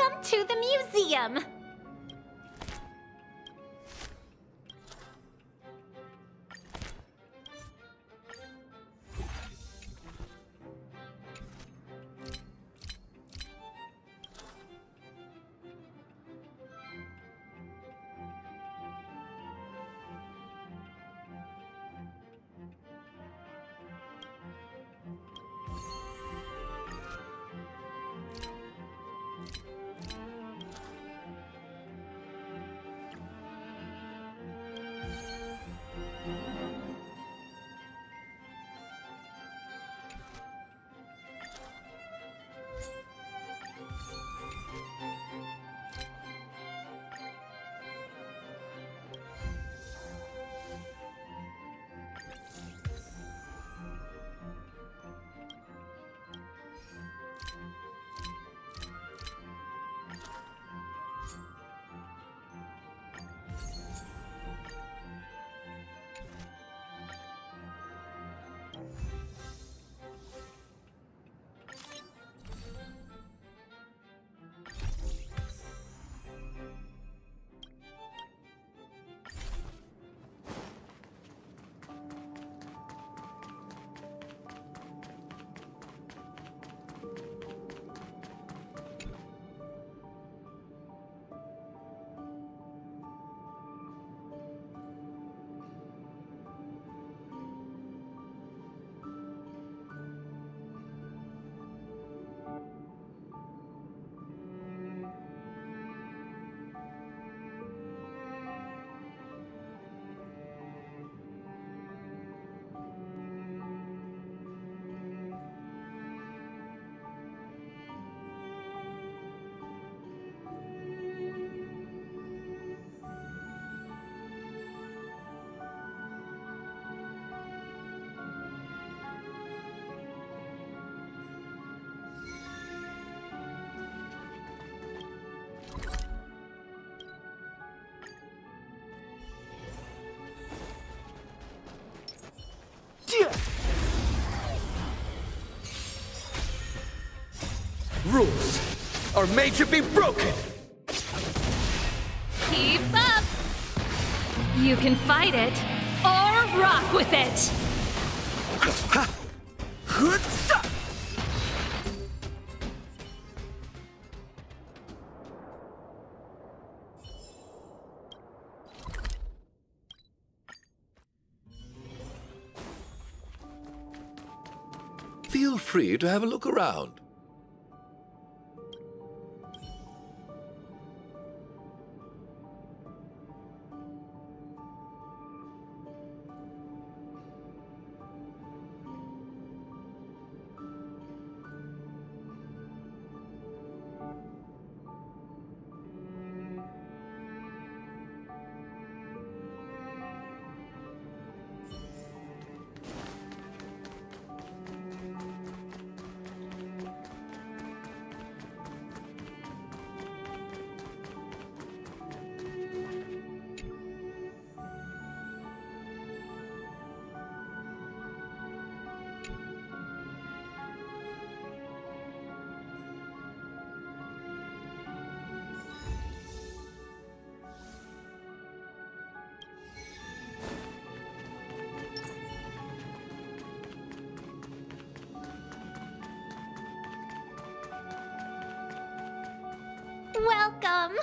G: Welcome to the museum!
A: Rules are made to be broken!
K: Keep up! You can fight it, or rock with it!
F: Feel free to have a look around.
G: Welcome!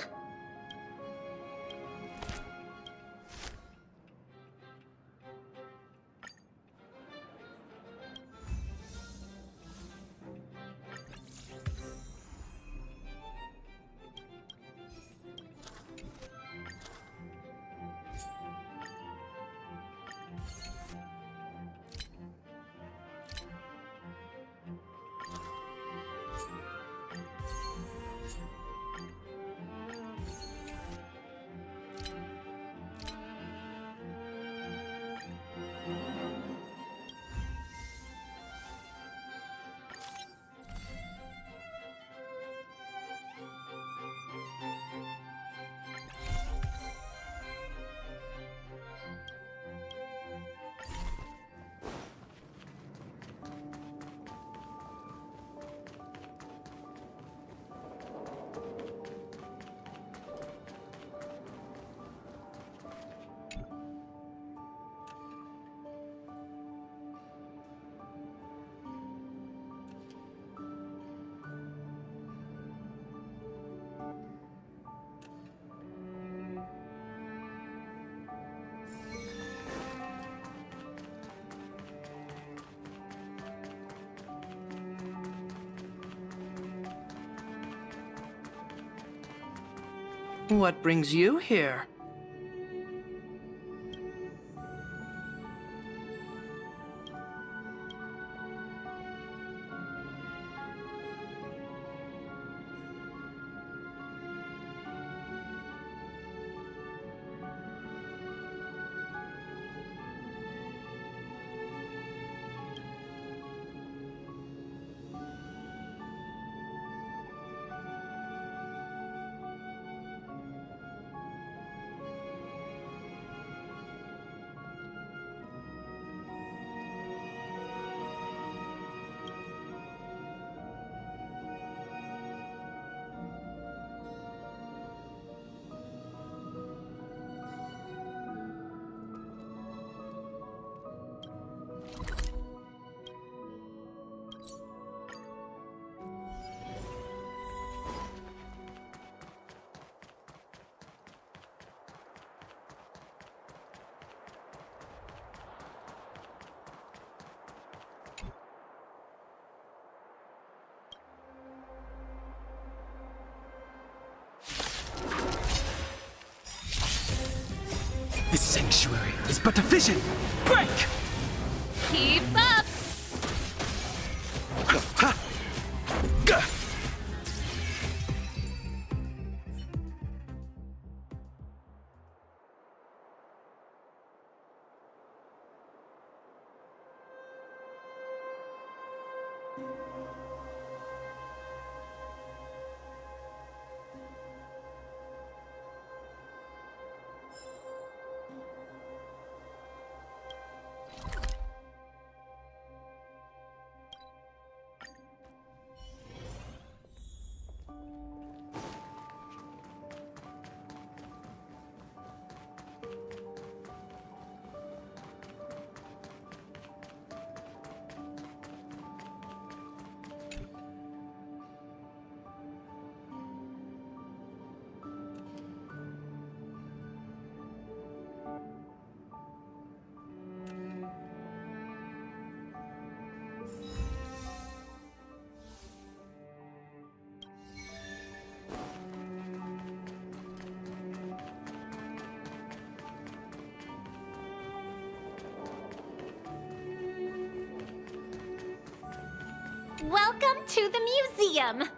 D: What brings you here?
A: This sanctuary is but a vision! Break!
K: Keep up!
G: Welcome to the museum!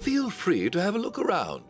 F: Feel free to have a look around.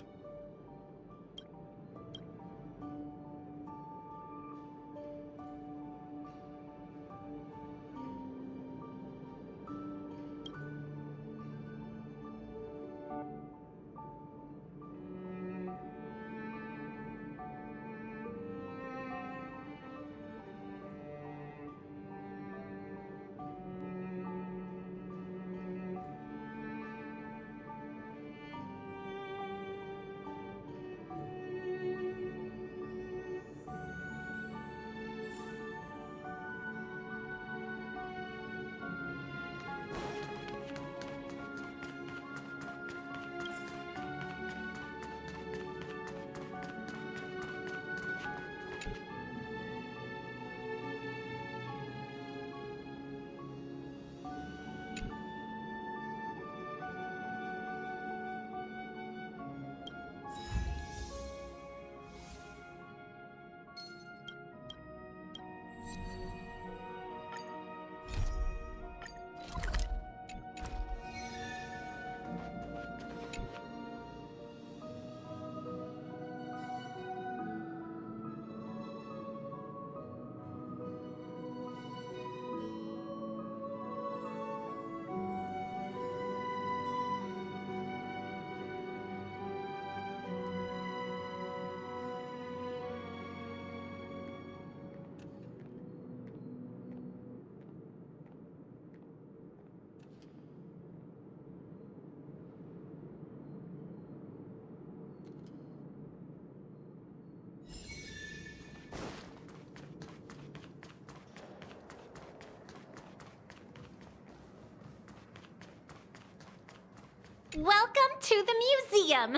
G: Welcome to the museum!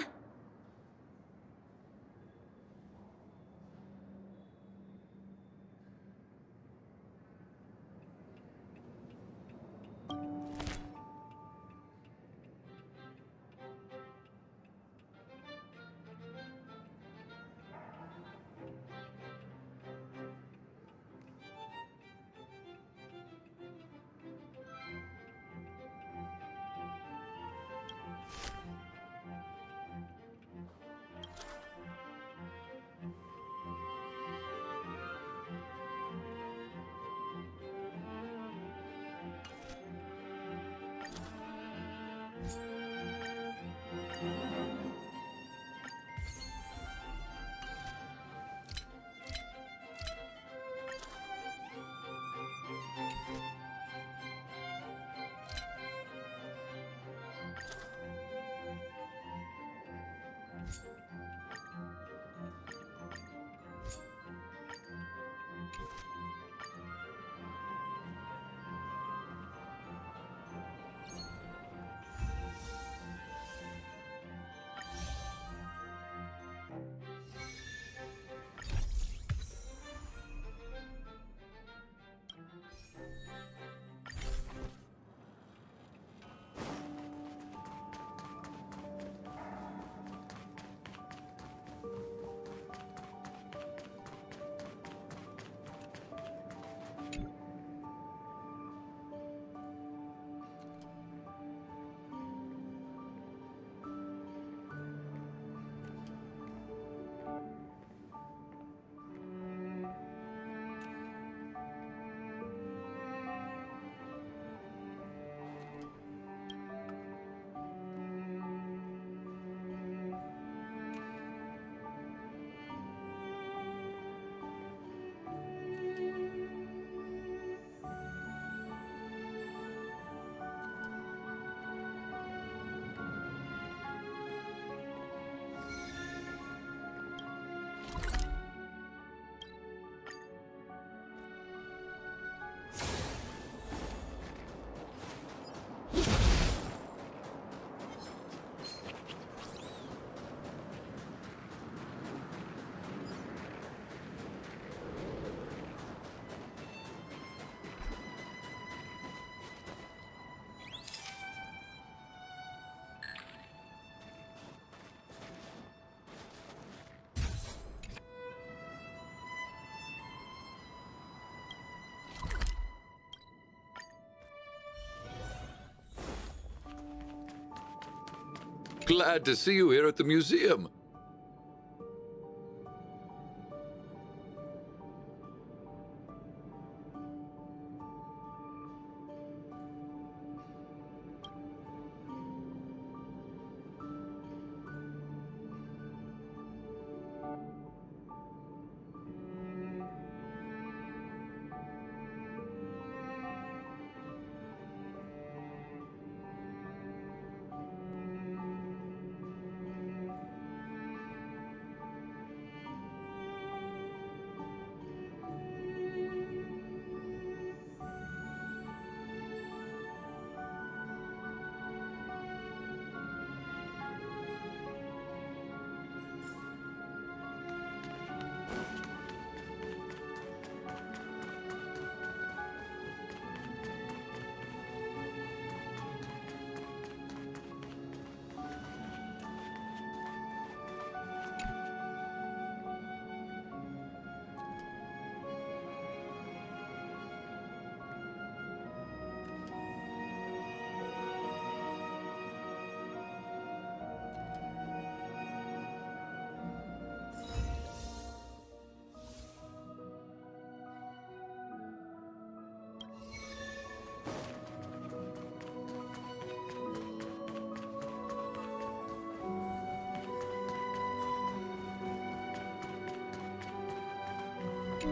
F: Glad to see you here at the museum.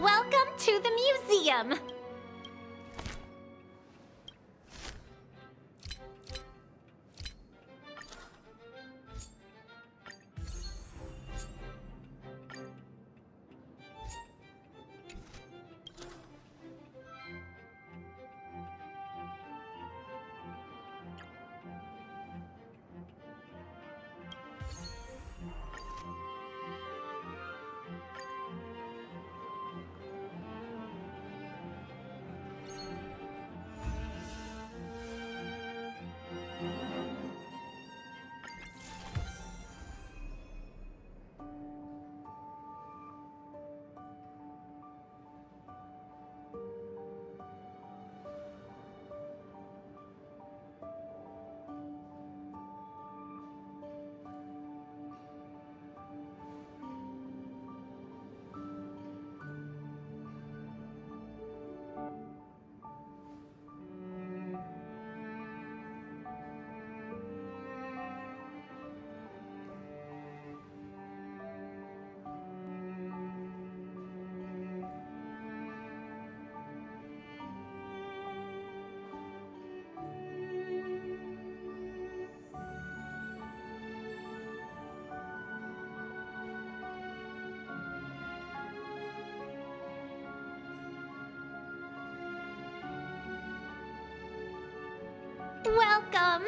G: Welcome to the museum! Welcome!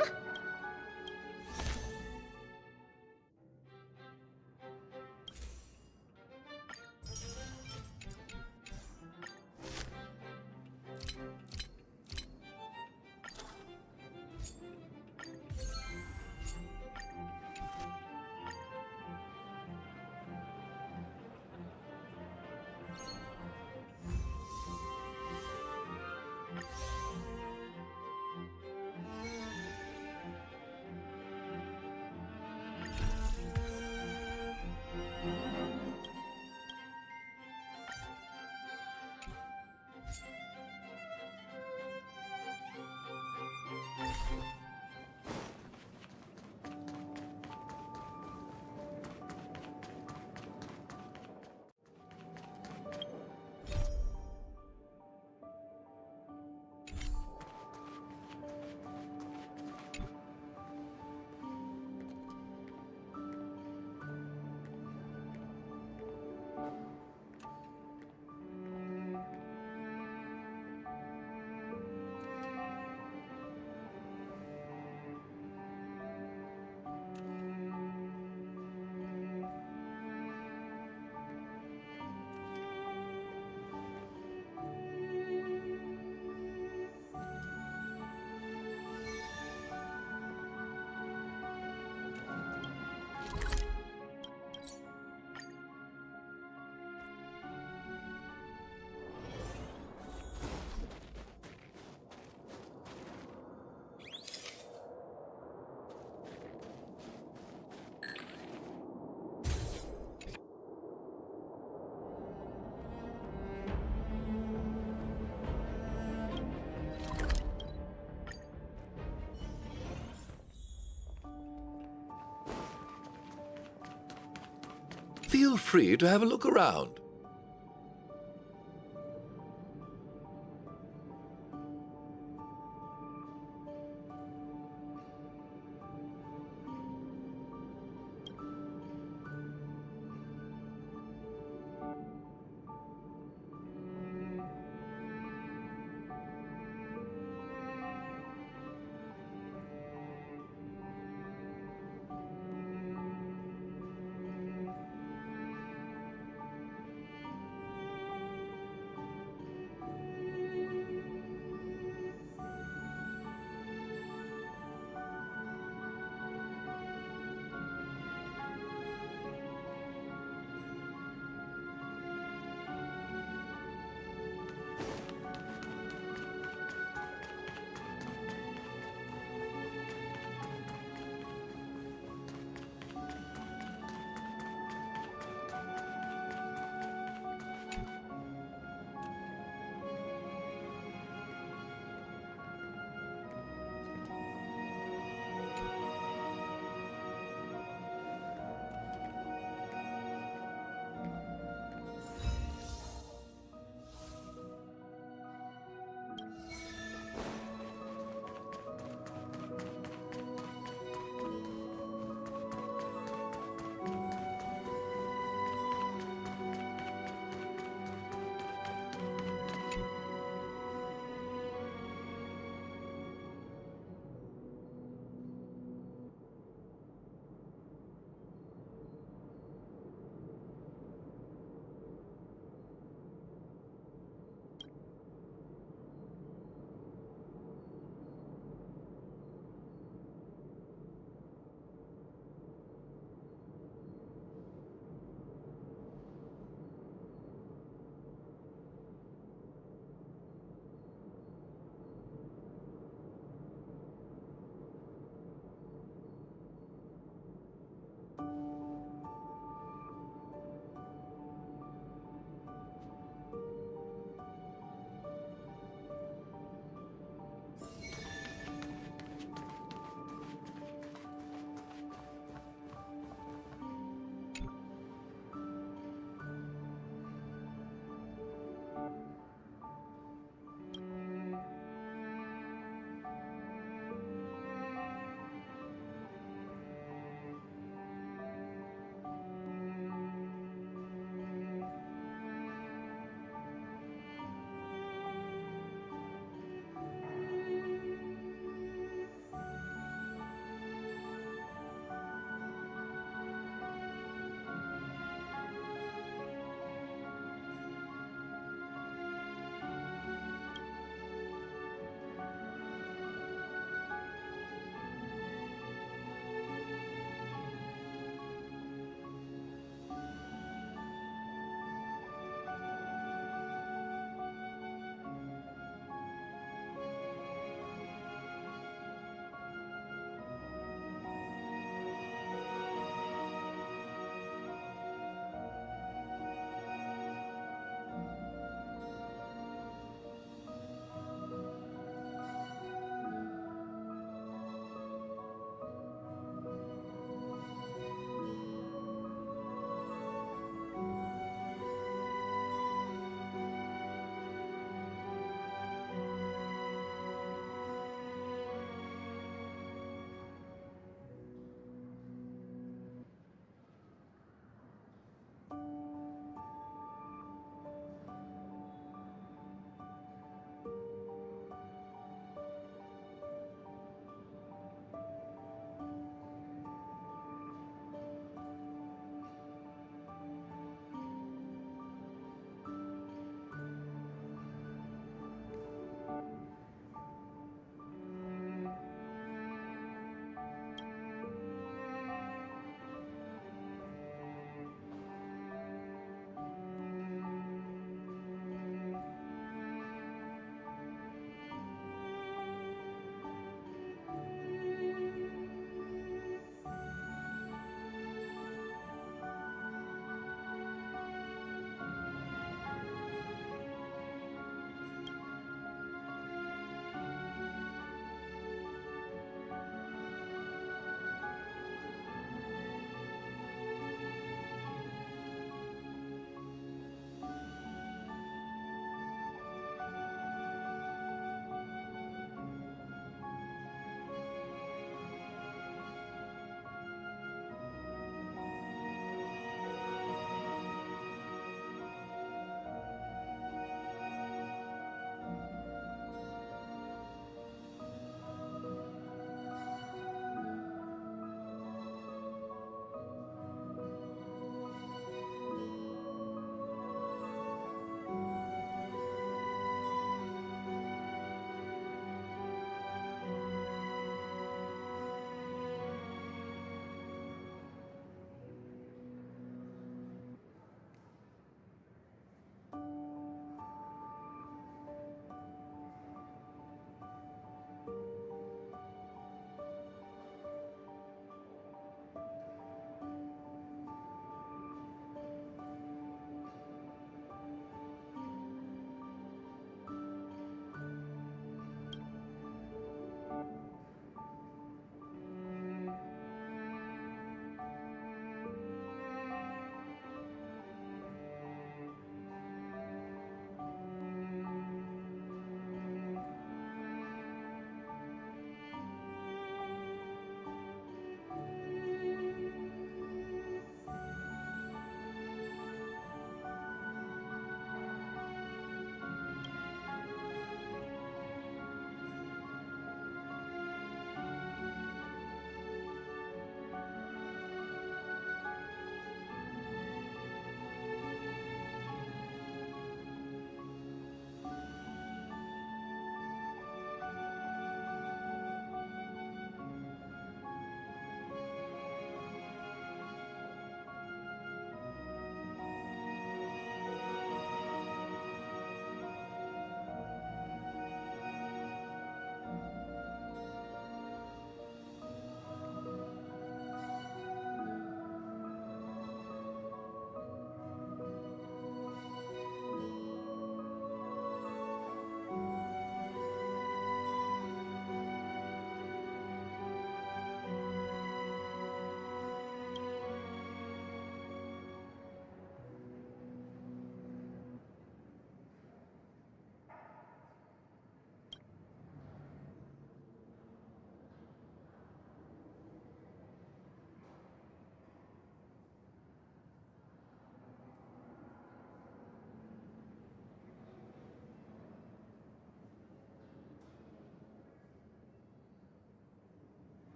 F: Feel free to have a look around.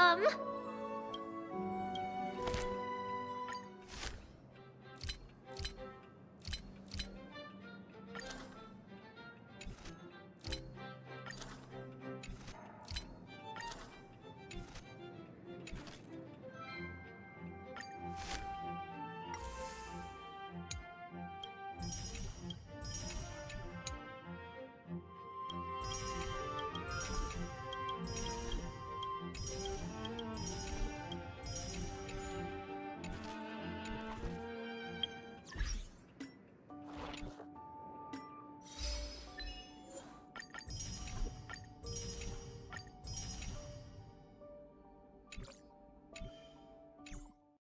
G: welcome!